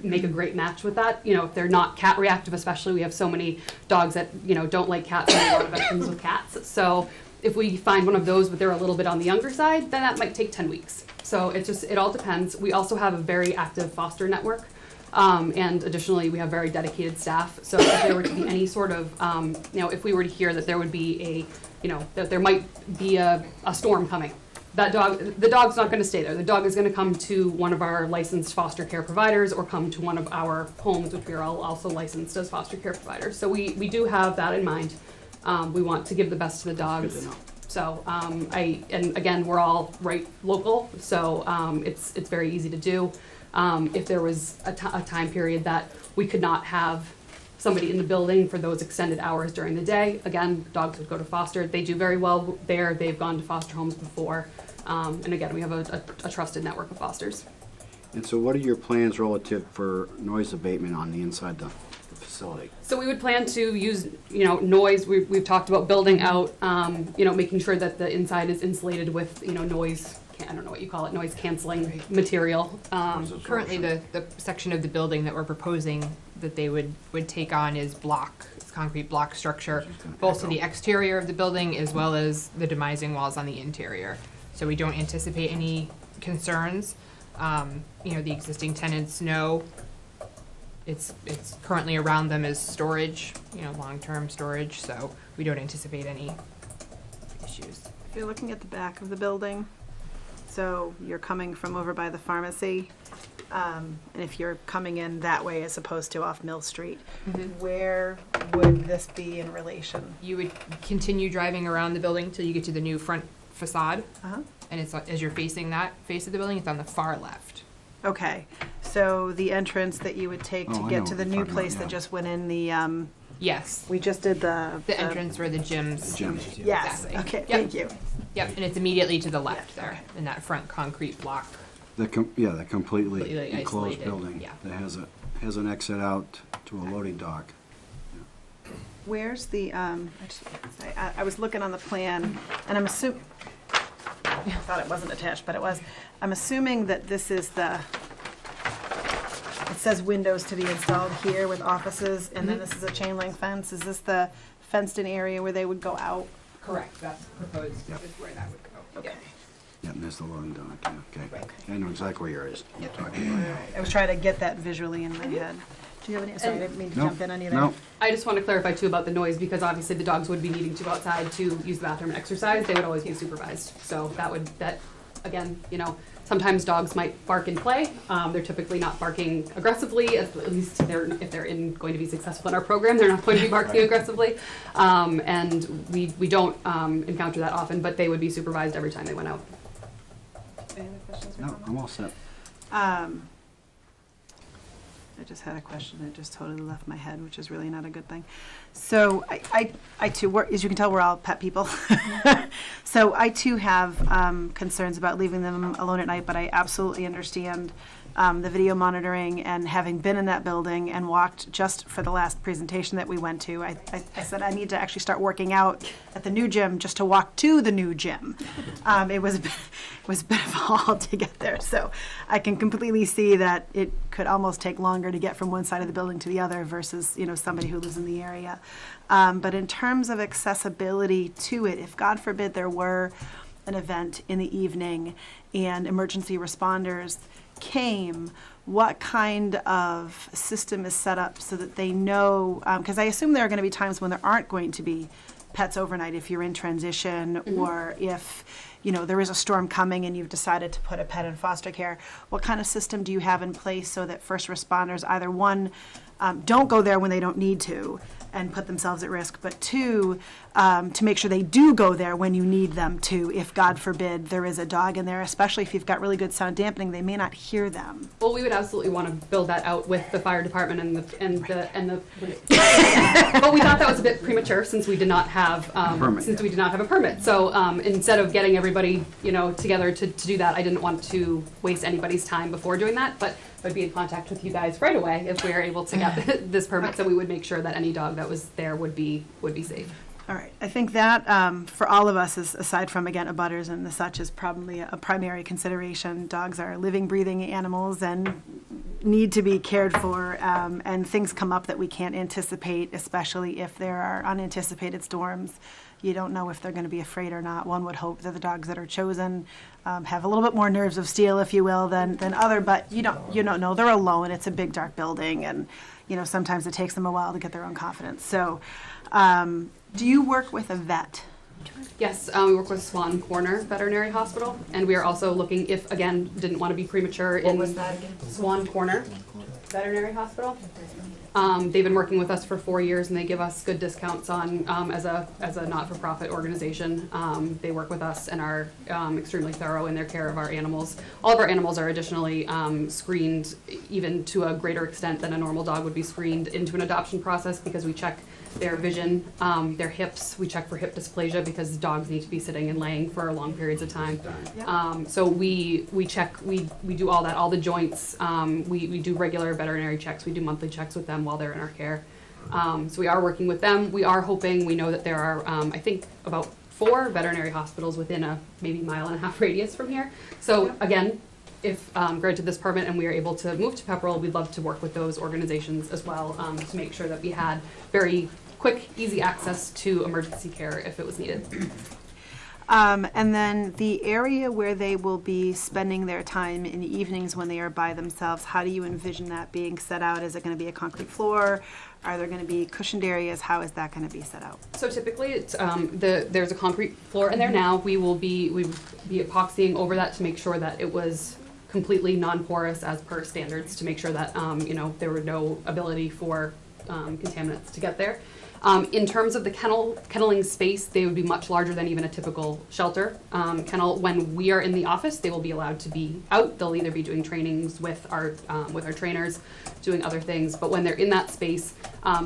make a great match with that. If they're not cat reactive, especially, we have so many dogs that, don't like cats, and a lot of veterans with cats. So if we find one of those, but they're a little bit on the younger side, then that might take 10 weeks. So it all depends. We also have a very active foster network. And additionally, we have very dedicated staff. So if there were to be any sort of, if we were to hear that there would be that there might be a storm coming, the dog's not going to stay there. The dog is going to come to one of our licensed foster care providers or come to one of our homes, which we are all also licensed as foster care providers. So we do have that in mind. We want to give the best to the dogs. Good to know. So and again, we're all right local, so it's very easy to do. If there was a time period that we could not have somebody in the building for those extended hours during the day, again, dogs would go to foster. They do very well there. They've gone to foster homes before. And again, we have a trusted network of fosters. And so what are your plans relative for noise abatement on the inside the facility? So we would plan to use, noise. We've talked about building out, making sure that the inside is insulated with, noise, I don't know what you call it, noise canceling material. Currently, the section of the building that we're proposing that they would take on is concrete block structure, both to the exterior of the building as well as the demising walls on the interior. So we don't anticipate any concerns. The existing tenants know it's currently around them as storage, long-term storage, so we don't anticipate any issues. If you're looking at the back of the building, so you're coming from over by the pharmacy, and if you're coming in that way as opposed to off Mill Street, Mhm. where would this be in relation? You would continue driving around the building till you get to the new front facade. Uh-huh. And it's, as you're facing that face of the building, it's on the far left. Okay, so the entrance that you would take to Oh, I get know to what the you're new talking place about, that yeah. just went in the, Yes. we just did the. The entrance where the gyms. Yes, Exactly. okay, Yep. thank you. Yep, and it's immediately to the left there, in that front concrete block. The completely Completely enclosed isolated, building yeah. that has an exit out to a loading dock. Where's the, I was looking on the plan, and I'm assuming, I thought it wasn't attached, but it was. I'm assuming that this is the, it says windows to be installed here with offices, and then this is a chain link fence. Is this the fenced-in area where they would go out? Correct, that's proposed, is where that would go. Okay. Yeah, and there's the loading dock, yeah, okay. I know exactly where it is. You're talking All about. right. I was trying to get that visually in my head. Do you have any, sorry, I didn't mean to No, jump in on you there. no. I just want to clarify too about the noise, because obviously the dogs would be needing to go outside to use the bathroom and exercise. They would always be supervised. So that again, you know, sometimes dogs might bark in play. They're typically not barking aggressively, at least if they're going to be successful in our program, they're not going to be barking aggressively. And we don't encounter that often, but they would be supervised every time they went out. Any other questions or No, comments? I'm all set. I just had a question that just totally left my head, which is really not a good thing. So I too, as you can tell, we're all pet people. So I too have concerns about leaving them alone at night, but I absolutely understand the video monitoring, and having been in that building and walked just for the last presentation that we went to, I said I need to actually start working out at the new gym just to walk to the new gym. It was a bit of a haul to get there, so I can completely see that it could almost take longer to get from one side of the building to the other versus, you know, somebody who lives in the area. But in terms of accessibility to it, if God forbid there were an event in the evening and emergency responders came, what kind of system is set up so that they know, because I assume there are going to be times when there aren't going to be pets overnight if you're in transition, or if, you know, there is a storm coming and you've decided to put a pet in foster care. What kind of system do you have in place so that first responders, either one, don't go there when they don't need to and put themselves at risk, but two, to make sure they do go there when you need them to, if God forbid there is a dog in there, especially if you've got really good sound dampening, they may not hear them. Well, we would absolutely want to build that out with the fire department and the. But we thought that was a bit premature since we did not have we did not have a permit. So instead of getting everybody, you know, together to do that, I didn't want to waste anybody's time before doing that. But I'd be in contact with you guys right away if we are able to get this permit, so we would make sure that any dog that was there would be safe. All right, I think that for all of us, is, aside from, again, abutters and the such, is probably a primary consideration. Dogs are living, breathing animals and need to be cared for, and things come up that we can't anticipate, especially if there are unanticipated storms. You don't know if they're going to be afraid or not. One would hope that the dogs that are chosen have a little bit more nerves of steel, if you will, than other, but you don't know. They're alone. It's a big, dark building, and, you know, sometimes it takes them a while to get their own confidence. So, do you work with a vet? Yes, we work with Swan Corner Veterinary Hospital, and we are also looking, if, again, didn't want to be premature, What was that again? Swan Corner Veterinary Hospital. They've been working with us for 4 years, and they give us good discounts on, as a not-for-profit organization. They work with us and are extremely thorough in their care of our animals. All of our animals are additionally screened, even to a greater extent than a normal dog would be screened, into an adoption process, because we check their vision, their hips. We check for hip dysplasia because dogs need to be sitting and laying for long periods of time. So we check, we do all that, all the joints. We do regular veterinary checks. We do monthly checks with them while they're in our care. So we are working with them. We are hoping, we know that there are, I think, about 4 veterinary hospitals within a maybe 1.5 mile radius from here. So again, if granted this permit and we are able to move to Pepperell, we'd love to work with those organizations as well, to make sure that we had very quick, easy access to emergency care if it was needed. And then the area where they will be spending their time in the evenings when they are by themselves, how do you envision that being set out? Is it going to be a concrete floor? Are there going to be cushioned areas? How is that going to be set out? So typically, it's there's a concrete floor in there now. We would be epoxying over that to make sure that it was completely non-porous as per standards to make sure that, there were no ability for contaminants to get there. In terms of the kenneling space, they would be much larger than even a typical shelter. Kennel, when we are in the office, they will be allowed to be out. They'll either be doing trainings with our trainers, doing other things. But when they're in that space,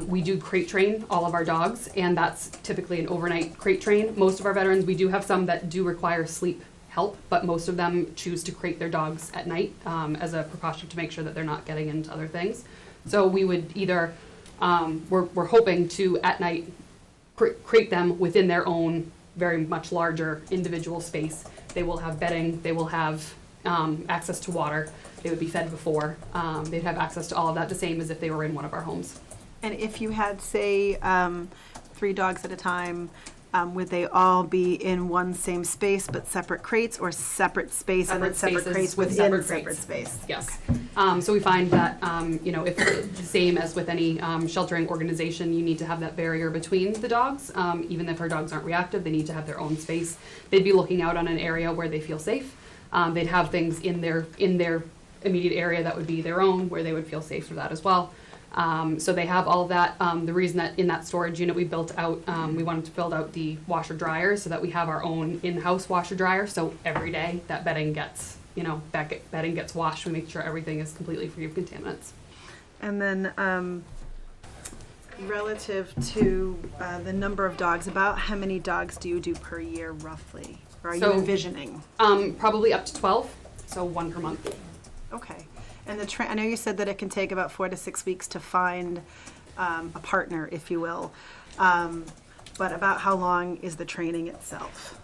we do crate train all of our dogs, and that's typically an overnight crate train. Most of our veterans, we do have some that do require sleep help, but most of them choose to crate their dogs at night as a precaution to make sure that they're not getting into other things. So we would either we're hoping to, at night, crate them within their own very much larger individual space. They will have bedding, they will have access to water, they would be fed before, they'd have access to all of that, the same as if they were in one of our homes. And if you had, say, 3 dogs at a time, would they all be in one same space but separate crates, or separate space and then separate crates within separate space? Yes. So we find that, if it's the same as with any sheltering organization, you need to have that barrier between the dogs. Even if our dogs aren't reactive, they need to have their own space. They'd be looking out on an area where they feel safe. They'd have things in their immediate area that would be their own, where they would feel safe for that as well. So they have all of that. The reason that in that storage unit we built out, we wanted to build out the washer dryer so that we have our own in-house washer dryer. So every day that bedding gets, bedding gets washed. We make sure everything is completely free of contaminants. And then relative to the number of dogs, about how many dogs do you do per year roughly? Or are you envisioning? Probably up to 12, so 1 per month. Okay. And I know you said that it can take about 4 to 6 weeks to find a partner, if you will. But about how long is the training itself?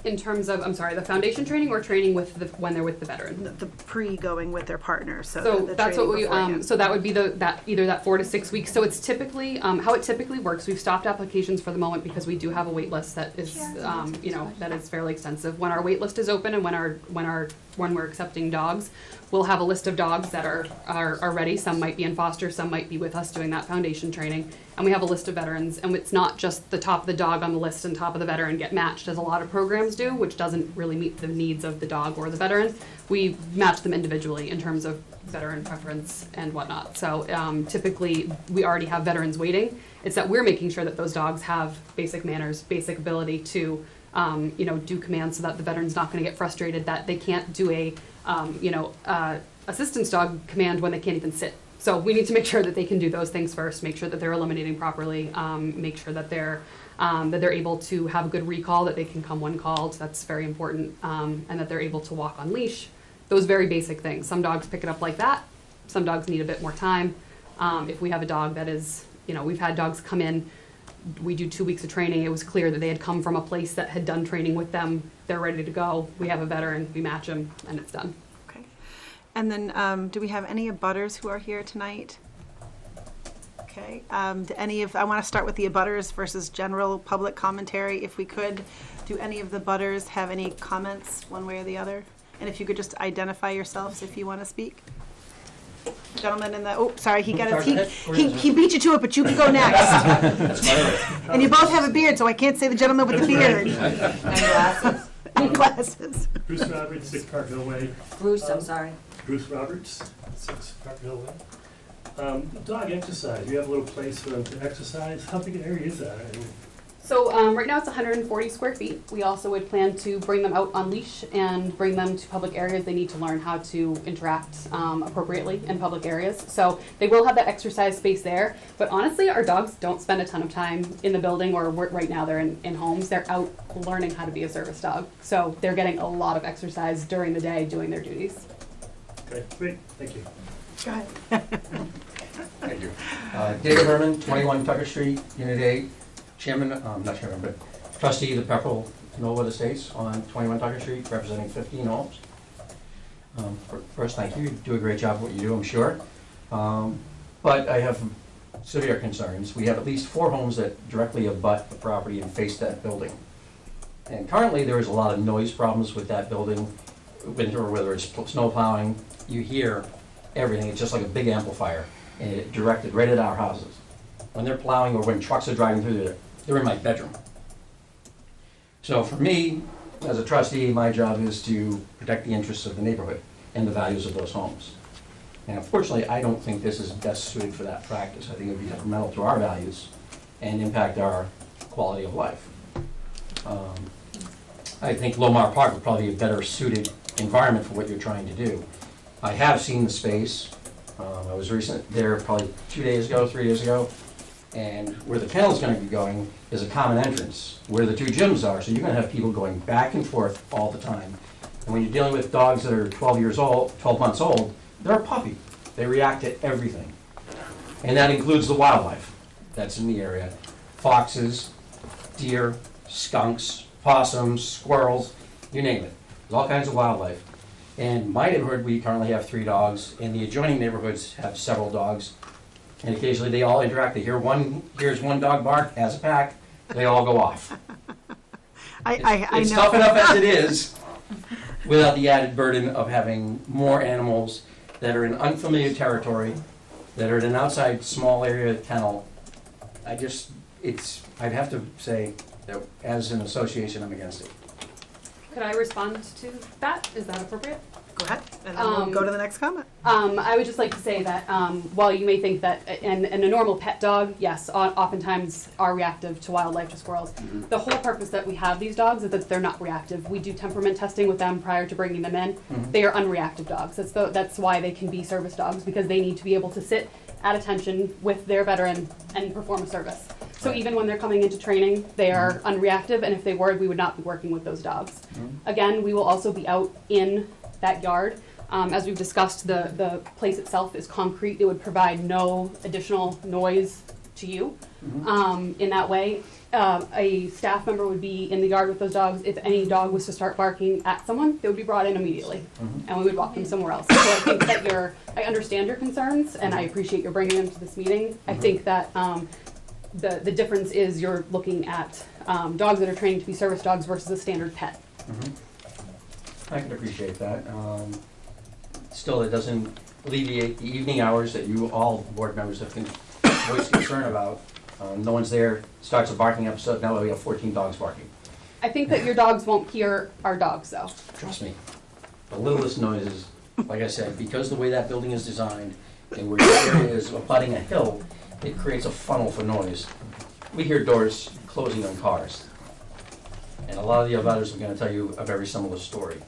In terms of, the foundation training or training with when they're with the veteran? The pre-going with their partner. So that's what we. So that would be either that 4 to 6 weeks. So it's typically how it typically works. We've stopped applications for the moment because we do have a wait list that is that is fairly extensive. When our wait list is open and when we're accepting dogs, we'll have a list of dogs that are ready. Some might be in foster, some might be with us doing that foundation training. And we have a list of veterans, and it's not just the top of the dog on the list and top of the veteran get matched, as a lot of programs do, which doesn't really meet the needs of the dog or the veteran. We match them individually in terms of veteran preference and whatnot. So typically, we already have veterans waiting. It's that we're making sure that those dogs have basic manners, basic ability to do commands so that the veteran's not going to get frustrated that they can't do a assistance dog command when they can't even sit. So we need to make sure that they can do those things first, make sure that they're eliminating properly, make sure that they're able to have a good recall, that they can come when called. That's very important, and that they're able to walk on leash. Those very basic things. Some dogs pick it up like that. Some dogs need a bit more time. If we have a dog that is, we've had dogs come in, we do 2 weeks of training. It was clear that they had come from a place that had done training with them. They're ready to go. We have a veteran, we match them, and it's done. And then, do we have any abutters who are here tonight? Okay. I want to start with the abutters versus general public commentary, if we could. Do any of the abutters have any comments one way or the other? And if you could just identify yourselves if you want to speak. Gentleman in the, he beat you to it, but you can go next. And you both have a beard, so I can't say the gentleman with the beard. And glasses. And glasses. Bruce Roberts, 6 Parkville Way. Bruce Roberts, 6 Parkville Way. Dog exercise, you have a little place for them to exercise. How big an area is that? So right now it's 140 square feet. We also would plan to bring them out on leash and bring them to public areas. They need to learn how to interact appropriately in public areas. So they will have that exercise space there. But honestly, our dogs don't spend a ton of time in the building, or right now they're in homes. They're out learning how to be a service dog. So they're getting a lot of exercise during the day doing their duties. Okay, great. Thank you. Go ahead. Thank you. David Herman, 21 Tucker Street, Unit 8. Trustee of the Pepperell Knollwood Estates on 21 Tucker Street, representing 15 homes. First, thank you. You do a great job of what you do, I'm sure. But I have severe concerns. We have at least 4 homes that directly abut the property and face that building. And currently, there is a lot of noise problems with that building. Winter, whether it's snow plowing, you hear everything. It's just like a big amplifier, and it's directed right at our houses. When they're plowing or when trucks are driving through there, they're in my bedroom. So for me, as a trustee, my job is to protect the interests of the neighborhood. and the values of those homes. And unfortunately, I don't think this is best suited for that practice. I think it would be detrimental to our values and impact our quality of life. I think Lomar Park would probably be a better suited environment for what you're trying to do. I have seen the space. I was there probably 2 days ago, 3 days ago, and where the kennel is going to be going is a common entrance where the two gyms are. So you're going to have people going back and forth all the time. And when you're dealing with dogs that are 12 months old, they're a puppy. They react to everything. And that includes the wildlife that's in the area. Foxes, deer, skunks, possums, squirrels, you name it. There's all kinds of wildlife. In my neighborhood, we currently have 3 dogs, and the adjoining neighborhoods have several dogs. And occasionally they all interact. They here's one dog bark as a pack, they all go off. It's tough enough as it is, without the added burden of having more animals that are in unfamiliar territory, that are in an outside small area kennel. I'd have to say that as an association, I'm against it. Could I respond to that? Is that appropriate? Go ahead, and then we'll go to the next comment. I would just like to say that while you may think that and a normal pet dog, yes, oftentimes are reactive to wildlife, to squirrels. Mm-hmm. The whole purpose that we have these dogs is that they're not reactive. We do temperament testing with them prior to bringing them in. Mm-hmm. They are unreactive dogs. That's why they can be service dogs, because they need to be able to sit at attention with their veteran and perform a service. So even when they're coming into training, they are unreactive, and if they were, we would not be working with those dogs. Again, we will also be out in that yard. As we've discussed, the place itself is concrete. It would provide no additional noise to you in that way. A staff member would be in the yard with those dogs. If any dog was to start barking at someone, they would be brought in immediately, and we would walk them somewhere else. So I think that I understand your concerns, and I appreciate your bringing them to this meeting. I think that the difference is you're looking at dogs that are trained to be service dogs versus a standard pet. I can appreciate that. Still, it doesn't alleviate the evening hours that you all board members have voiced concern about. No one's there, starts a barking episode, now we have 14 dogs barking. I think that your dogs won't hear our dogs, though. Trust me. The littlest noises, like I said, because the way that building is designed and where your area is abutting a hill, it creates a funnel for noise. We hear doors closing on cars. And a lot of the others are going to tell you a very similar story.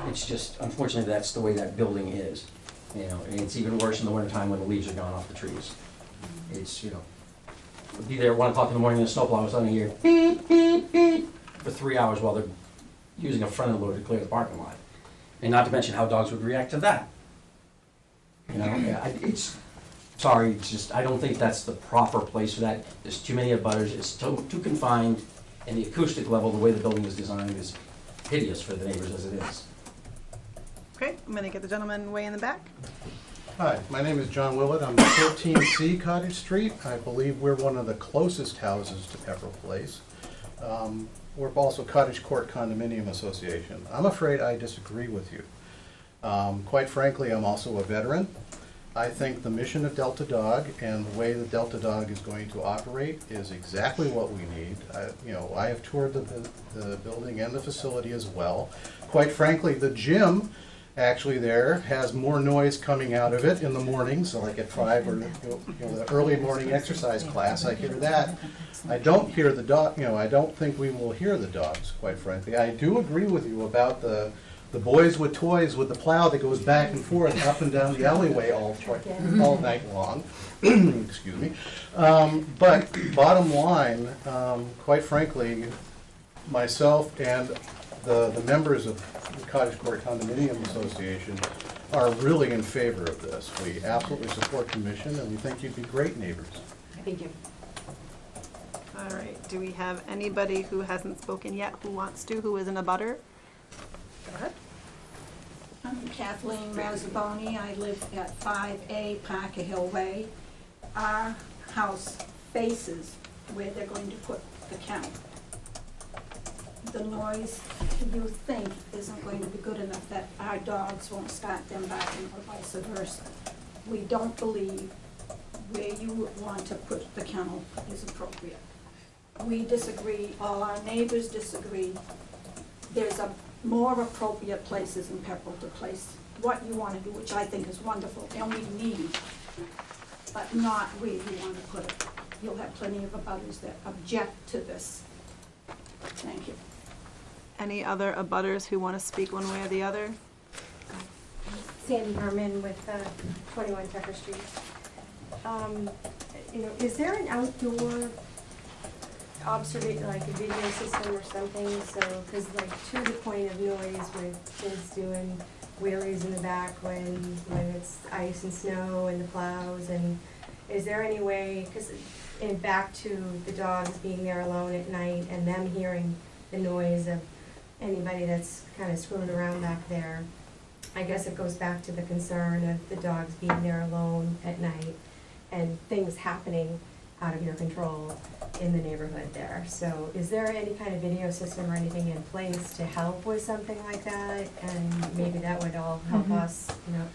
It's just, unfortunately, that's the way that building is. And it's even worse in the wintertime when the leaves are gone off the trees. It's, we'll be there at 1 o'clock in the morning and the snowplow is on here beep, beep, beep, for 3 hours while they're using a front end loader to clear the parking lot. And not to mention how dogs would react to that. Sorry, it's just, I don't think that's the proper place for that. There's too many abutters, it's too confined, and the acoustic level, the way the building is designed, is hideous for the neighbors as it is. Okay, I'm going to get the gentleman way in the back. Hi, my name is John Willett. I'm at 13C Cottage Street. I believe we're one of the closest houses to Pepperell Place. We're also Cottage Court Condominium Association. I'm afraid I disagree with you. Quite frankly, I'm also a veteran. I think the mission of Delta Dog and the way the Delta Dog is going to operate is exactly what we need. I have toured the building and the facility as well. Quite frankly, the gym actually there has more noise coming out of it in the mornings, like at 5 or the early morning exercise class. I hear that. I don't hear the dog. I don't think we will hear the dogs. Quite frankly, I do agree with you about the boys with toys with the plow that goes back and forth up and down the alleyway all night long. Excuse me. But bottom line, quite frankly, myself and the members of the Cottage Court Condominium Association are really in favor of this. We absolutely support the mission, and we think you'd be great neighbors. Thank you. All right, do we have anybody who hasn't spoken yet who wants to, who is in a butter? Go ahead. I'm Kathleen Razzaboni. I live at 5A Parker Hill Way. Our house faces where they're going to put the kennel. The noise you think isn't going to be good enough that our dogs won't start them barking or vice versa. We don't believe where you want to put the kennel is appropriate. We disagree, all our neighbors disagree. There's a more appropriate places in Pepperell to place what you want to do, which I think is wonderful, and we need, but not where you want to put it. You'll have plenty of abutters that object to this. Thank you. Any other abutters who want to speak one way or the other? Sandy Herman with 21 Tucker Street. Is there an outdoor observation, like a video system or something? So, because like to the point of noise with kids doing wheelies in the back when it's ice and snow and the plows, and is there any way, because back to the dogs being there alone at night and them hearing the noise of anybody that's kind of screwing around back there, I guess it goes back to the concern of the dogs being there alone at night and things happening out of your control in the neighborhood there. So is there any kind of video system or anything in place to help with something like that? And maybe that would all help us,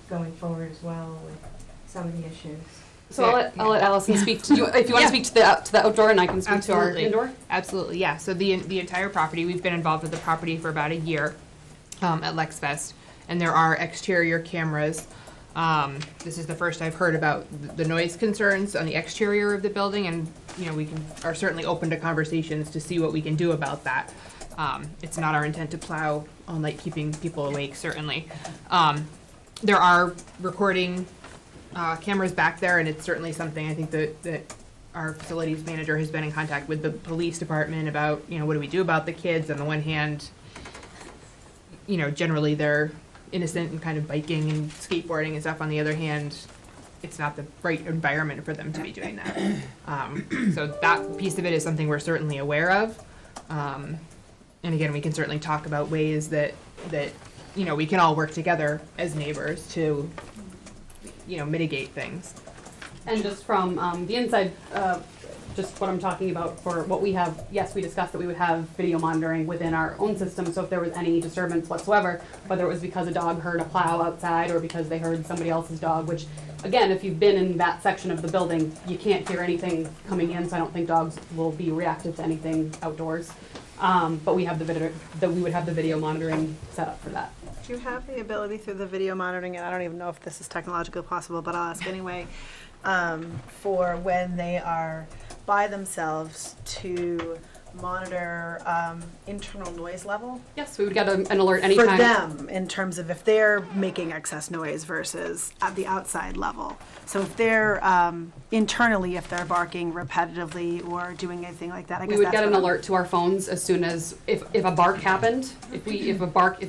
going forward as well with some of the issues. So I'll let Allison speak to you if you want to speak to the outdoor, and I can speak to our indoor. Absolutely, yeah. So the entire property, we've been involved with the property for about a year at LexFest, and there are exterior cameras. This is the first I've heard about the noise concerns on the exterior of the building, and we are certainly open to conversations to see what we can do about that. It's not our intent to plow all night keeping people awake, certainly. There are recording cameras back there, and it's certainly something I think that our facilities manager has been in contact with the police department about, what do we do about the kids? On the one hand, generally they're innocent and kind of biking and skateboarding and stuff. On the other hand, it's not the right environment for them to be doing that. So that piece of it is something we're certainly aware of. And again, we can certainly talk about ways that we can all work together as neighbors to mitigate things. And just from the inside, just what I'm talking about for what we have, yes, we discussed that we would have video monitoring within our own system, so if there was any disturbance whatsoever, whether it was because a dog heard a plow outside or because they heard somebody else's dog, which, again, if you've been in that section of the building, you can't hear anything coming in, so I don't think dogs will be reactive to anything outdoors. But we have we would have the video monitoring set up for that. Do you have the ability through the video monitoring, and I don't even know if this is technologically possible, but I'll ask anyway, for when they are by themselves to monitor internal noise level? Yes, we would get an alert anytime. For them, in terms of if they're making excess noise versus at the outside level. So if they're internally, if they're barking repetitively or doing anything like that, I guess we would get an alert to our phones as soon as if a bark happened. If a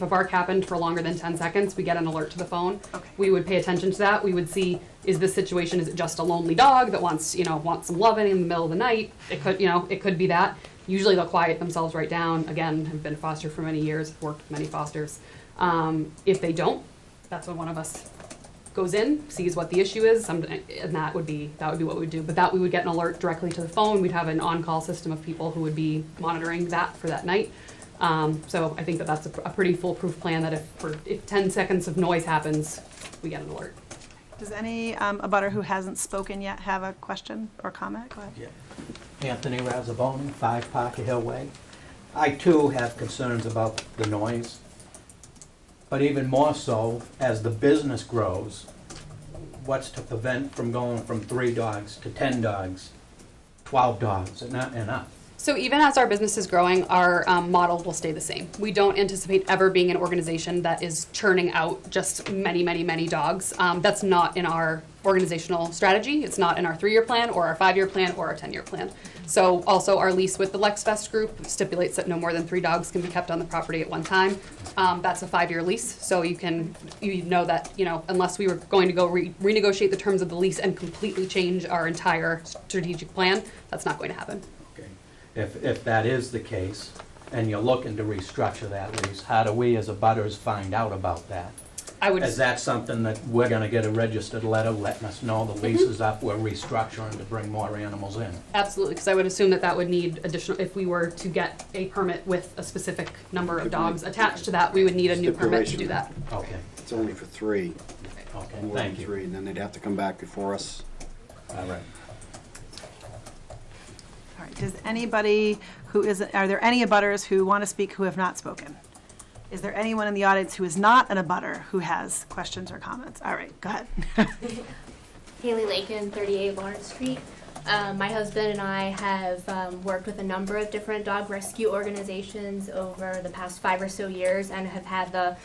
bark happened for longer than 10 seconds, we get an alert to the phone. Okay. We would pay attention to that. We would see, is this situation, is it just a lonely dog that wants some loving in the middle of the night? It could be that. Usually they'll quiet themselves right down. Again, have been a foster for many years, worked with many fosters. If they don't, that's when one of us goes in, sees what the issue is, and that would be what we would do. But that we would get an alert directly to the phone. We'd have an on-call system of people who would be monitoring that for that night. So I think that's a pretty foolproof plan. That if 10 seconds of noise happens, we get an alert. Does any abutter who hasn't spoken yet have a question or comment? Go ahead. Yeah. Anthony Razzaboni, 5 Parker Hill Way. I too have concerns about the noise, but even more so as the business grows. What's to prevent from going from 3 dogs to 10 dogs, 12 dogs, and up? So even as our business is growing, our model will stay the same. We don't anticipate ever being an organization that is churning out just many, many, many dogs. That's not in our organizational strategy. It's not in our 3-year plan or our 5-year plan or our 10-year plan. So also our lease with the LexFest group stipulates that no more than 3 dogs can be kept on the property at one time. That's a 5-year lease, so you know that unless we were going to go renegotiate the terms of the lease and completely change our entire strategic plan, that's not going to happen. If that is the case, and you're looking to restructure that lease, how do we as abutters find out about that? Is that something that we're gonna get a registered letter letting us know the lease is up, we're restructuring to bring more animals in? Absolutely, because I would assume that would need additional, if we were to get a permit with a specific number of dogs attached to that, we would need a new permit to do that. Okay. It's only for 3. Okay, more thank than you. 3, and then they'd have to come back before us. All right. All right, are there any abutters who want to speak who have not spoken? Is there anyone in the audience who is not an abutter who has questions or comments? All right, go ahead. Haley Lakin, 38 Lawrence Street. My husband and I have worked with a number of different dog rescue organizations over the past 5 or so years and have had the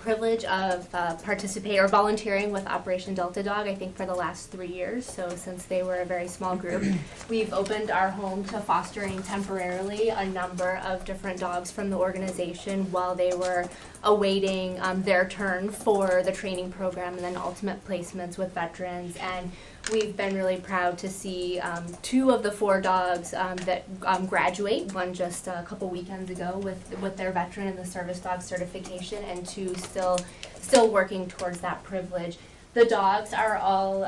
privilege of volunteering with Operation Delta Dog, I think, for the last 3 years. So since they were a very small group, we've opened our home to fostering temporarily a number of different dogs from the organization while they were awaiting their turn for the training program and then ultimate placements with veterans. And we've been really proud to see 2 of the 4 dogs that graduate, one just a couple weekends ago with their veteran and the service dog certification, and 2 still working towards that privilege. The dogs are all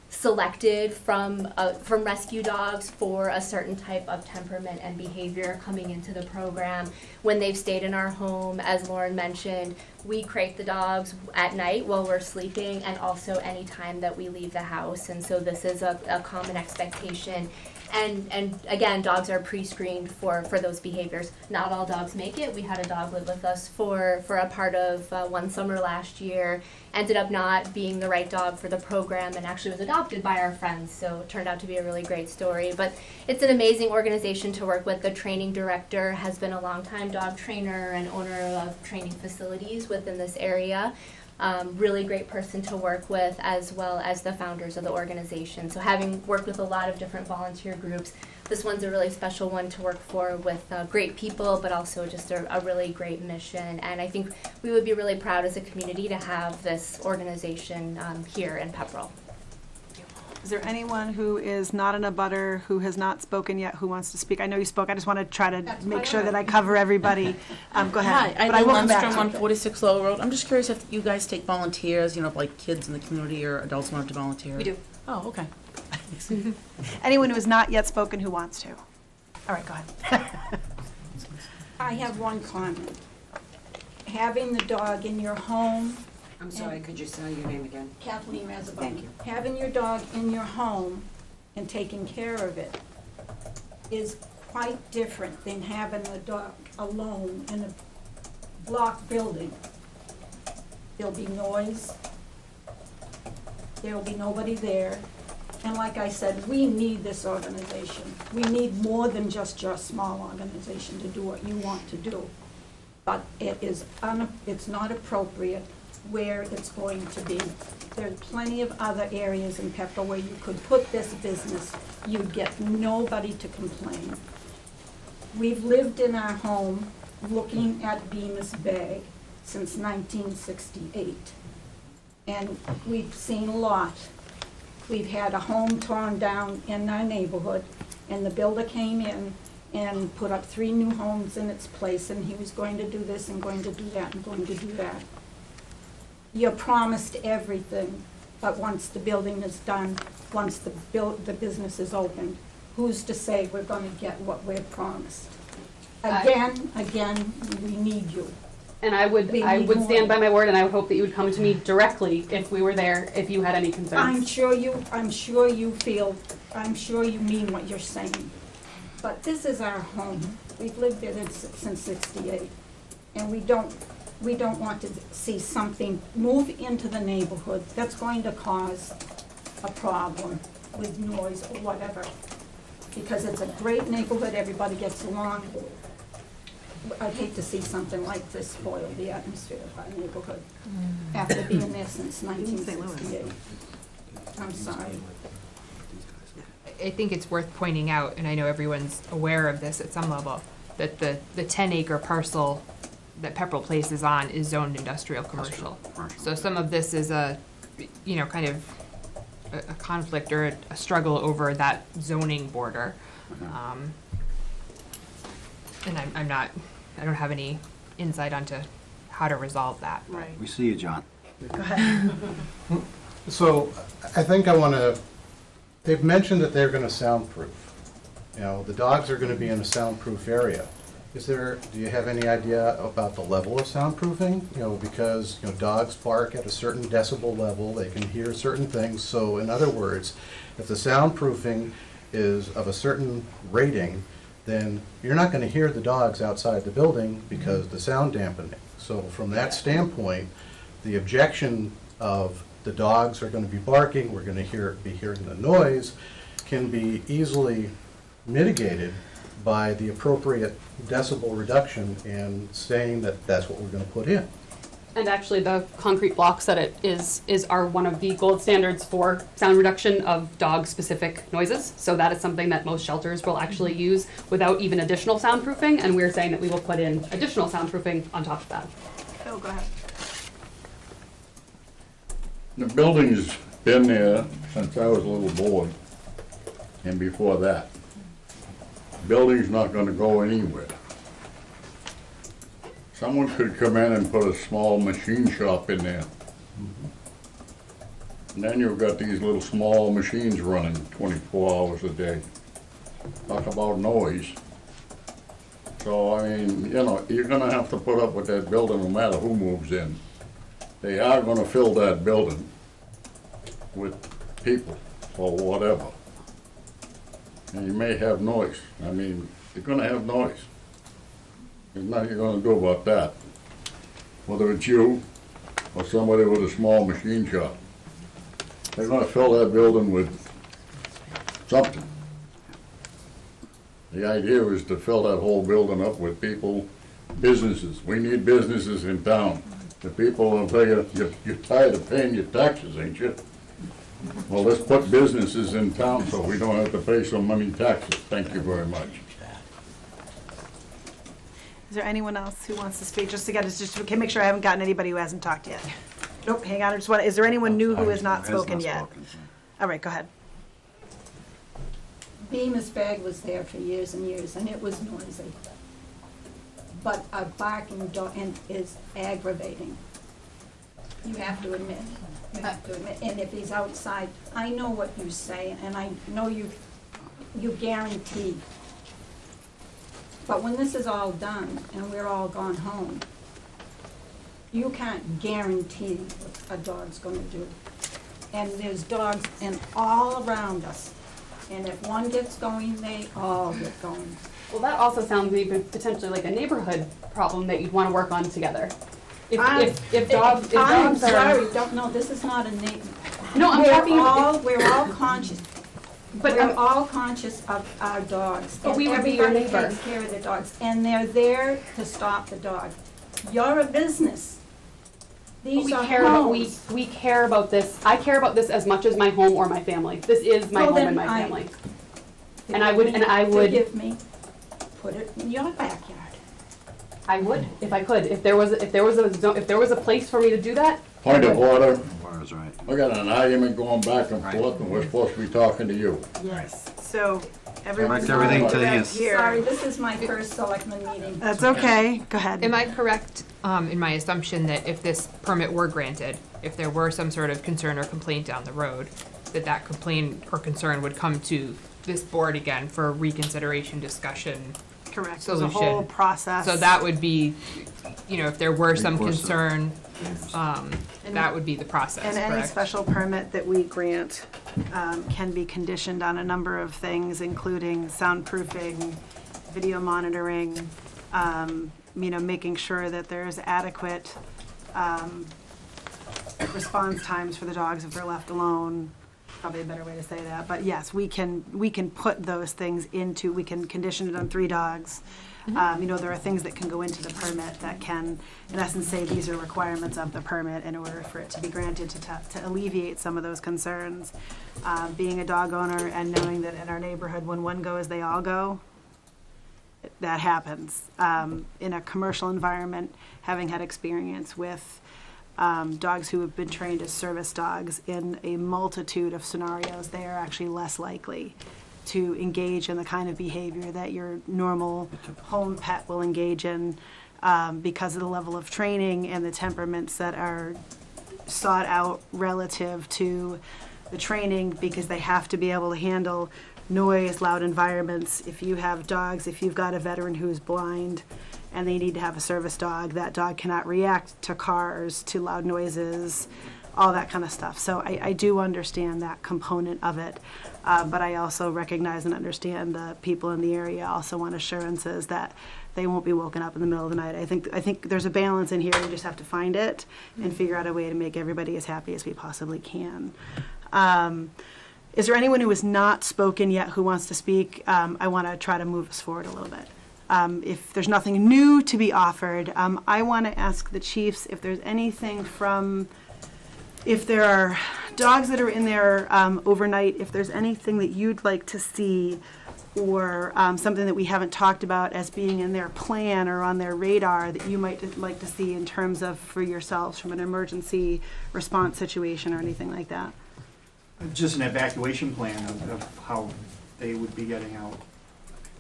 selected from rescue dogs for a certain type of temperament and behavior coming into the program. When they've stayed in our home, as Lauren mentioned, we crate the dogs at night while we're sleeping and also any time that we leave the house. And so this is a common expectation. And again, dogs are pre-screened for those behaviors. Not all dogs make it. We had a dog live with us for a part of one summer last year, ended up not being the right dog for the program and actually was adopted by our friends. So it turned out to be a really great story. But it's an amazing organization to work with. The training director has been a longtime dog trainer and owner of training facilities within this area. Really great person to work with, as well as the founders of the organization. So having worked with a lot of different volunteer groups, this one's a really special one to work for with great people, but also just a really great mission. And I think we would be really proud as a community to have this organization here in Pepperell. Is there anyone who is not an abutter, who has not spoken yet, who wants to speak? I know you spoke. I just want to try to make sure that I cover everybody. Go ahead. Hi, But I will come back Lundstrom to on it. 46 Lowell Road. I'm just curious if you guys take volunteers, like kids in the community or adults want to volunteer. We do. Oh, okay. Anyone who has not yet spoken who wants to? All right, go ahead. I have one comment. Having the dog in your home. I'm sorry, could you say your name again? Kathleen Mazzaboni. Thank you. Having your dog in your home and taking care of it is quite different than having the dog alone in a block building. There'll be noise. There'll be nobody there. And like I said, we need this organization. We need more than just your small organization to do what you want to do. But it's not appropriate where it's going to be. There's plenty of other areas in Pepperell where you could put this business. You'd get nobody to complain. We've lived in our home looking at Bemis Bay since 1968. And we've seen a lot. We've had a home torn down in our neighborhood, and the builder came in and put up 3 new homes in its place, and he was going to do this and going to do that and going to do that. You're promised everything, but once the building is done, once the business is opened, who's to say we're going to get what we're promised? Again, we need you. And I would stand by my word, and I would hope that you would come to me directly if we were there, if you had any concerns. I'm sure you mean what you're saying. But this is our home. We've lived there since '68, and we don't want to see something move into the neighborhood that's going to cause a problem with noise or whatever. Because it's a great neighborhood, everybody gets along. I'd hate to see something like this spoil the atmosphere of our neighborhood after being there since 1968. I'm sorry. I think it's worth pointing out, and I know everyone's aware of this at some level, that the 10-acre parcel that Pepperell Place is on is zoned industrial commercial. So some of this is a conflict or a struggle over that zoning border. And I don't have any insight onto how to resolve that. Right. We see you, John. Go ahead. So I think they've mentioned that they're going to soundproof. The dogs are going to be in a soundproof area. Do you have any idea about the level of soundproofing? Because dogs bark at a certain decibel level, they can hear certain things. So in other words, if the soundproofing is of a certain rating, then you're not going to hear the dogs outside the building because the sound dampening. So from that standpoint, the objection of the dogs are going to be barking, we're going to be hearing the noise, can be easily mitigated by the appropriate decibel reduction and saying that that's what we're going to put in. And actually, the concrete blocks that it is are one of the gold standards for sound reduction of dog-specific noises. So that is something that most shelters will actually use without even additional soundproofing, and we're saying that we will put in additional soundproofing on top of that. Phil, go ahead. The building's been there since I was a little boy, and before that. Building's not gonna go anywhere. Someone could come in and put a small machine shop in there. And then you've got these little small machines running 24 hours a day. Talk about noise. So, I mean, you know, you're gonna have to put up with that building no matter who moves in. They are gonna fill that building with people or whatever. And you may have noise. I mean, you're gonna have noise. There's nothing you're gonna do about that. Whether it's you or somebody with a small machine shop. They're gonna fill that building with something. The idea is to fill that whole building up with people, businesses. We need businesses in town. The people will tell you, you're tired of paying your taxes, ain't you? Well, let's put businesses in town so we don't have to pay so many taxes. Thank you very much. Is there anyone else who wants to speak? Just again, just to make sure I haven't gotten anybody who hasn't talked yet. Nope, hang on, I just want, is there anyone new who has not spoken yet? All right, go ahead. Bemis bag was there for years and years, and it was noisy. But a barking dog is aggravating. You have to admit. You have to admit. And if he's outside, I know what you say, and I know you guarantee. But when this is all done and we're all gone home, you can't guarantee what a dog's gonna do. And there's dogs in all around us. And if one gets going, they all get going. Well, that also sounds maybe potentially like a neighborhood problem that you'd want to work on together. If dogs I'm are... sorry, no, this is not a neighborhood. No, I'm talking about... We're all conscious. But we're all conscious of our dogs. But we would be your neighbor. Everybody takes care of the dogs, and they're there to stop the dog. You're a business. These are homes. We care about this. I care about this as much as my home or my family. This is my home and my family. And I would. Forgive me. Put it in your backyard. I would, if I could. If there was a place for me to do that. Point of order. We got an argument going back and forth, and we're supposed to be talking to you. Yes. So everyone's everything to back yes. here. Sorry, this is my first selectman meeting. That's okay. Go ahead. Am I correct in my assumption that if this permit were granted, if there were some sort of concern or complaint down the road, that complaint or concern would come to this board again for reconsideration, discussion, correct. solution? There's a whole process. So that would be, if there were some concern, that would be the process, And any correct? special permit that we grant can be conditioned on a number of things, including soundproofing, video monitoring, making sure that there's adequate response times for the dogs if they're left alone. Probably a better way to say that, but yes, we can put those things into, we can condition it on 3 dogs. There are things that can go into the permit that can, in essence, say these are requirements of the permit in order for it to be granted to alleviate some of those concerns. Being a dog owner and knowing that in our neighborhood, when one goes, they all go, that happens. In a commercial environment, having had experience with dogs who have been trained as service dogs in a multitude of scenarios, they are actually less likely to engage in the kind of behavior that your normal home pet will engage in because of the level of training and the temperaments that are sought out relative to the training, because they have to be able to handle noise, loud environments. If you have dogs, if you've got a veteran who's blind and they need to have a service dog, that dog cannot react to cars, to loud noises, all that kind of stuff. So I do understand that component of it. But I also recognize and understand the people in the area also want assurances that they won't be woken up in the middle of the night. I think there's a balance in here. We just have to find it and figure out a way to make everybody as happy as we possibly can. Is there anyone who has not spoken yet who wants to speak? I want to try to move us forward a little bit. If there's nothing new to be offered, I want to ask the chiefs if there's anything if there are dogs that are in there overnight, if there's anything that you'd like to see or something that we haven't talked about as being in their plan or on their radar that you might like to see in terms of for yourselves from an emergency response situation or anything like that. Just an evacuation plan of how they would be getting out,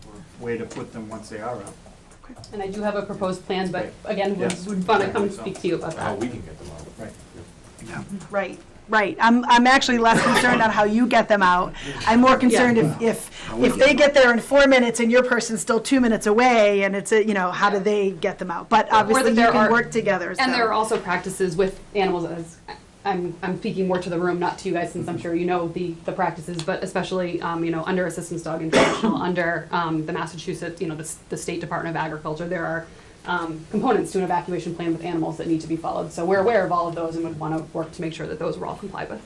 or where to put them once they are out. And I do have a proposed plan, but again, would want to come speak to you about that. How we can get them out. Right. Yeah. Right. I'm actually less concerned on how you get them out. I'm more concerned if they get there in 4 minutes and your person's still 2 minutes away, and it's how do they get them out? But obviously you can work together. And there are also practices with animals. As I'm speaking more to the room, not to you guys, since I'm sure you know the practices, but especially under Assistance Dog International, under the Massachusetts, the State Department of Agriculture, there are components to an evacuation plan with animals that need to be followed. So we're aware of all of those and would want to work to make sure that those were all complied with.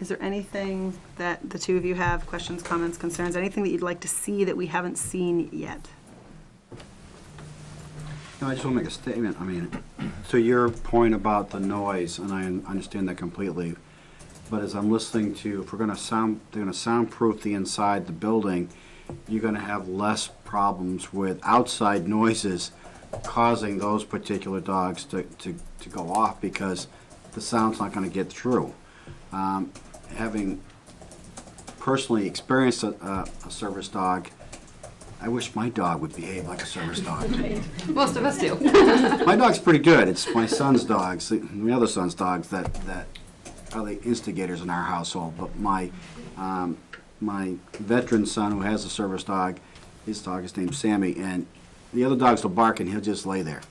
Is there anything that the two of you have, questions, comments, concerns, anything that you'd like to see that we haven't seen yet? No, I just want to make a statement. I mean, to your point about the noise, and I understand that completely, but as I'm listening to, if they're going to soundproof the inside the building, you're going to have less problems with outside noises causing those particular dogs to go off because the sound's not going to get through. Having personally experienced a service dog, I wish my dog would behave like a service dog. Most of us do. My dog's pretty good. It's my son's dogs, my other son's dogs that are the instigators in our household. But my veteran son who has a service dog, his dog is named Sammy, and the other dogs will bark and he'll just lay there.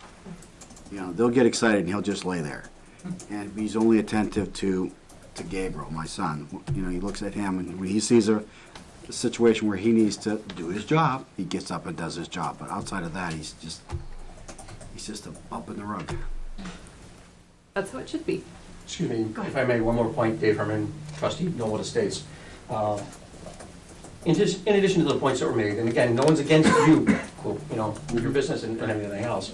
They'll get excited and he'll just lay there. And he's only attentive to Gabriel, my son. He looks at him, and when he sees a situation where he needs to do his job, he gets up and does his job. But outside of that, he's just a bump in the rug. That's how it should be. Excuse me, if I may, one more point, Dave Herman, trustee, Norwood Estates. In addition to the points that were made, and again, no one's against you, your business and everything else.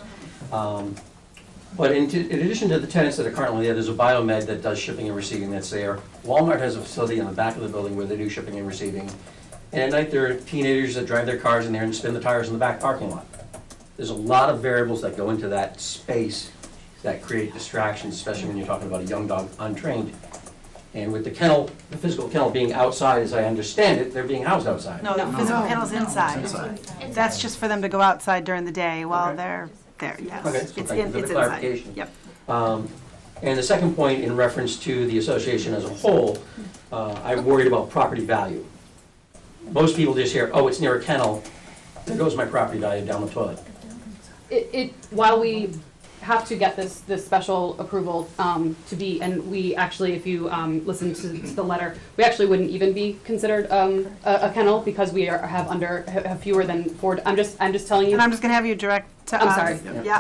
But in addition to the tenants that are currently there, there's a Biomed that does shipping and receiving that's there. Walmart has a facility in the back of the building where they do shipping and receiving. And at night, there are teenagers that drive their cars in there and spin the tires in the back parking lot. There's a lot of variables that go into that space that create distractions, especially when you're talking about a young dog untrained. And with the kennel, the physical kennel being outside, as I understand it, they're being housed outside. No, the physical kennel's inside. That's just for them to go outside during the day while they're there, yes. Okay, so It's thank you for the inside. clarification. Yep. And the second point, in reference to the association as a whole, I'm worried about property value. Most people just hear, oh, it's near a kennel, there goes my property value down the toilet. While we have to get this special approval to be, and we actually, if you listen to the letter, we actually wouldn't even be considered a kennel because we have fewer than 4. I'm just telling you. And I'm just going to have you direct to us. I'm sorry. Yeah.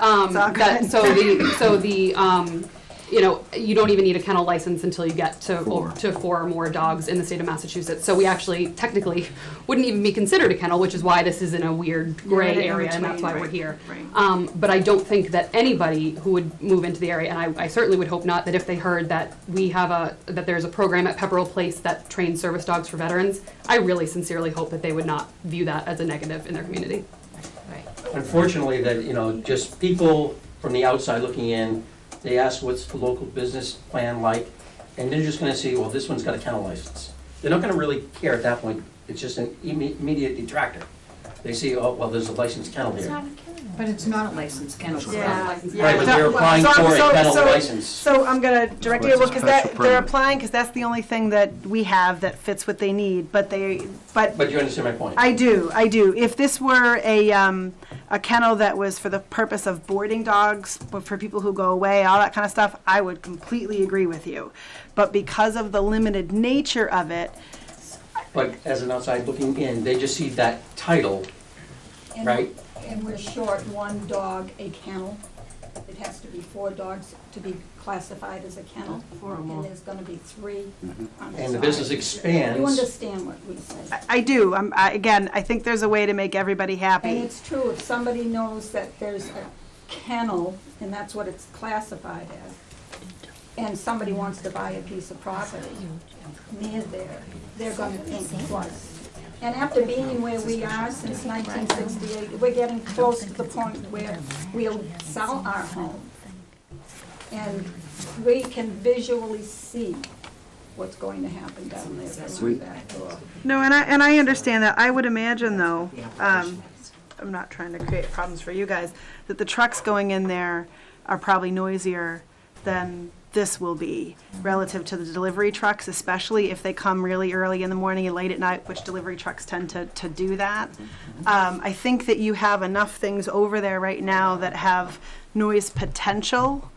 You don't even need a kennel license until you get to 4 or more dogs in the state of Massachusetts. So we actually technically wouldn't even be considered a kennel, which is why this is in a weird gray area, and that's why we're here. But I don't think that anybody who would move into the area, and I certainly would hope not, that if they heard that that there's a program at Pepperell Place that trains service dogs for veterans, I really sincerely hope that they would not view that as a negative in their community. Unfortunately, that, just people from the outside looking in, they ask what's the local business plan like, and they're just gonna see, well, this one's got a kennel license. They're not gonna really care at that point. It's just an immediate detractor. They see, oh, well, there's a licensed kennel here. But it's not a licensed kennel. It's not a Yeah. licensed Yeah. Right, but they're applying So- for a so- kennel so- license. So I'm gonna direct you, What's a well, because that, special they're permit? applying, because that's the only thing that we have that fits what they need, but But you understand my point? I do. If this were a kennel that was for the purpose of boarding dogs, but for people who go away, all that kind of stuff, I would completely agree with you. But because of the limited nature of it, But as an outside looking in, they just see that title, And- right? And we're short one dog a kennel. It has to be 4 dogs to be classified as a kennel. 4 or more. And there's gonna be 3 on And the business side. expands. You understand what we say. I do. Again, I think there's a way to make everybody And happy. it's true, if somebody knows that there's a kennel, and that's what it's classified as, and somebody wants to buy a piece of property near there, they're gonna think twice. And after being where we are since 1968, we're getting close to the point where we'll sell our home. And we can visually see what's going to happen down there from the back door. No, and I understand that. I would imagine, though, I'm not trying to create problems for you guys, that the trucks going in there are probably noisier than this will be relative to the delivery trucks, especially if they come really early in the morning and late at night, which delivery trucks tend to do that. I think that you have enough things over there right now that have noise potential,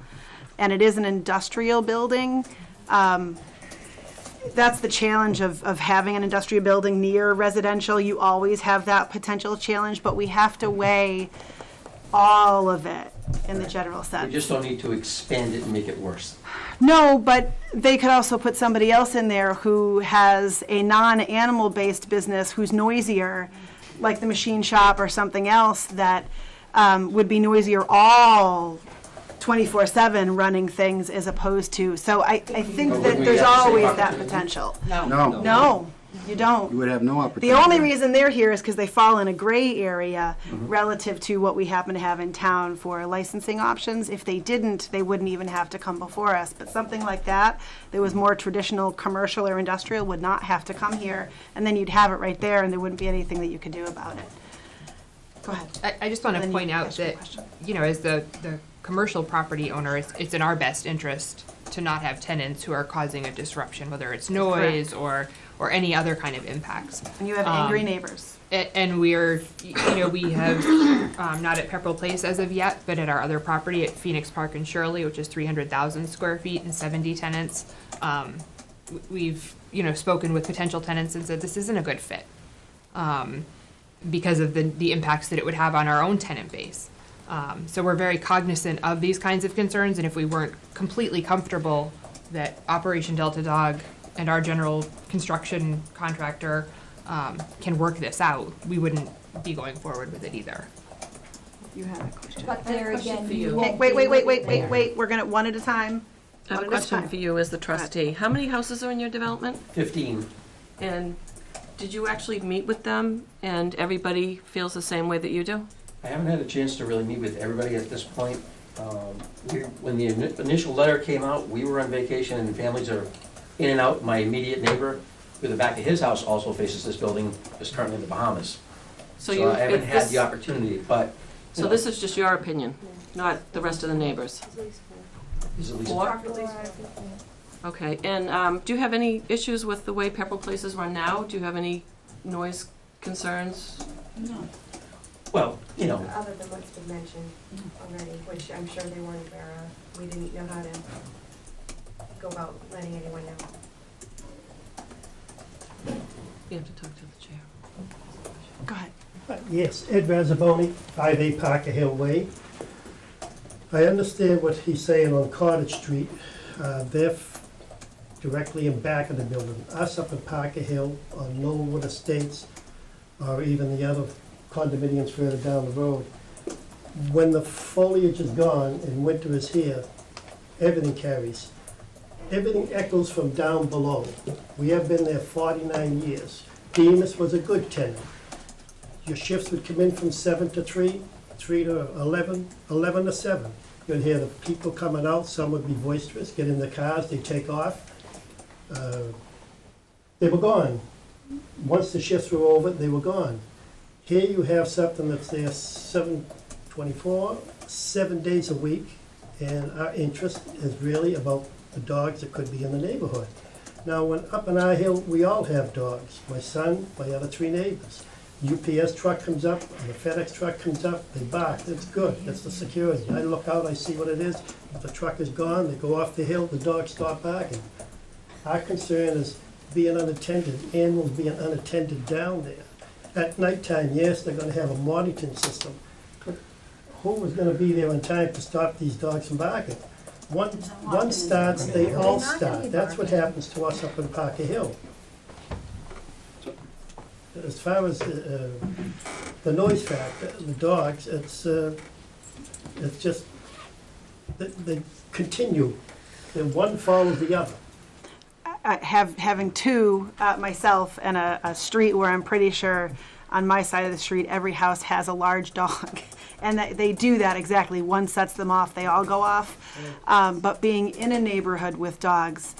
and it is an industrial building. That's the challenge of having an industrial building near residential. You always have that potential challenge, but we have to weigh all of it in the general sense. We just don't need to expand it and make it worse. No, but they could also put somebody else in there who has a non-animal based business who's noisier, like the machine shop or something else that would be noisier all 24/7 running things as opposed to, so I think But that we there's have the same always that opportunity? potential. No. No, you don't. You would have no The opportunity. only reason they're here is because they fall in a gray area relative to what we happen to have in town for licensing options. If they didn't, they wouldn't even have to come before us. But something like that was more traditional commercial or industrial would not have to come here. And then you'd have it right there and there wouldn't be anything that you could do about it. Go ahead. I just want to Then you point out ask your that, question. as the commercial property owner, it's in our best interest to not have tenants who are causing a disruption, whether it's noise or any other kind of impacts. And you have angry neighbors. And we're, we have, not at Pepperell Place as of yet, but at our other property at Phoenix Park and Shirley, which is 300,000 square feet and 70 tenants. We've, spoken with potential tenants and said this isn't a good fit because of the impacts that it would have on our own tenant base. So we're very cognizant of these kinds of concerns, and if we weren't completely comfortable that Operation Delta Dog and our general construction contractor can work this out, we wouldn't be going forward with it either. You have a question. But there again, for you you. won't Wait, be wait, living there. we're gonna, one at a time. I have a One at question time. for you as the trustee. How many houses are in your development? 15. And did you actually meet with them and everybody feels the same way that you do? I haven't had a chance to really meet with everybody at this point. When the initial letter came out, we were on vacation and the families are in and out. My immediate neighbor, who the back of his house also faces this building, is currently in the Bahamas. So I haven't had the opportunity, but. So this is just your opinion, not the rest of the neighbors? Is at least 4? Okay, and do you have any issues with the way Pepperell Place is run now? Do you have any noise concerns? No. Well, Other than what's been mentioned already, which I'm sure they weren't aware of. We didn't know how to go about letting anyone know. You have to talk to the chair. Go ahead. Yes, Ed Razzaboni, 5A Parker Hill Way. I understand what he's saying on Cottage Street. They're directly in back of the building. Us up in Parker Hill, on Knollwood Estates, or even the other condominiums further down the road. When the foliage is gone and winter is here, everything carries. Everything echoes from down below. We have been there 49 years. Demas was a good tenant. Your shifts would come in from 7 to 3, 3 to 11, 11 to 7. You'd hear the people coming out, some would be boisterous, get in the cars, they take off. They were gone. Once the shifts were over, they were gone. Here you have something that's there 7, 24, 7 days a week, and our interest is really about the dogs that could be in the neighborhood. Now, when up in our hill, we all have dogs. My son, my other 3 neighbors. UPS truck comes up, or the FedEx truck comes up, they bark. It's good. It's the security. I look out, I see what it is. If the truck is gone, they go off the hill, the dogs stop barking. Our concern is being unattended, animals being unattended down there. At nighttime, yes, they're gonna have a monitoring system. But who is gonna be there in time to stop these dogs from barking? One starts, they all start. That's what happens to us up in Parker Hill. As far as the noise factor, the dogs, it's just, they continue. One follows the other. Having 2 myself and a street where I'm pretty sure on my side of the street every house has a large dog, and they do that exactly. One sets them off, they all go off. But being in a neighborhood with dogs,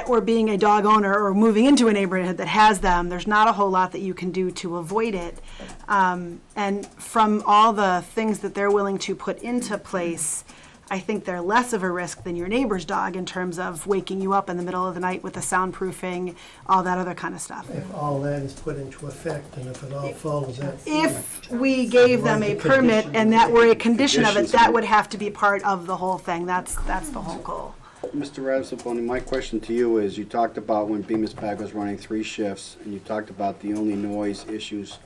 or being a dog owner or moving into a neighborhood that has them, there's not a whole lot that you can do to avoid it. And from all the things that they're willing to put into place, I think they're less of a risk than your neighbor's dog in terms of waking you up in the middle of the night with the soundproofing, all that other kind of stuff. If all that is put into effect and if it all follows that. If we gave them a permit and that were a condition of it, that would have to be part of the whole thing. That's the whole goal. Mr. Razzaboni, my question to you is, you talked about when Bemis Pack was running 3 shifts, and you talked about the only noise issues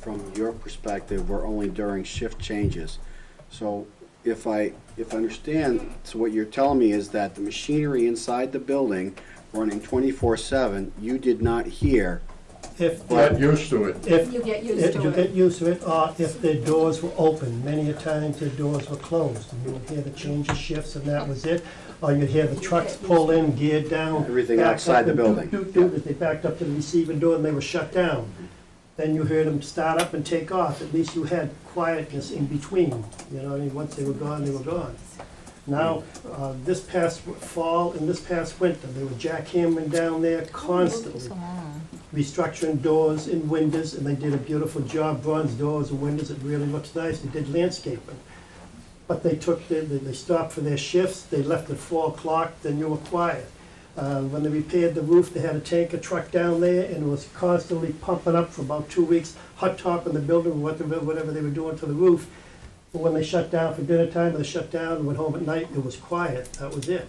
from your perspective were only during shift changes. So if I understand, so what you're telling me is that the machinery inside the building running 24/7, you did not hear. Get used to it. If You get used to you it. get used to it, or if their doors were open, many a times their doors were closed, and you would hear the change of shifts, and that was it. Or you'd hear the trucks pull in, geared down. Everything backed outside up the and building. doot, doot, doot, as they backed up to the receiving door and they were shut down. Then you heard them start up and take off. At least you had quietness in between. You know what I mean? Once they were gone, they were gone. Now, this past fall and this past winter, they were jackhammering down there constantly, restructuring doors and windows, and they did a beautiful job, bronze doors and windows. It really looks nice. They did landscaping. But they stopped for their shifts. They left at 4 o'clock, then you were quiet. When they repaired the roof, they had a tanker truck down there, and it was constantly pumping up for about 2 weeks, hot topping the building, whatever they were doing to the roof. But when they shut down for dinner time, they shut down and went home at night. It was quiet. That was it.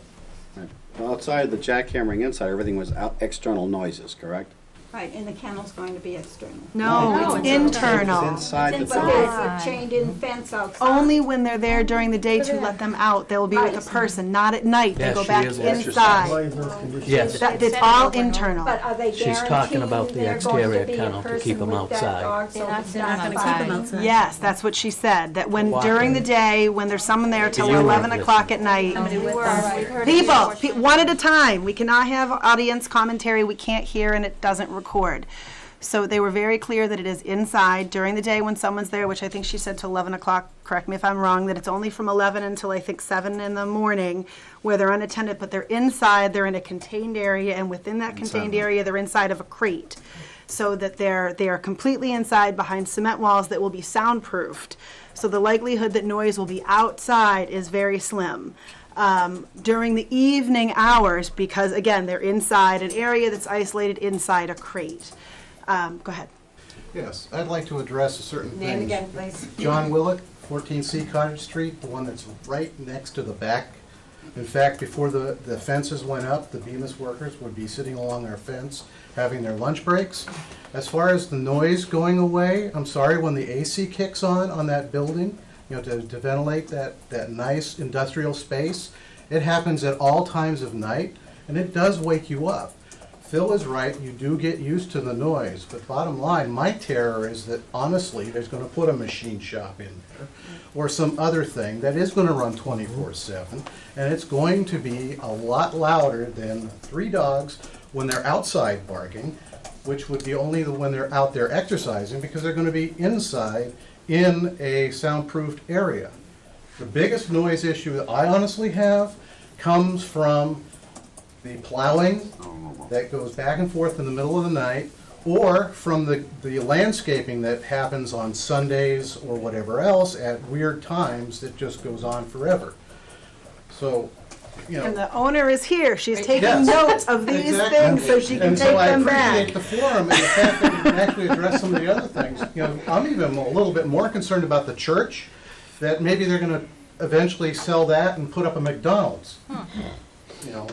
Right. Well, outside the jackhammering inside, everything was external noises, correct? Right, and the kennel's going to be external. No, it's internal. It's inside the But building. there's a chained-in fence outside. Only when they're there during the day to let them out. They will be with a person, not at night. They Yes, go she back is inside. Why is those conditions? Yes. It's all internal. But are they She's talking about the guaranteeing they're going exterior to be a kennel to person keep 'em with that outside. dog, so it's not gonna keep outside? them outside. Yes, that's what she said, that when, Why? during the day, when there's someone there till You were 11 this. o'clock at night. People, one at a time. We cannot have audience commentary, we can't hear, and it doesn't record. So they were very clear that it is inside during the day when someone's there, which I think she said till 11 o'clock, correct me if I'm wrong, that it's only from 11 until I think 7 in the morning where they're unattended, but they're inside, they're in a contained area, and within that contained area, they're inside of a crate. So that they are completely inside behind cement walls that will be soundproofed. So the likelihood that noise will be outside is very slim. During the evening hours, because again, they're inside an area that's isolated inside a crate. Go ahead. Yes, I'd like to address a certain thing. Name again, please. John Willett, 14C Cottage Street, the one that's right next to the back. In fact, before the fences went up, the Bemis workers would be sitting along our fence, having their lunch breaks. As far as the noise going away, I'm sorry, when the AC kicks on that building, you know, to ventilate that nice industrial space, it happens at all times of night, and it does wake you up. Phil is right, you do get used to the noise, but bottom line, my terror is that honestly, there's gonna put a machine shop in there, or some other thing that is gonna run 24/7, and it's going to be a lot louder than 3 dogs when they're outside barking, which would be only when they're out there exercising, because they're gonna be inside in a soundproofed area. The biggest noise issue that I honestly have comes from the plowing that goes back and forth in the middle of the night, or from the landscaping that happens on Sundays or whatever else at weird times that just goes on forever. So, you know. And the owner is here. She's taking Yes. notes of these Exactly. things so she can take them back. And so I appreciate the forum and the fact that you can actually address some of the other things. You know, I'm even a little bit more concerned about the church, that maybe they're gonna eventually sell that and put up a McDonald's. You know.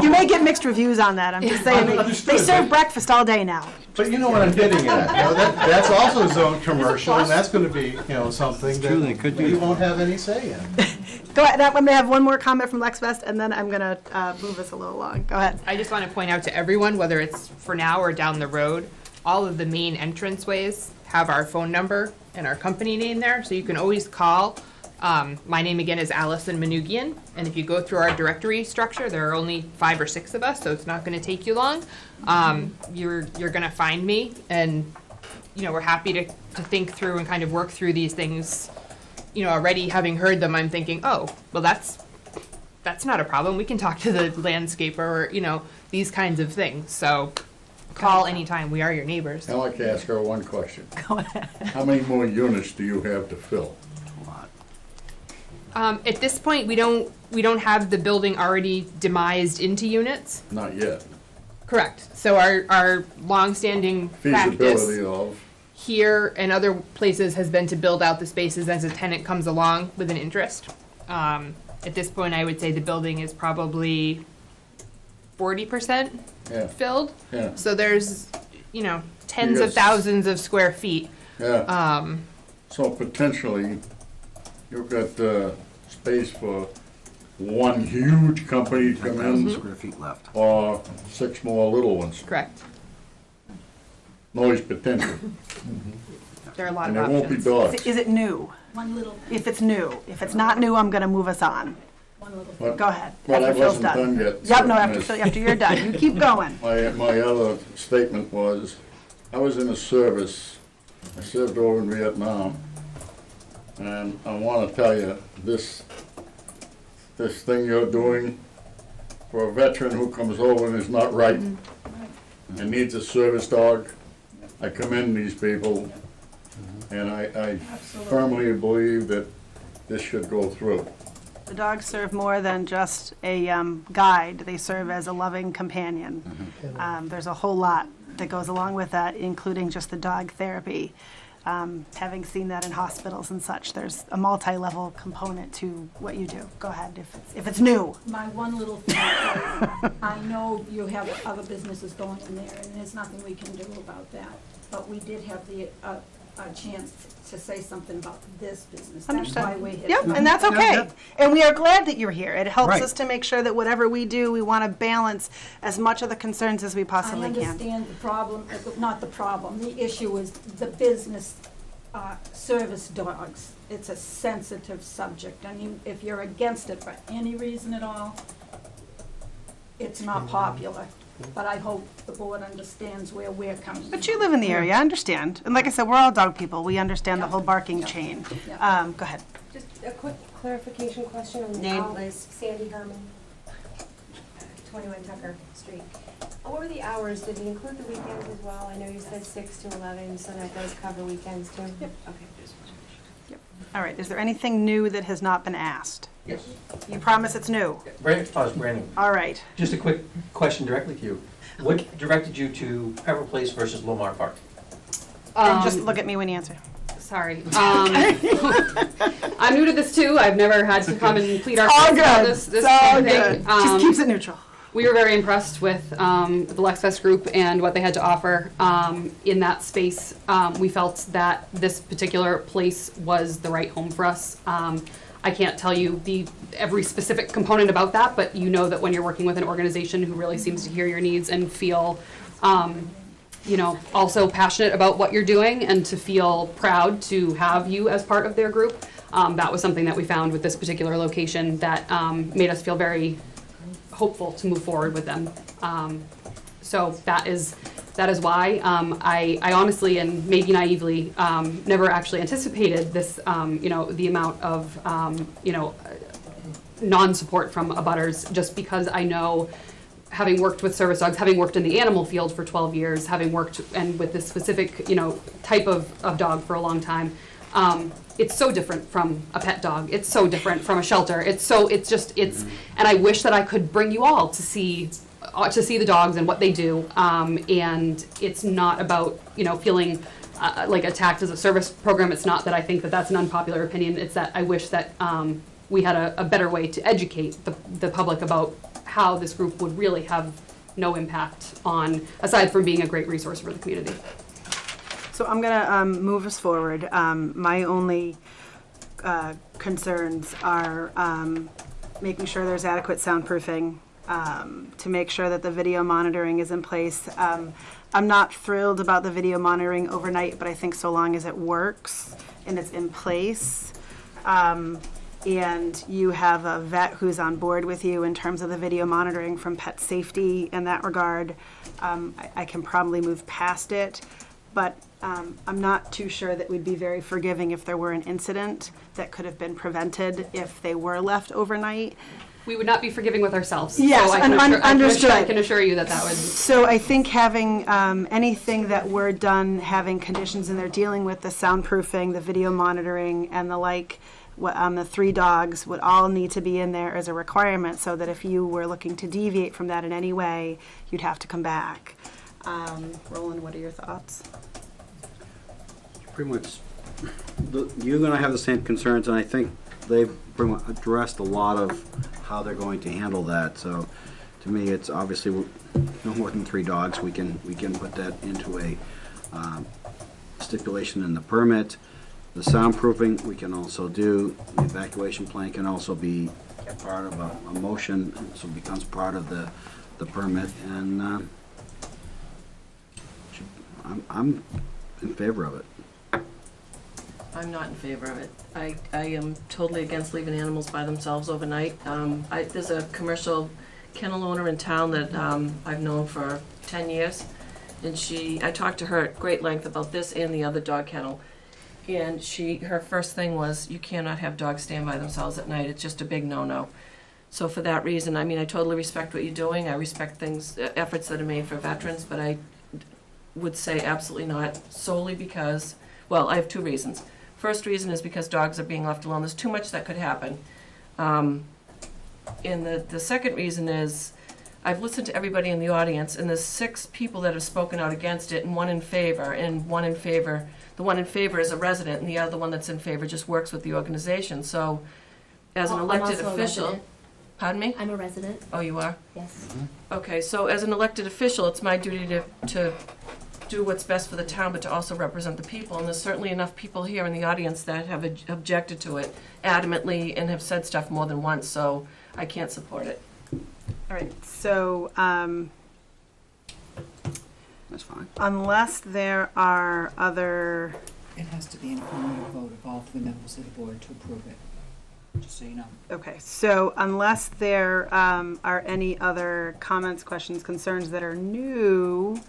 You may get mixed reviews on that. I'm just saying, they serve breakfast all day now. But you know what I'm getting at. You know, that's also zone commercial, and that's gonna be, you know, something true, they that could we be. won't have any say in. Go ahead, I'm gonna have one more comment from Lex Vest, and then I'm gonna move us a little along. Go ahead. I just want to point out to everyone, whether it's for now or down the road, all of the main entranceways have our phone number and our company name there, so you can always call. My name again is Allison Manugian, and if you go through our directory structure, there are only 5 or 6 of us, so it's not going to take you long. You're going to find me, and you know we're happy to think through and kind of work through these things. You know, already having heard them, I'm thinking, oh, well, that's not a problem. We can talk to the landscaper, or you know, these kinds of things. So call anytime. We are your neighbors. I'd like to ask her one question. Go ahead. How many more units do you have to fill? At this point, we don't have the building already demised into units. Not yet. Correct. So our longstanding practice Feasibility of, here and other places has been to build out the spaces as a tenant comes along with an interest. At this point, I would say the building is probably 40% yeah, filled. yeah, So there's, you know, tens Yes. of thousands of square feet. yeah. So potentially, you've got space for one huge company to come in, Square feet left. or 6 more little ones. Correct. Noise potential. There are a lot And of there won't be options. dogs. Is it new? One little, If it's new. If it's not new, I'm gonna move us on. one little. But- Go ahead. Well, I After Phil's wasn't done yet. Yep, no, Miss. after you're done. You keep going. My other statement was, I was in a service, I served over in Vietnam, and I want to tell you, this thing you're doing for a veteran who comes over and is not right and needs a service dog, I commend these people, and I firmly believe that this should go through. The dogs serve more than just a guide. They serve as a loving companion. There's a whole lot that goes along with that, including just the dog therapy. Having seen that in hospitals and such, there's a multi-level component to what you do. Go ahead, if it's new. My one little thing is, I know you have other businesses going in there, and there's nothing we can do about that. But we did have the, a chance to say something about this business. That's why we're here. Yep, tonight. and that's okay. And we are glad that you're here. It helps Right. us to make sure that whatever we do, we want to balance as much of the concerns as we possibly I can. understand the problem, not the problem, the issue is the business service dogs. It's a sensitive subject, and if you're against it for any reason at all, it's not popular. But I hope the board understands where we're coming from. But you live in the area, I understand. And like I said, we're all dog people. We understand the whole barking chain. Go ahead. Just a quick clarification question on the Name, please. Sandy Herman, 21 Tucker Street. What were the hours? Did he include the weekends as well? I know you said 6 to 11, so that does cover weekends too? Yep. Okay. All right, is there anything new that has not been asked? Yes. You promise it's new? Brandon, All right. just a quick question directly to you. What directed you to Pepper Place versus Lomar Park? And just look at me when you answer. Sorry. I'm new to this too. I've never had to come and plead our All case about good. this It's all kind of good. thing. Just keeps it neutral. We were very impressed with the Lexfest group and what they had to offer in that space. We felt that this particular place was the right home for us. I can't tell you every specific component about that, but you know that when you're working with an organization who really seems to hear your needs and feel, also passionate about what you're doing and to feel proud to have you as part of their group, that was something that we found with this particular location that made us feel very hopeful to move forward with them. So that is why I honestly and maybe naively never actually anticipated this, the amount of, non-support from abutters, just because I know having worked with service dogs, having worked in the animal field for 12 years, having worked and with this specific, type of dog for a long time, it's so different from a pet dog. It's so different from a shelter. And I wish that I could bring you all to see the dogs and what they do. And it's not about, feeling like attacked as a service program. It's not that I think that that's an unpopular opinion. It's that I wish that we had a better way to educate the public about how this group would really have no impact aside from being a great resource for the community. So I'm going to move us forward. My only concerns are making sure there's adequate soundproofing, to make sure that the video monitoring is in place. I'm not thrilled about the video monitoring overnight, but I think so long as it works and it's in place, and you have a vet who's on board with you in terms of the video monitoring from pet safety in that regard, I can probably move past it. But I'm not too sure that we'd be very forgiving if there were an incident that could have been prevented if they were left overnight. We would not be forgiving with ourselves. Yes, so understood. I can assure you that would. So I think having anything that we're done, having conditions in there dealing with the soundproofing, the video monitoring, and the like, the 3 dogs would all need to be in there as a requirement, so that if you were looking to deviate from that in any way, you'd have to come back. Roland, what are your thoughts? Pretty much, you're going to have the same concerns, and I think they've pretty much addressed a lot of how they're going to handle that. So, to me, it's obviously no more than 3 dogs. We can put that into a stipulation in the permit. The soundproofing we can also do. The evacuation plan can also be part of a motion, so it becomes part of the permit. And I'm in favor of it. I'm not in favor of it. I am totally against leaving animals by themselves overnight. There's a commercial kennel owner in town that I've known for 10 years, and I talked to her at great length about this and the other dog kennel, and her first thing was, you cannot have dogs stand by themselves at night. It's just a big no-no. So for that reason, I totally respect what you're doing. I respect efforts that are made for veterans, but I would say absolutely not, solely because, well, I have 2 reasons. First reason is because dogs are being left alone. There's too much that could happen. And the second reason is, I've listened to everybody in the audience, and there's 6 people that have spoken out against it, and one in favor, the one in favor is a resident, and the other one that's in favor just works with the organization. So, as an elected official, pardon me? I'm a resident. Oh, you are? Yes. Okay, so as an elected official, it's my duty to do what's best for the town, but to also represent the people. And there's certainly enough people here in the audience that have objected to it adamantly and have said stuff more than once, so I can't support it. All right, so that's fine. Unless there are other... It has to be an affirmative vote of all 3 members of the board to approve it, just so you know. Okay, so unless there are any other comments, questions, concerns that are new,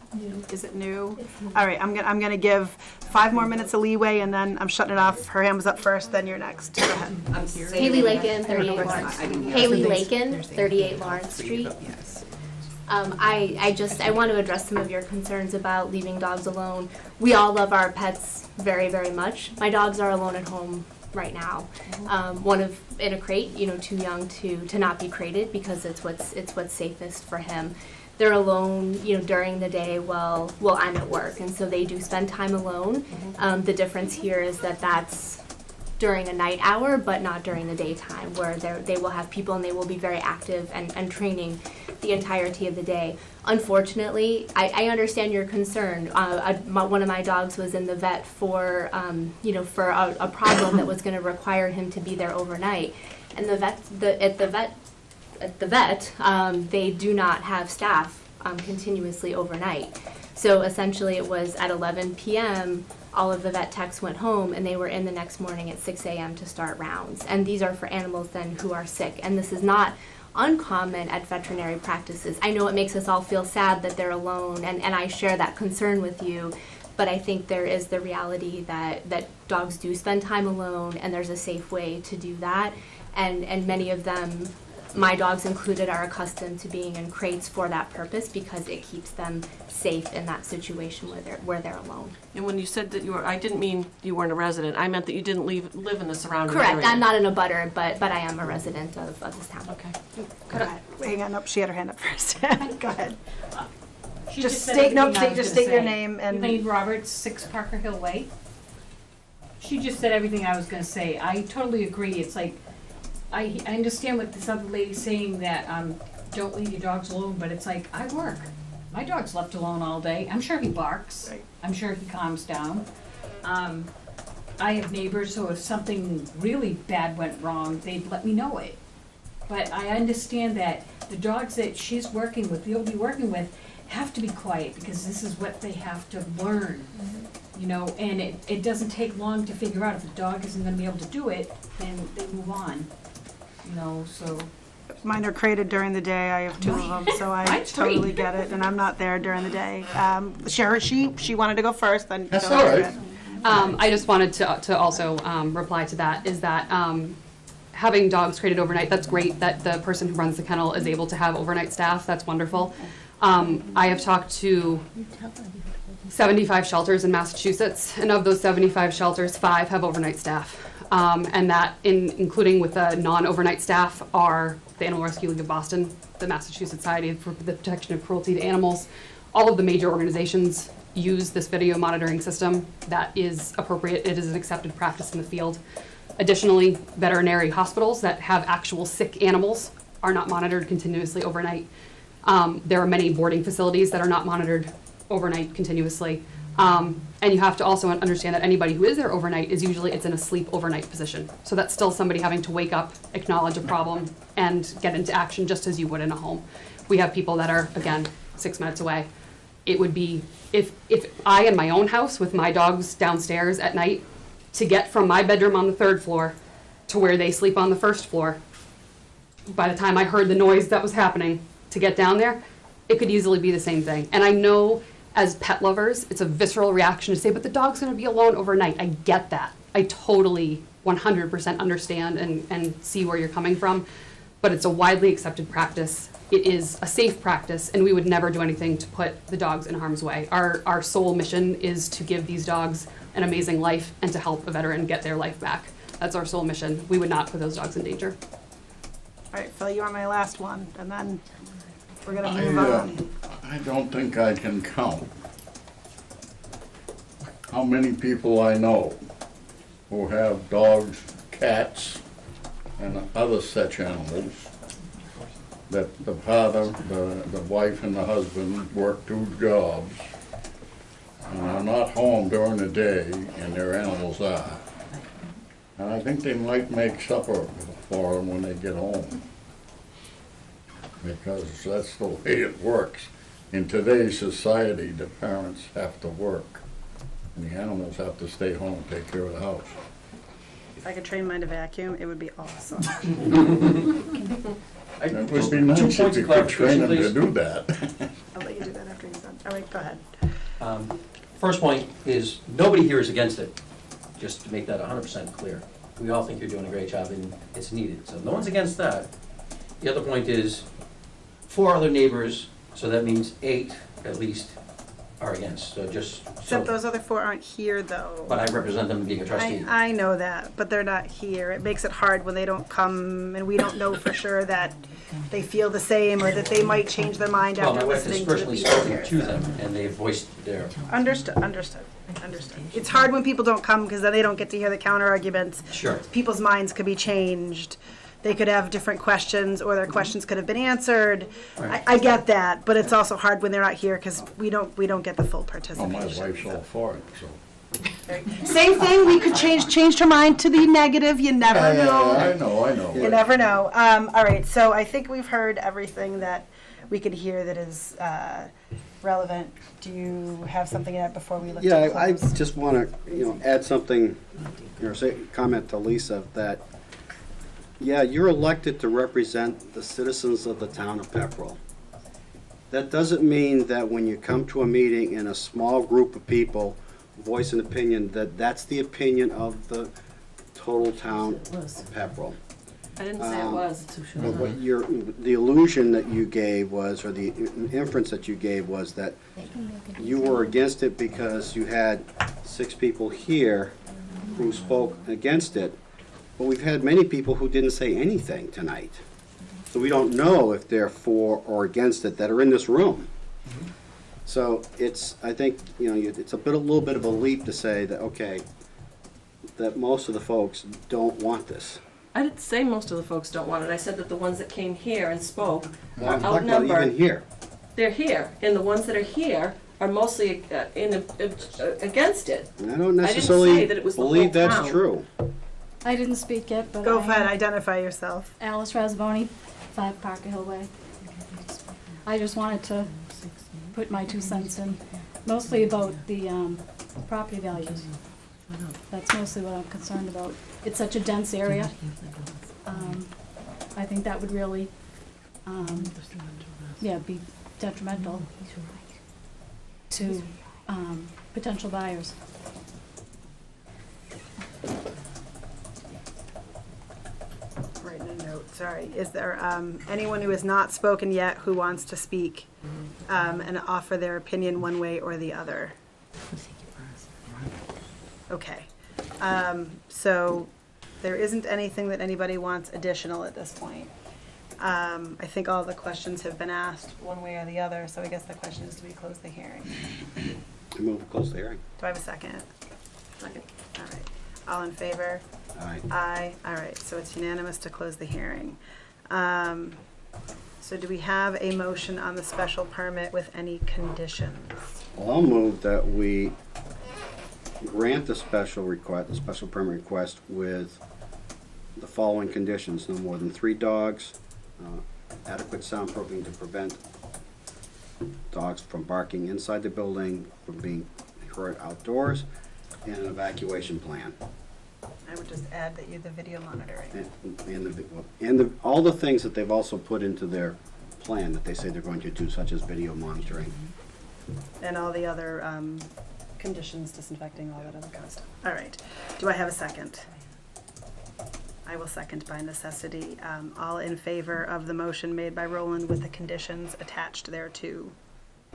is it new? All right, I'm gonna give 5 more minutes of leeway, and then I'm shutting it off. Her hand was up first, then you're next. Go ahead. Haley Lakin, 38 Lawrence. Haley Lakin, 38 Lawrence Street. I want to address some of your concerns about leaving dogs alone. We all love our pets very, very much. My dogs are alone at home right now. One in a crate, too young to not be crated because it's what's safest for him. They're alone, during the day while I'm at work, and so they do spend time alone. The difference here is that that's during a night hour, but not during the daytime, where they will have people and they will be very active and training the entirety of the day. Unfortunately, I understand your concern. One of my dogs was in the vet for a problem that was going to require him to be there overnight, and at the vet, they do not have staff continuously overnight. So essentially, it was at 11 p.m. all of the vet techs went home, and they were in the next morning at 6 a.m. to start rounds. And these are for animals then who are sick, and this is not uncommon at veterinary practices. I know it makes us all feel sad that they're alone, and I share that concern with you, but I think there is the reality that dogs do spend time alone, and there's a safe way to do that, and many of them my dogs included are accustomed to being in crates for that purpose because it keeps them safe in that situation where they're alone. And when you said that you were, I didn't mean you weren't a resident. I meant that you didn't live in the surrounding area. Correct. I'm not in a butter, but I am a resident of this town. Okay. Go ahead. Hang on, she had her hand up first. Go ahead. She Just said state, everything I was just gonna state your say. name and. Elaine Roberts, 6 Parker Hill Way. She just said everything I was gonna say. I totally agree. It's like, I understand what this other lady's saying, that, don't leave your dogs alone, but it's like, I work. My dog's left alone all day. I'm sure he barks. I'm sure he calms down. I have neighbors, so if something really bad went wrong, they'd let me know it. But I understand that the dogs that she's working with, you'll be working with, have to be quiet because this is what they have to learn. You know, and it doesn't take long to figure out if the dog isn't gonna be able to do it, then they move on. You know, so. Mine are crated during the day. I have 2 of them, so I Mine's totally 3. get it, and I'm not there during the day. she wanted to go first, then. That's go all ahead. right. I just wanted to also reply to that, is that having dogs crated overnight, that's great that the person who runs the kennel is able to have overnight staff. That's wonderful. I have talked to 75 shelters in Massachusetts, and of those 75 shelters, 5 have overnight staff. And that, including with the non-overnight staff, are the Animal Rescue League of Boston, the Massachusetts Society for the Protection of Cruelty to Animals. All of the major organizations use this video monitoring system. That is appropriate. It is an accepted practice in the field. Additionally, veterinary hospitals that have actual sick animals are not monitored continuously overnight. There are many boarding facilities that are not monitored overnight continuously. And you have to also understand that anybody who is there overnight is usually, it's in a sleep overnight position. So that's still somebody having to wake up, acknowledge a problem, and get into action just as you would in a home. We have people that are, again, 6 minutes away. It would be, if I in my own house with my dogs downstairs at night, to get from my bedroom on the 3rd floor to where they sleep on the 1st floor, by the time I heard the noise that was happening, to get down there, it could easily be the same thing. And I know as pet lovers, it's a visceral reaction to say, but the dog's gonna be alone overnight. I get that. I totally 100% understand and see where you're coming from, but it's a widely accepted practice. It is a safe practice, and we would never do anything to put the dogs in harm's way. Our sole mission is to give these dogs an amazing life and to help a veteran get their life back. That's our sole mission. We would not put those dogs in danger. All right, Phil, you are my last one, and then we're gonna move on. I don't think I can count how many people I know who have dogs, cats, and other such animals that the father, the wife, and the husband work 2 jobs and are not home during the day, and their animals are. And I think they might make supper for them when they get home, because that's the way it works. In today's society, the parents have to work, and the animals have to stay home and take care of the house. If I could train mine to vacuum, it would be awesome. It would be nice if you could train them to do that. I'll let you do that after you're done. All right, go ahead. First point is, nobody here is against it, just to make that 100% clear. We all think you're doing a great job and it's needed, so no one's against that. The other point is, 4 other neighbors, so that means 8 at least are against, so just. Except those other 4 aren't here, though. But I represent them being a trustee. I know that, but they're not here. It makes it hard when they don't come, and we don't know for sure that they feel the same, or that they might change their mind Well, after my wife has listening to the personally people spoken here. to them, and they've voiced their. Understood. It's hard when people don't come, because then they don't get to hear the counter arguments. Sure. People's minds could be changed. They could have different questions, or their questions could have been answered. Right. I get that, but it's also hard when they're not here, because we don't get the full Oh, participation. my wife's all for it, so. Same thing, we could changed her mind to the negative, you never know. I know. You never know. All right, so I think we've heard everything that we could hear that is relevant. Do you have something to add before we look to Yeah, close? I just want to, add something, or comment to Lisa, that, yeah, you're elected to represent the citizens of the town of Pepperell. That doesn't mean that when you come to a meeting and a small group of people voice an opinion, that that's the opinion of the total town of Pepperell. I didn't say it was. But what the illusion that you gave was, or the inference that you gave was that you were against it because you had 6 people here who spoke against it, but we've had many people who didn't say anything tonight. So we don't know if they're for or against it that are in this room. So it's, I think, it's a little bit of a leap to say that, okay, that most of the folks don't want this. I didn't say most of the folks don't want it. I said that the ones that came here and spoke Well, are I'm talking about outnumbered. even here. They're here, and the ones that are here are mostly against it. And I don't I didn't necessarily say that it was the believe whole that's town. true. I didn't speak yet, but Go ahead, identify yourself. Alice Rasboni, 5 Parker Hill Way. I just wanted to put my 2 cents in, mostly about the property values. That's mostly what I'm concerned about. It's such a dense area. I think that would really, be detrimental to potential buyers. Writing a note, sorry. Is there anyone who has not spoken yet who wants to speak and offer their opinion one way or the other? Okay. So there isn't anything that anybody wants additional at this point. I think all the questions have been asked one way or the other, so I guess the question is, do we close the hearing? I move to close the hearing. Do I have a second? Second. All right. All in favor? Aye. Aye. All right, so it's unanimous to close the hearing. So do we have a motion on the special permit with any conditions? Well, I'll move that we grant the special permit request with the following conditions: no more than 3 dogs, adequate soundproofing to prevent dogs from barking inside the building, from being heard outdoors, and an evacuation plan. I would just add that you're the video monitoring. And all the things that they've also put into their plan that they say they're going to do, such as video monitoring. And all the other conditions, disinfecting, all that other kind of stuff. All right. Do I have a second? I will second by necessity. All in favor of the motion made by Roland with the conditions attached thereto?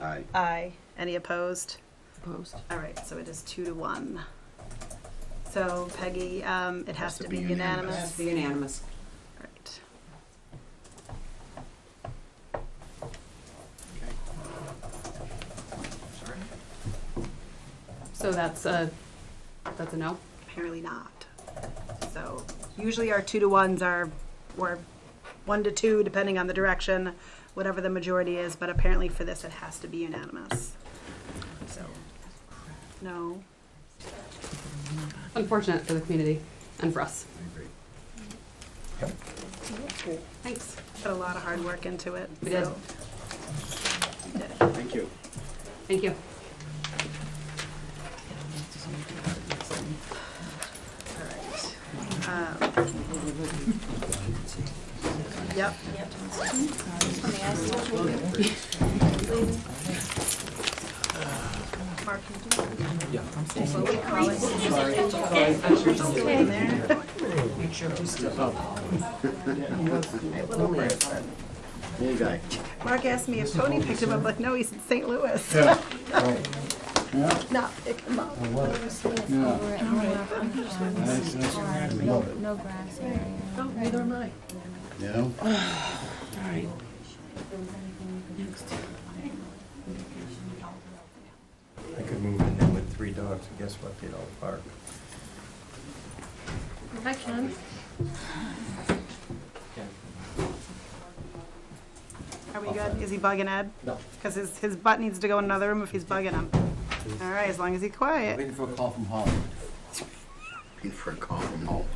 Aye. Aye. Any opposed? Opposed. All right, so it is 2-1. So Peggy, it has to be unanimous. It has to be unanimous. Right. So that's a no? Apparently not. So usually our 2-1s are, or 1-2, depending on the direction, whatever the majority is, but apparently for this it has to be unanimous. So, no. Unfortunate for the community and for us. I agree. Thanks. Put a lot of hard work into it. We did. so we did. Thank you. Thank you. Yep. Mark, Hey, guy. Mark asked me if Tony picked him up, like, no, he's in St. Louis. Yeah. Right. Not pick him up. No grass area. No, neither am I. Yeah. All right. I could move in there with 3 dogs, and guess what, they'd all bark. Hi, Ken. Are we good? Is he bugging Ed? No. Because his butt needs to go in another room if he's bugging him. All right, as long as he's quiet. Waiting for a call from Hollywood. Waiting for a call from home.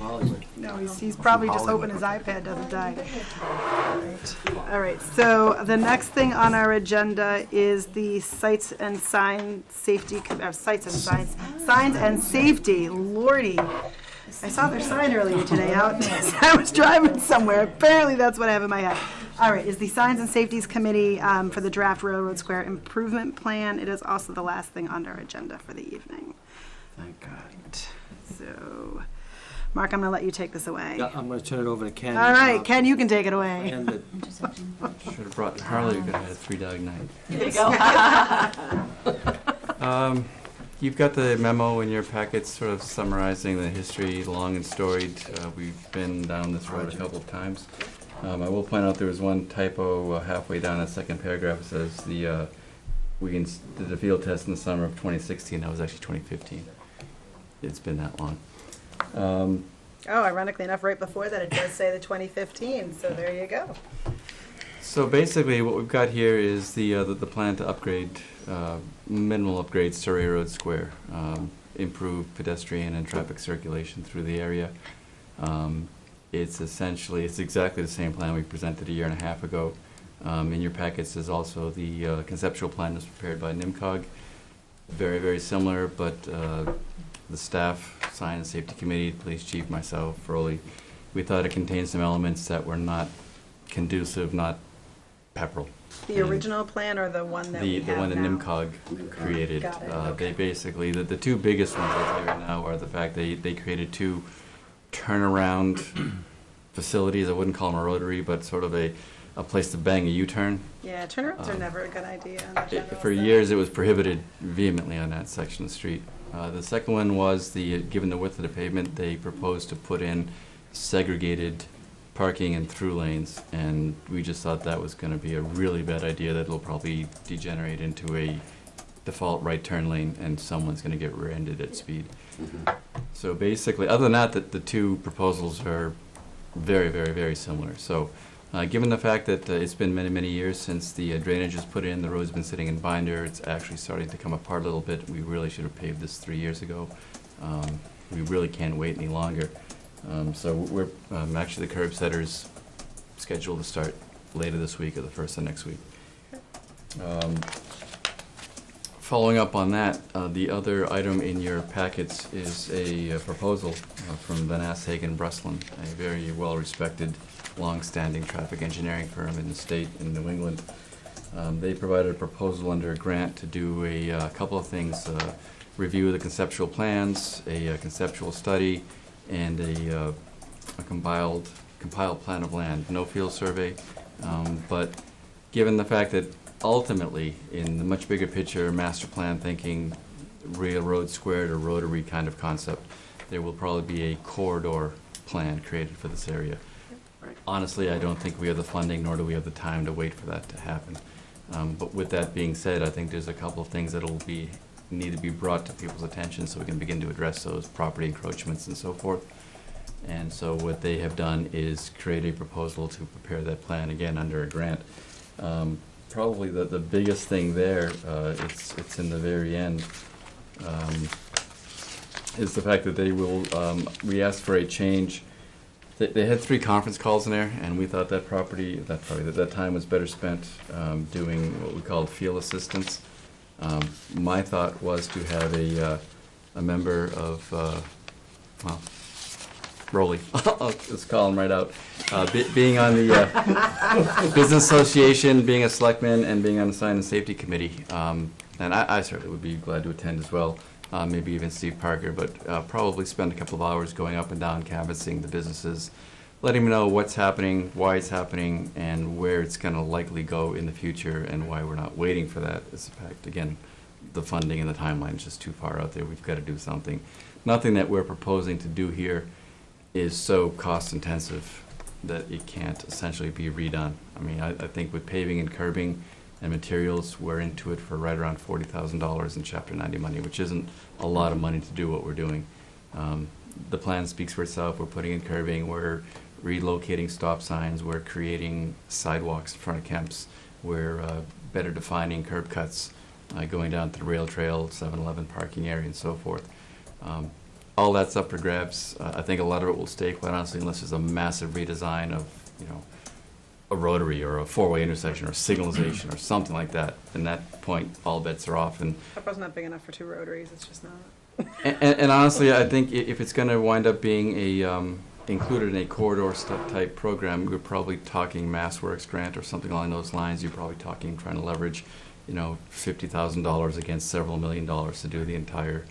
Hollywood. No, he's probably just hoping his iPad doesn't die. All right, so the next thing on our agenda is the sights and sign safety, signs and safety. Lordy, I saw their sign earlier today out as I was driving somewhere. Apparently that's what I have in my head. All right, is the Signs and Safeties Committee for the draft Railroad Square Improvement Plan. It is also the last thing on our agenda for the evening. Thank God. So, Mark, I'm going to let you take this away. Yeah, I'm going to turn it over to Ken. All right, Ken, you can take it away. And the Should have brought Harley, we could have had a 3-dog night. There you go. You've got the memo in your packets sort of summarizing the history, long and storied. We've been down this road a couple of times. I will point out there was one typo halfway down the second paragraph. It says we did the field test in the summer of 2016. That was actually 2015. It's been that long. Oh, ironically enough, right before that, it does say the 2015, so there you go. So basically, what we've got here is the plan to upgrade, minimal upgrades to Ray Road Square, improve pedestrian and traffic circulation through the area. It's exactly the same plan we presented a year and a half ago. In your packets is also the conceptual plan that's prepared by NIMCOG. Very, very similar, but the staff, Sign and Safety Committee, Police Chief, myself, Rowley, we thought it contained some elements that were not conducive, not Pepperell. The original plan or the one that we have The one that now? NIMCOG created. Got it, okay. They basically, the two biggest ones I'll tell you right now are the fact they created two turnaround facilities. I wouldn't call them a rotary, but sort of a place to bang a U-turn. Yeah, turnarounds are never a good idea. On the general For years, it was prohibited vehemently on that section of the street. The second one was given the width of the pavement, they proposed to put in segregated parking and through lanes, and we just thought that was going to be a really bad idea. That will probably degenerate into a default right turn lane, and someone's going to get rear-ended at speed. So basically, other than that, the two proposals are very, very, very similar. So. Given the fact that it's been many, many years since the drainage was put in, the road's been sitting in binder, it's actually starting to come apart a little bit. We really should have paved this 3 years ago. We really can't wait any longer. So we're actually the curb setter's scheduled to start later this week or the first of next week. Following up on that, the other item in your packets is a proposal from Van Hagen Breslin, a very well-respected long-standing traffic engineering firm in the state in New England. They provided a proposal under a grant to do a couple of things, review the conceptual plans, a conceptual study, and a compiled plan of land. No field survey, but given the fact that ultimately, in the much bigger picture, master plan thinking, railroad squared or rotary kind of concept, there will probably be a corridor plan created for this area. Honestly, I don't think we have the funding, nor do we have the time to wait for that to happen. But with that being said, I think there's a couple of things that need to be brought to people's attention so we can begin to address those property encroachments and so forth. And so what they have done is create a proposal to prepare that plan again under a grant. Probably the biggest thing there, it's in the very end, is the fact that they will, we asked for a change. They had 3 conference calls in there, and we thought that time was better spent doing what we call field assistance. My thought was to have a member of, Rowley, I'll just call him right out, being on the Business Association, being a selectman, and being on the Sign and Safety Committee. And I certainly would be glad to attend as well. Maybe even Steve Parker, but probably spend a couple of hours going up and down canvassing the businesses, letting them know what's happening, why it's happening, and where it's going to likely go in the future, and why we're not waiting for that. It's the fact, again, the funding and the timeline is just too far out there. We've got to do something. Nothing that we're proposing to do here is so cost intensive that it can't essentially be redone. I mean, I think with paving and curbing and materials, we're into it for right around $40,000 in Chapter 90 money, which isn't a lot of money to do what we're doing. The plan speaks for itself. We're putting in curbing, we're relocating stop signs, we're creating sidewalks in front of Kemp's, we're better defining curb cuts, going down to the rail trail, 7-Eleven parking area, and so forth. All that's up for grabs. I think a lot of it will stay, quite honestly, unless there's a massive redesign of, a rotary or a 4-way intersection or signalization or something like that. And that point, all bets are off. And Pepperell's not big enough for 2 rotaries. It's just not. and honestly, I think if it's going to wind up being included in a corridor type program, we're probably talking MassWorks grant or something along those lines. You're probably talking trying to leverage, $50,000 against several $1 million to do the entire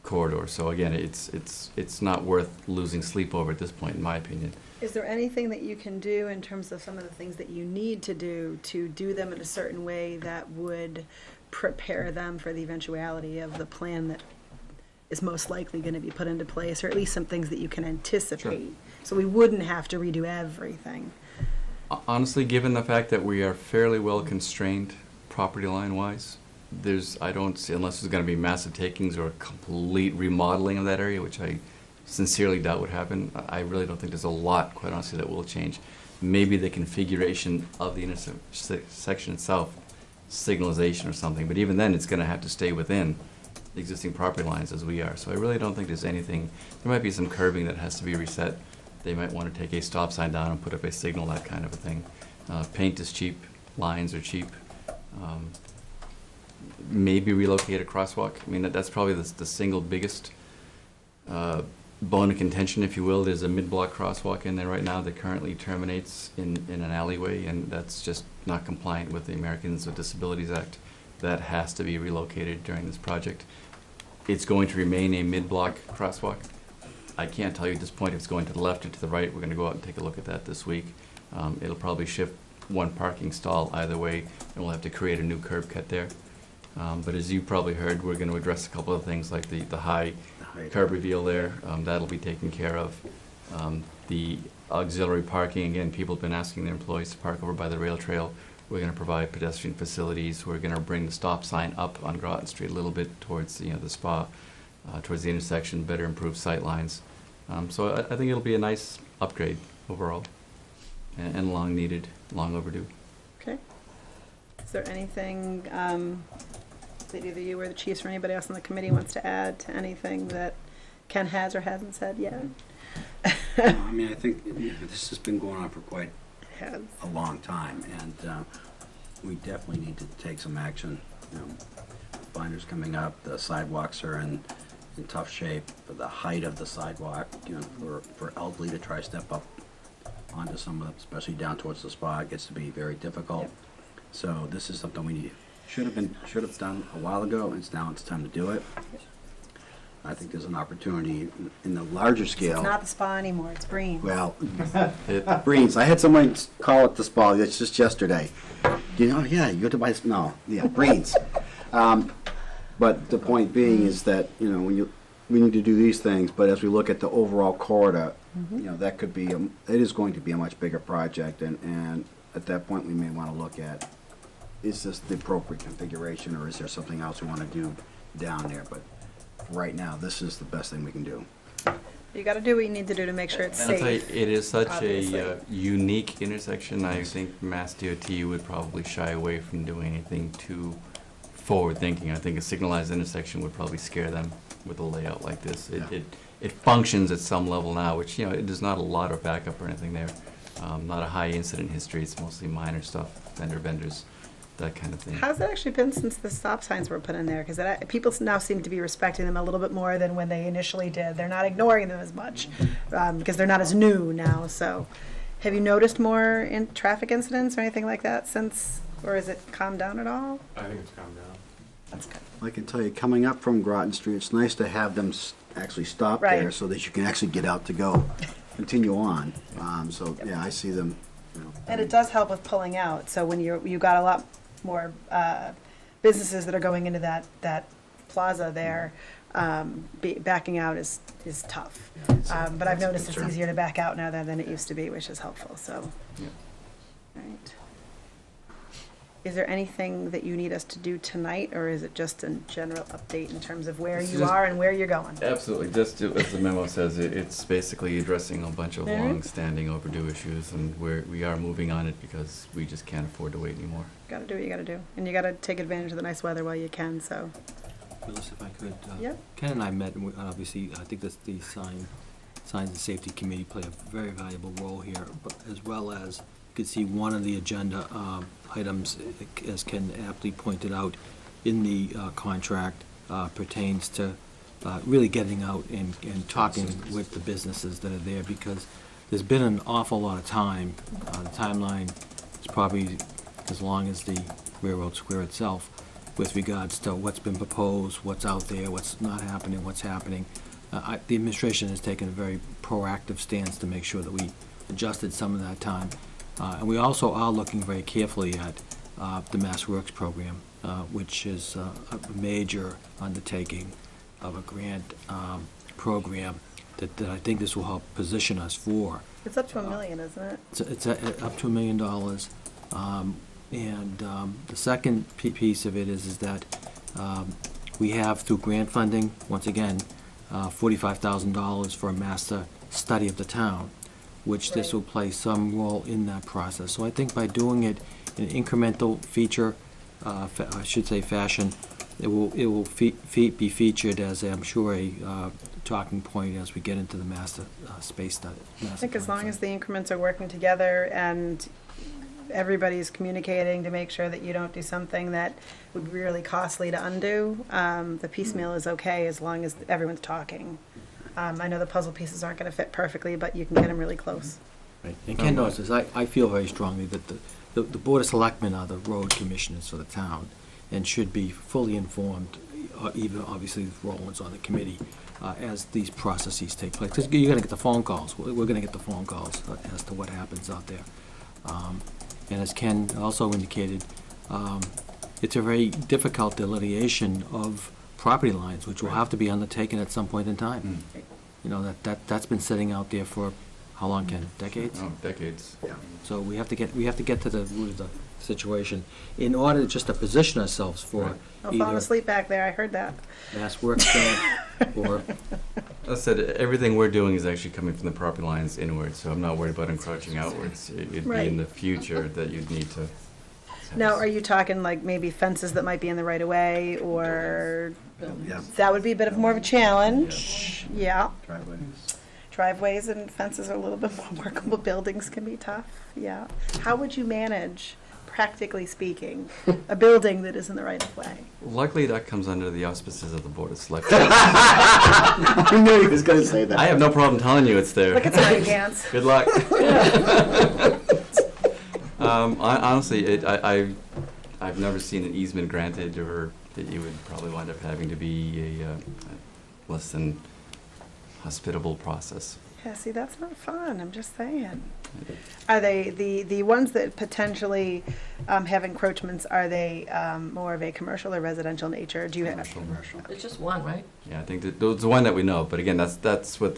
corridor. So again, it's not worth losing sleep over at this point, in my opinion. Is there anything that you can do in terms of some of the things that you need to do them in a certain way that would prepare them for the eventuality of the plan that is most likely going to be put into place, or at least some things that you can anticipate? So we wouldn't have to redo everything. Honestly, given the fact that we are fairly well constrained property line wise, I don't see, unless there's going to be massive takings or a complete remodeling of that area, which I sincerely doubt would happen. I really don't think there's a lot, quite honestly, that will change. Maybe the configuration of the intersection itself, signalization or something, but even then it's going to have to stay within the existing property lines as we are. So I really don't think there's anything. There might be some curbing that has to be reset. They might want to take a stop sign down and put up a signal, that kind of a thing. Paint is cheap, lines are cheap. Maybe relocate a crosswalk. I mean, that's probably the single biggest bone of contention, if you will. There's a mid-block crosswalk in there right now that currently terminates in an alleyway, and that's just not compliant with the Americans with Disabilities Act. That has to be relocated during this project. It's going to remain a mid-block crosswalk. I can't tell you at this point if it's going to the left or to the right. We're going to go out and take a look at that this week. It'll probably shift one parking stall either way, and we'll have to create a new curb cut there. But as you probably heard, we're going to address a couple of things like the high curb reveal there. That'll be taken care of. The auxiliary parking, again, people have been asking their employees to park over by the rail trail. We're going to provide pedestrian facilities. We're going to bring the stop sign up on Groton Street a little bit towards the spa, towards the intersection, better improved sight lines. So I think it'll be a nice upgrade overall, and long needed, long overdue. Okay. Is there anything that either you or the chiefs or anybody else on the committee wants to add to anything that Ken has or hasn't said yet? I mean, I think this has been going on for quite a long time, and we definitely need to take some action. Binders coming up, the sidewalks are in tough shape. The height of the sidewalk, for elderly to try to step up onto some of them, especially down towards the spa, it gets to be very difficult. Yep. So this is something we should have done a while ago, and now it's time to do it. I think there's an opportunity in the larger scale. It's not the spa anymore, it's Breen. Well, Breens. I had someone call it the spa. It's just yesterday. Yeah, you go to buy no, yeah, Breens. But the point being is that we need to do these things. But as we look at the overall corridor, that could be it is going to be a much bigger project, and at that point we may want to look at, is this the appropriate configuration, or is there something else we want to do down there? But right now, this is the best thing we can do. You got to do what you need to do to make sure it's And safe. I'll tell you, it is such obviously. a unique intersection. I think Mass DOT would probably shy away from doing anything too forward-thinking. I think a signalized intersection would probably scare them with a layout like this. It functions at some level now, which there's not a lot of backup or anything there. Not a high incident history. It's mostly minor stuff, fender benders, that kind of thing. How's that actually been since the stop signs were put in there? Because people now seem to be respecting them a little bit more than when they initially did. They're not ignoring them as much because they're not as new now. So have you noticed more in traffic incidents or anything like that since, or is it calmed down at all? I think it's calmed down. That's good. I can tell you, coming up from Groton Street, it's nice to have them actually stop Right. there so that you can actually get out to go continue on. Yeah, I see them. And it does help with pulling out. So when you got a lot more businesses that are going into that plaza there, backing out is tough. But I've noticed it's easier to back out now than it used to be, which is helpful. So, right. Is there anything that you need us to do tonight, or is it just a general update in terms of where you are and where you're going? Absolutely. Just as the memo says, it's basically addressing a bunch of Mhm. long-standing overdue issues, and we are moving on it because we just can't afford to wait anymore. Got to do what you got to do, and you got to take advantage of the nice weather while you can. So, Phyllis, if I could, Yeah. Ken and I met, and obviously, I think that the Signs and Safety Committee play a very valuable role here, but as well as you could see one of the agenda items, as Ken aptly pointed out, in the contract pertains to really getting out and talking with the businesses that are there, because there's been an awful lot of time. The timeline is probably as long as the Railroad Square itself, with regards to what's been proposed, what's out there, what's not happening, what's happening. The administration has taken a very proactive stance to make sure that we adjusted some of that time. And we also are looking very carefully at the Mass Works program, which is a major undertaking of a grant program that I think this will help position us for. It's up to $1 million, isn't it? It's up to $1 million. The second piece of it is that we have, through grant funding, once again, $45,000 for a master study of the town, which this will play some role in that process. So I think by doing it in an incremental feature, I should say fashion, it will be featured as, I'm sure, a talking point as we get into the master space study. I think as long as the increments are working together and everybody's communicating to make sure that you don't do something that would be really costly to undo, the piecemeal is okay as long as everyone's talking. I know the puzzle pieces aren't going to fit perfectly, but you can get them really close. Right. And Ken knows this. I feel very strongly that the Board of Selectmen are the road commissioners for the town and should be fully informed, even obviously Roland's on the committee, as these processes take place. Because you're going to get the phone calls. We're going to get the phone calls as to what happens out there. And as Ken also indicated, it's a very difficult delineation of property lines, which will have to be undertaken at some point in time. You know, that's been sitting out there for how long, Ken? Decades? Oh, decades. Yeah. So we have to get to the root of the situation in order just to position ourselves for I'm falling asleep back there, I heard that. Mass Works or As I said, everything we're doing is actually coming from the property lines inwards, so I'm not worried about encroaching outwards. It'd be in the future that you'd need to. Now, are you talking like maybe fences that might be in the right of way, or that would be a bit of more of a challenge? Yeah. Driveways and fences are a little bit more workable. Buildings can be tough. Yeah. How would you manage, practically speaking, a building that is in the right of way? Luckily, that comes under the auspices of the Board of Selectmen. I knew he was going to say that. I have no problem telling you it's there. Look at sweaty pants. Good luck. Honestly, I've never seen an easement granted or that you would probably wind up having to be a less than hospitable process. Yeah, see, that's not fun, I'm just saying. Are they, the ones that potentially have encroachments, are they more of a commercial or residential nature? Do you have? Commercial. It's just one, right? Yeah, I think that that's the one that we know, but again, that's what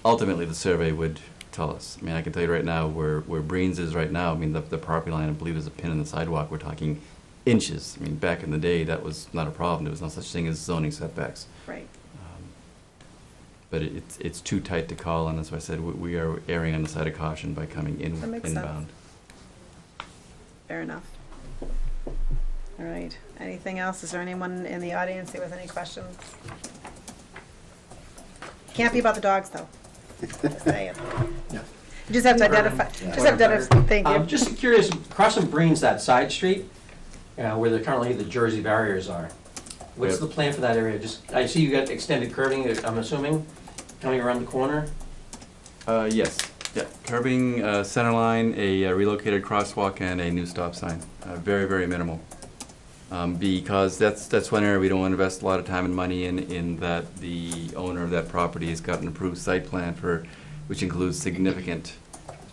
ultimately the survey would tell us. I mean, I can tell you right now where Breen's is right now, I mean, the property line, I believe, is a pin in the sidewalk. We're talking inches. I mean, back in the day, that was not a problem. There was no such thing as zoning setbacks. Right. But it's too tight to call, and that's why I said we are erring on the side of caution by coming That makes inbound. sense. Fair enough. All right. Anything else? Is there anyone in the audience who has any questions? Can't be about the dogs, though. Just saying. You just have to identify. Just have to identify. Thank you. Just curious, crossing Breen's, that side street, where currently the Jersey barriers are. What's the plan for that area? I see you got extended curbing, I'm assuming, coming around the corner? Yes. Yeah. Curbing, center line, a relocated crosswalk, and a new stop sign. Very, very minimal. Because that's one area we don't want to invest a lot of time and money in that the owner of that property has got an approved site plan for, which includes significant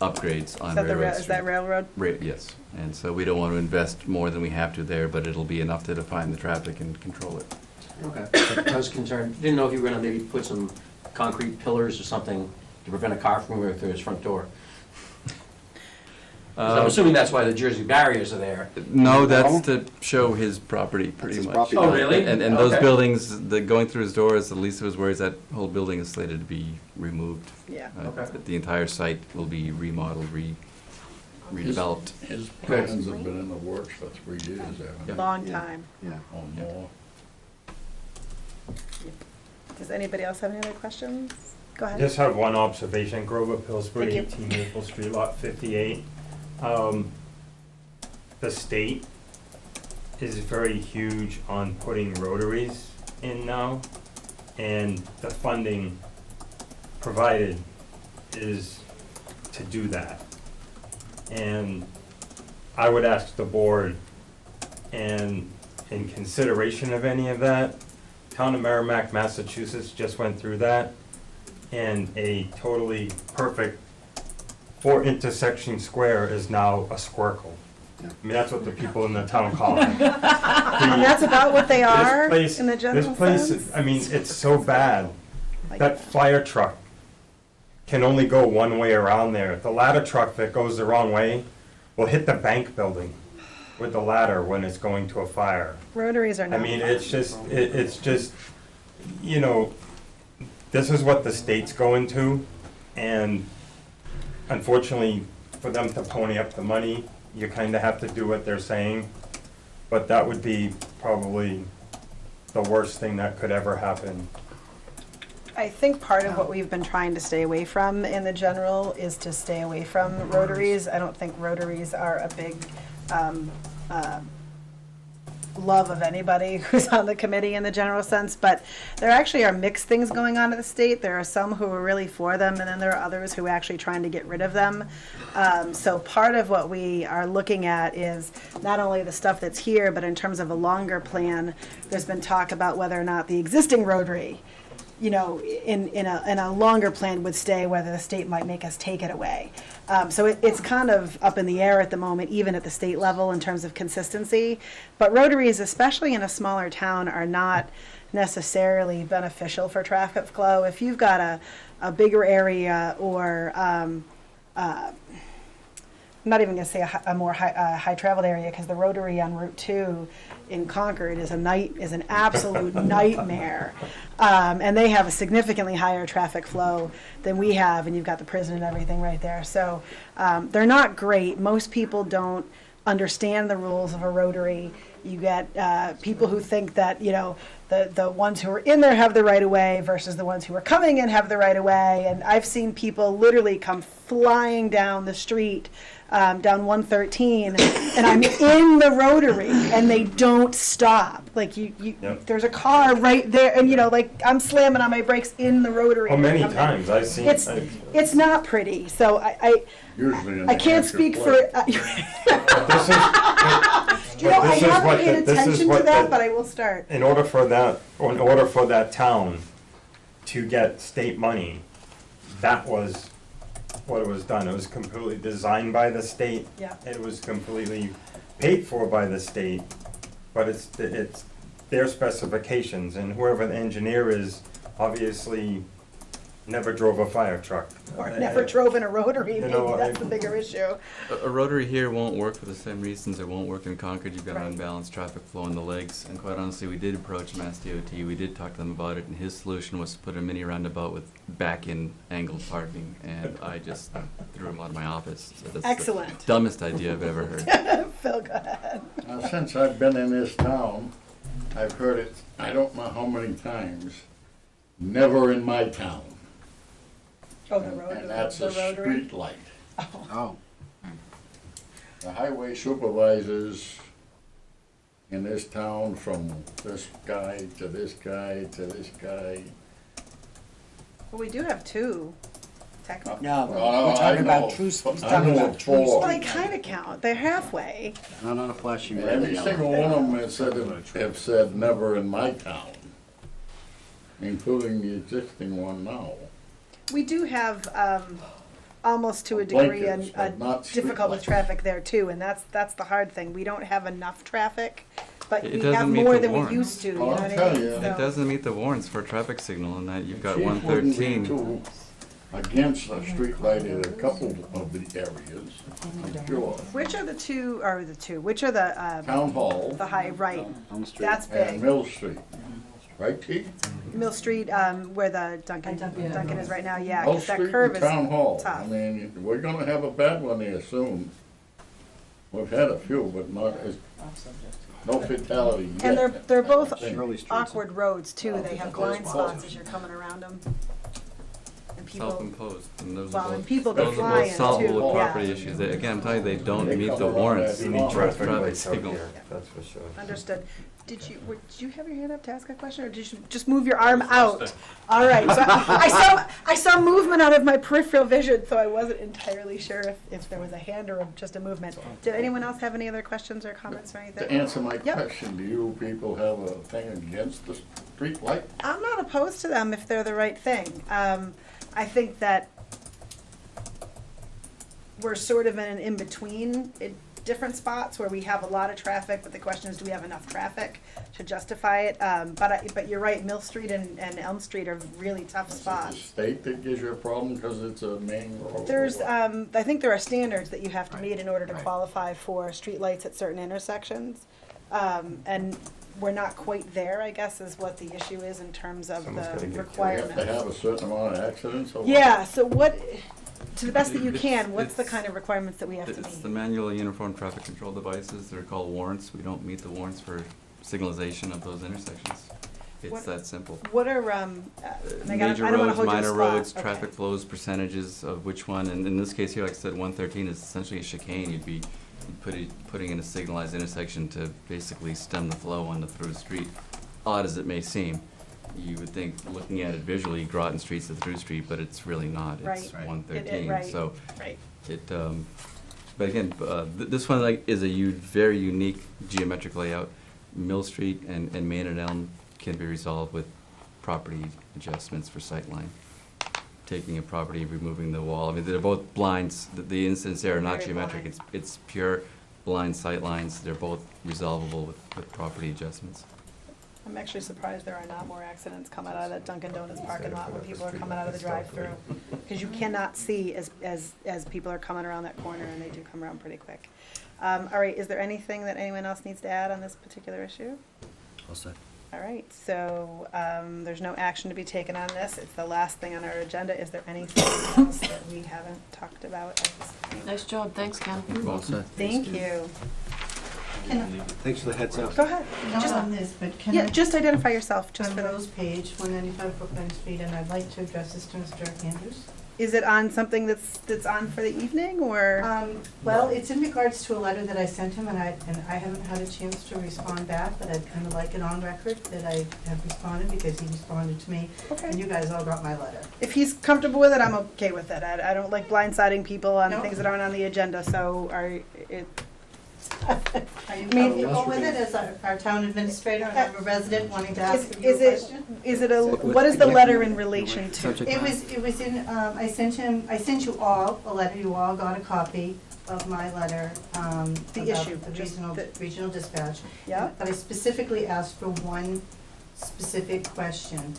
upgrades on Railroad Street. Is that railroad? Yes. And so we don't want to invest more than we have to there, but it'll be enough to define the traffic and control it. Okay. I was concerned, didn't know if you were gonna maybe put some concrete pillars or something to prevent a car from going through his front door. I'm assuming that's why the Jersey barriers are there. No, that's to show his property, pretty much. Oh, really? And those buildings, going through his doors, the least of his worries, that whole building is slated to be removed. Yeah. The entire site will be remodeled, redeveloped. His plans have been in the works for 3 years, haven't they? Long time. Yeah. Or more. Does anybody else have any other questions? Go ahead. Just have one observation. Grover Pillsbury, Thank 18 Maple Street, lot 58. The state is very huge on putting rotaries in now, and the funding provided is to do that. And I would ask the board, and in consideration of any of that, town of Merrimack, Massachusetts just went through that, and a totally perfect 4 intersection square is now a squircle. I mean, that's what the people in the town call it. And that's about what they are in the general This place, sense? I mean, it's so bad. That fire truck can only go one way around there. The ladder truck that goes the wrong way will hit the bank building with the ladder when it's going to a fire. Rotaries are I not mean, fun. it's just, you know, this is what the state's going to, and unfortunately, for them to pony up the money, you kind of have to do what they're saying, but that would be probably the worst thing that could ever happen. I think part of what we've been trying to stay away from in the general is to stay away from rotaries. I don't think rotaries are a big love of anybody who's on the committee in the general sense, but there actually are mixed things going on in the state. There are some who are really for them, and then there are others who are actually trying to get rid of them. So part of what we are looking at is not only the stuff that's here, but in terms of a longer plan, there's been talk about whether or not the existing rotary, you know, in a longer plan would stay, whether the state might make us take it away. So it's kind of up in the air at the moment, even at the state level in terms of consistency. But rotaries, especially in a smaller town, are not necessarily beneficial for traffic flow. If you've got a bigger area or I'm not even going to say a more high traveled area, because the rotary on Route 2 in Concord is an absolute nightmare. And they have a significantly higher traffic flow than we have, and you've got the prison and everything right there. So they're not great. Most people don't understand the rules of a rotary. You get people who think that, you know, the ones who are in there have the right of way versus the ones who are coming in have the right of way. And I've seen people literally come flying down the street, down 113, and I'm in the rotary, and they don't stop. Like Yep. There's a car right there, and you know, like I'm slamming on my brakes in the rotary. Oh, many I'm- times I've seen. It's not pretty. So Usually in I New can't Hampshire speak place. for. This is, You know, I this is haven't what paid the- this is attention to what that, the- but I will start. in order for that town to get state money, that was what it was done. It was completely designed by the state. Yeah. It was completely paid for by the state, but it's their specifications, and whoever the engineer is obviously never drove a fire truck. Or never drove in a rotary. You Maybe know, that's the bigger issue. A rotary here won't work for the same reasons it won't work in Concord. You've got Right. unbalanced traffic flow in the legs, and quite honestly, we did approach Mass DOT. We did talk to them about it, and his solution was to put a mini roundabout with back-in angled parking, and I just threw him out of my office. So that's Excellent. the dumbest idea I've ever heard. Phil, go ahead. Now, since I've been in this town, I've heard it, I don't know how many times, never in my town. Oh, the road. And that's the a rotary. street light. Oh. The highway supervisors in this town, from this guy to this guy to this guy. Well, we do have two, technically. No, Well, we're I talking about know- true, he's I talking know about of true four. Well, they street kind of count. They're halfway. Not on a flashing red. Every yellow. single one of them have said never in my town, including the existing one now. We do have almost to a degree Blankets, but not difficult with streetlights. traffic there too, and that's the hard thing. We don't have enough traffic, but It we doesn't have meet more the than warrant. we used to. You know Well, what I'll I tell mean? you. So- It doesn't meet the warrants for a traffic signal, and that you've got Chief wouldn't be 113. too against a street light in a couple of the areas, I'm sure. Which are the two? Or the two? Which are the Town Hall the high right? On the street. That's and big. Mill Street, right, Chief? Mill Street, where the Dunkin' is right now. Yeah, Mill 'cause that Street curve and is Town Hall. I tough. mean, we're gonna have a bad one there soon. We've had a few, but not as, no fatality yet. And they're both I think. Shirley Street's awkward roads too. They have blind spots as you're coming around them. And people, Self-imposed, and those well, are and both, people go those are flying both solvable too, with yeah. property issues. Again, I'm telling you, they don't meet the warrants. You need Traffic signal. That's for sure. Understood. Did you have your hand up to ask a question, or did you just move your arm out? All right, so I saw movement out of my peripheral vision, so I wasn't entirely sure if there was a hand or just a movement. Did anyone else have any other questions or comments or anything? To answer my Yep. question, do you people have a thing against the street light? I'm not opposed to them if they're the right thing. I think that we're sort of in an in-between in different spots where we have a lot of traffic, but the question is, do we have enough traffic to justify it? But you're right, Mill Street and Elm Street are really tough Is it the spots. state that gives you a problem because it's a main road? There's, I think there are standards that you have to meet in order to qualify for streetlights at certain intersections. And we're not quite there, I guess, is what the issue is in terms of the You requirements. have to have a certain amount of accidents or what? Yeah, so what, to the best that you can, what's the kind of requirements that we have to It's meet? the manual uniform traffic control devices. They're called warrants. We don't meet the warrants for signalization of those intersections. It's What- that simple. What are, Major I don't wanna roads, hold you to minor the spot. roads, Okay. traffic flows, percentages of which one, and in this case here, like I said, 113 is essentially a chicane. You'd be putting in a signalized intersection to basically stem the flow on the through street. Odd as it may seem, you would think, looking at it visually, Groton Street's the through street, but it's really not. It's Right. 113. Right. So Right. it, but again, this one is a very unique geometric layout. Mill Street and Main and Elm can be resolved with property adjustments for sightline. Taking a property, removing the wall. I mean, they're both blinds. The instance there are not Very geometric. blind. It's pure blind sightlines. They're both resolvable with property adjustments. I'm actually surprised there are not more accidents coming out of that Dunkin' Donuts parking lot when people are coming out of the drive-through. Because you cannot see as people are coming around that corner, and they do come around pretty quick. All right, is there anything that anyone else needs to add on this particular issue? All set. All right, so there's no action to be taken on this. It's the last thing on our agenda. Is there anything else that we haven't talked about at this point? Nice job, thanks, Ken. Well said. Thank you. Thanks for the heads up. Go ahead. Not Just- on this, but can Yeah, I? just identify yourself, just I'm for the, Rose Page, 195 Brookline Street, and I'd like to address this to Mr. Andrews. is it on something that's on for the evening, or? Well, it's in regards to a letter that I sent him, and I haven't had a chance to respond back, but I'd kind of like it on record that I have responded, because he responded to me, Okay. and you guys all got my letter. If he's comfortable with it, I'm okay with it. I don't like blindsiding people on No. things that aren't on the agenda, so Are you I mean- comfortable with it as our town administrator, and I'm a resident wanting to ask you a is it, question? is it what is the letter in relation to? It was in, I sent you all a letter, you all got a copy of my letter, The about issue, the just regional dispatch. Yeah. But I specifically asked for one specific question,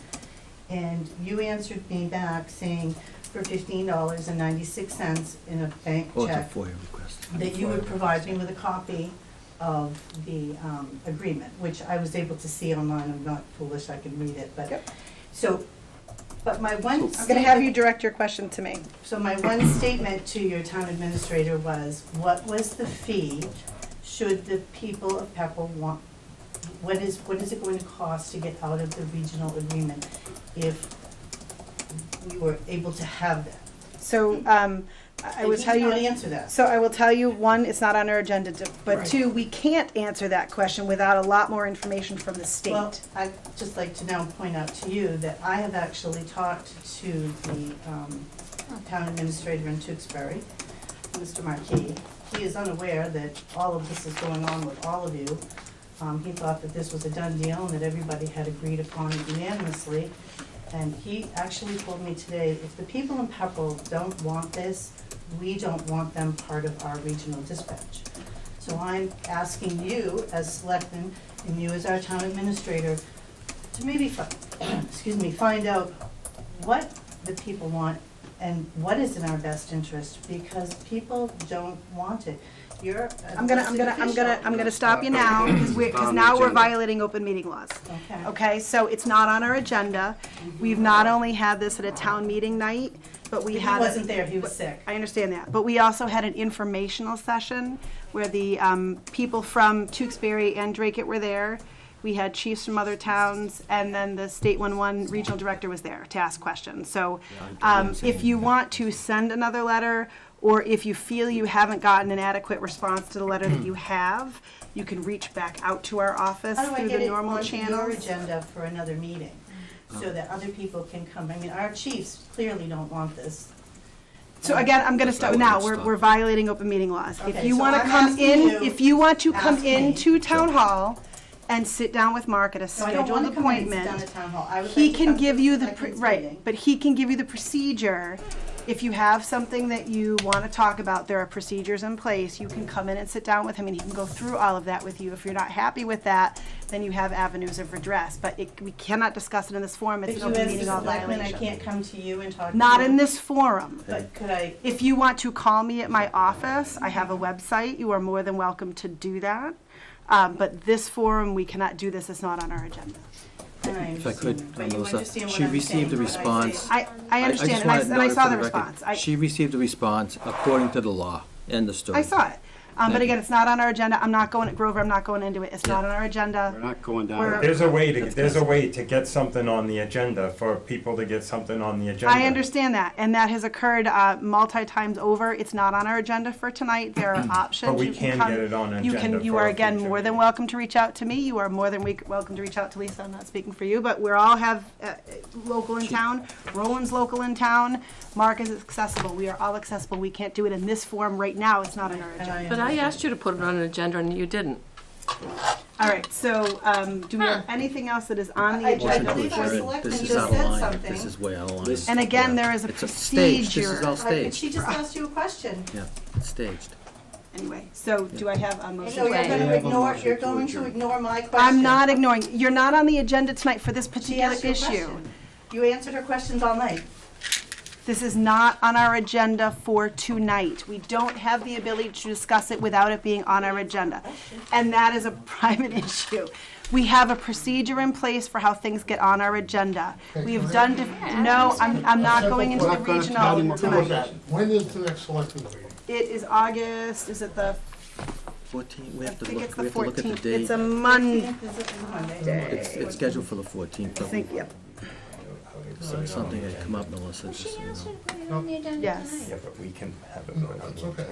and you answered me back saying for $15.96 in a bank Oh, it's a check, FOIA request. that you would provide me with a copy of the agreement, which I was able to see online. I'm not foolish, I can read it, but, so, but my one I'm gonna have you direct your question to me. So my one statement to your town administrator was, what was the fee should the people of Pepperell want? What is it going to cost to get out of the regional agreement if we were able to have that? So, I will And tell he you. did not answer that. So I will tell you, one, it's not on our agenda, but Right. two, we can't answer that question without a lot more information from the state. Well, I'd just like to now point out to you that I have actually talked to the town administrator in Tewksbury, Mr. Marquis. He is unaware that all of this is going on with all of you. He thought that this was a done deal and that everybody had agreed upon it unanimously. And he actually told me today, if the people in Pepperell don't want this, we don't want them part of our regional dispatch. So I'm asking you as selectmen and you as our town administrator to maybe, find out what the people want and what is in our best interest, because people don't want it. You're an I'm gonna elected stop you now, because now we're violating open meeting laws. Okay. Okay, so it's not on our agenda. We've not only had this at a town meeting night, but we He had. wasn't there, he was sick. I understand that, but we also had an informational session where the people from Tewksbury and Dracut were there. we had chiefs from other towns, and then the State 1-1 regional director was there to ask questions. So if you want to send another letter, or if you feel you haven't gotten an adequate response to the letter that you have, you can reach back out to our office How do I through get the it normal onto your channels. agenda for another meeting, so that other people can come? I mean, our chiefs clearly don't want this. So again, I'm gonna start now, we're violating open meeting laws. If Okay, you so wanna I'm come asking in, you- if you want to come ask me. into town hall and sit down with Mark at a No, I don't scheduled want to come in and sit down appointment, at town hall. I would he like to can come to give the you the, selectmen's right, meeting. but he can give you the procedure. If you have something that you wanna talk about, there are procedures in place. You can come in and sit down with him and he can go through all of that with you. If you're not happy with that, then you have avenues of redress. But we cannot discuss it in this forum, it's But an you open as the meeting law selectman, I violation. can't come to you and talk to you? Not in this forum. But could I? If you want to call me at my office, I have a website, you are more than welcome to do that. But this forum, we cannot do this, it's not on our agenda. If I could, But you Melissa, understand what she I'm received a saying, what I response. I understand, just and I- wanna and I note it saw for the record. response. She received a response according to the law. End of story. I saw it. Thank But you. again, it's not on our agenda, I'm not going, Grover, I'm not going into it, it's not on our agenda. We're not going down. We're- There's a way to get something on the agenda, for people to get something on the agenda. I understand that, and that has occurred multi-times over. It's not on our agenda for tonight. There are options. But we You can come- get it on You agenda you for are a again future more than welcome to reach out to me. You are more than welcome to reach out to Lisa. I'm not speaking for you, but we all have local in town. Roland's local in town. Mark is accessible. We are all accessible. We can't do it in this form right now. It's not on our agenda. But I asked you to put it on an agenda and you didn't. All right, so do we have anything else that is on the I agenda? believe our This selectman is just out of said line. something. This is way out of line. And again, there is a It's staged. This is procedure. all But staged. she just asked you a question. Yeah, it's staged. Anyway, so do I have a motion? So you're to going adjourn? to ignore, you're going to ignore my question. I'm not ignoring, you're not on the agenda tonight for this She particular asked you a issue. question. You answered her questions all night. This is not on our agenda for tonight. We don't have the ability to discuss it without it being on our agenda. And that is a private issue. We have a procedure in place for how things get on our agenda. We've done, no, I'm not going into the regional tonight. When is the next selectmen's meeting? It is August, is it the, 14, we I have to think it's look, we the have to look at the 14th. date. It's a Monday. It's scheduled for the 14th. I think, yep. Something had come up, Melissa, just so you know. Yes. Yeah, but we can have it on the agenda.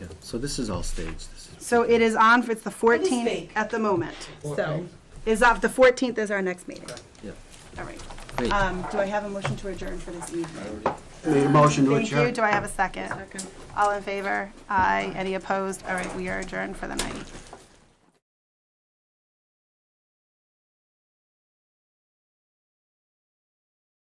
Yeah, so this is all staged. This is So it is on, it's the What is 14th fake? at the moment. So, the 14th is our next meeting. Yeah. All right. Great. Do I have a motion to adjourn for this evening? Need a motion to Thank you. adjourn? Do I have a second? All in favor? Aye. Any opposed? All right, we are adjourned for the night.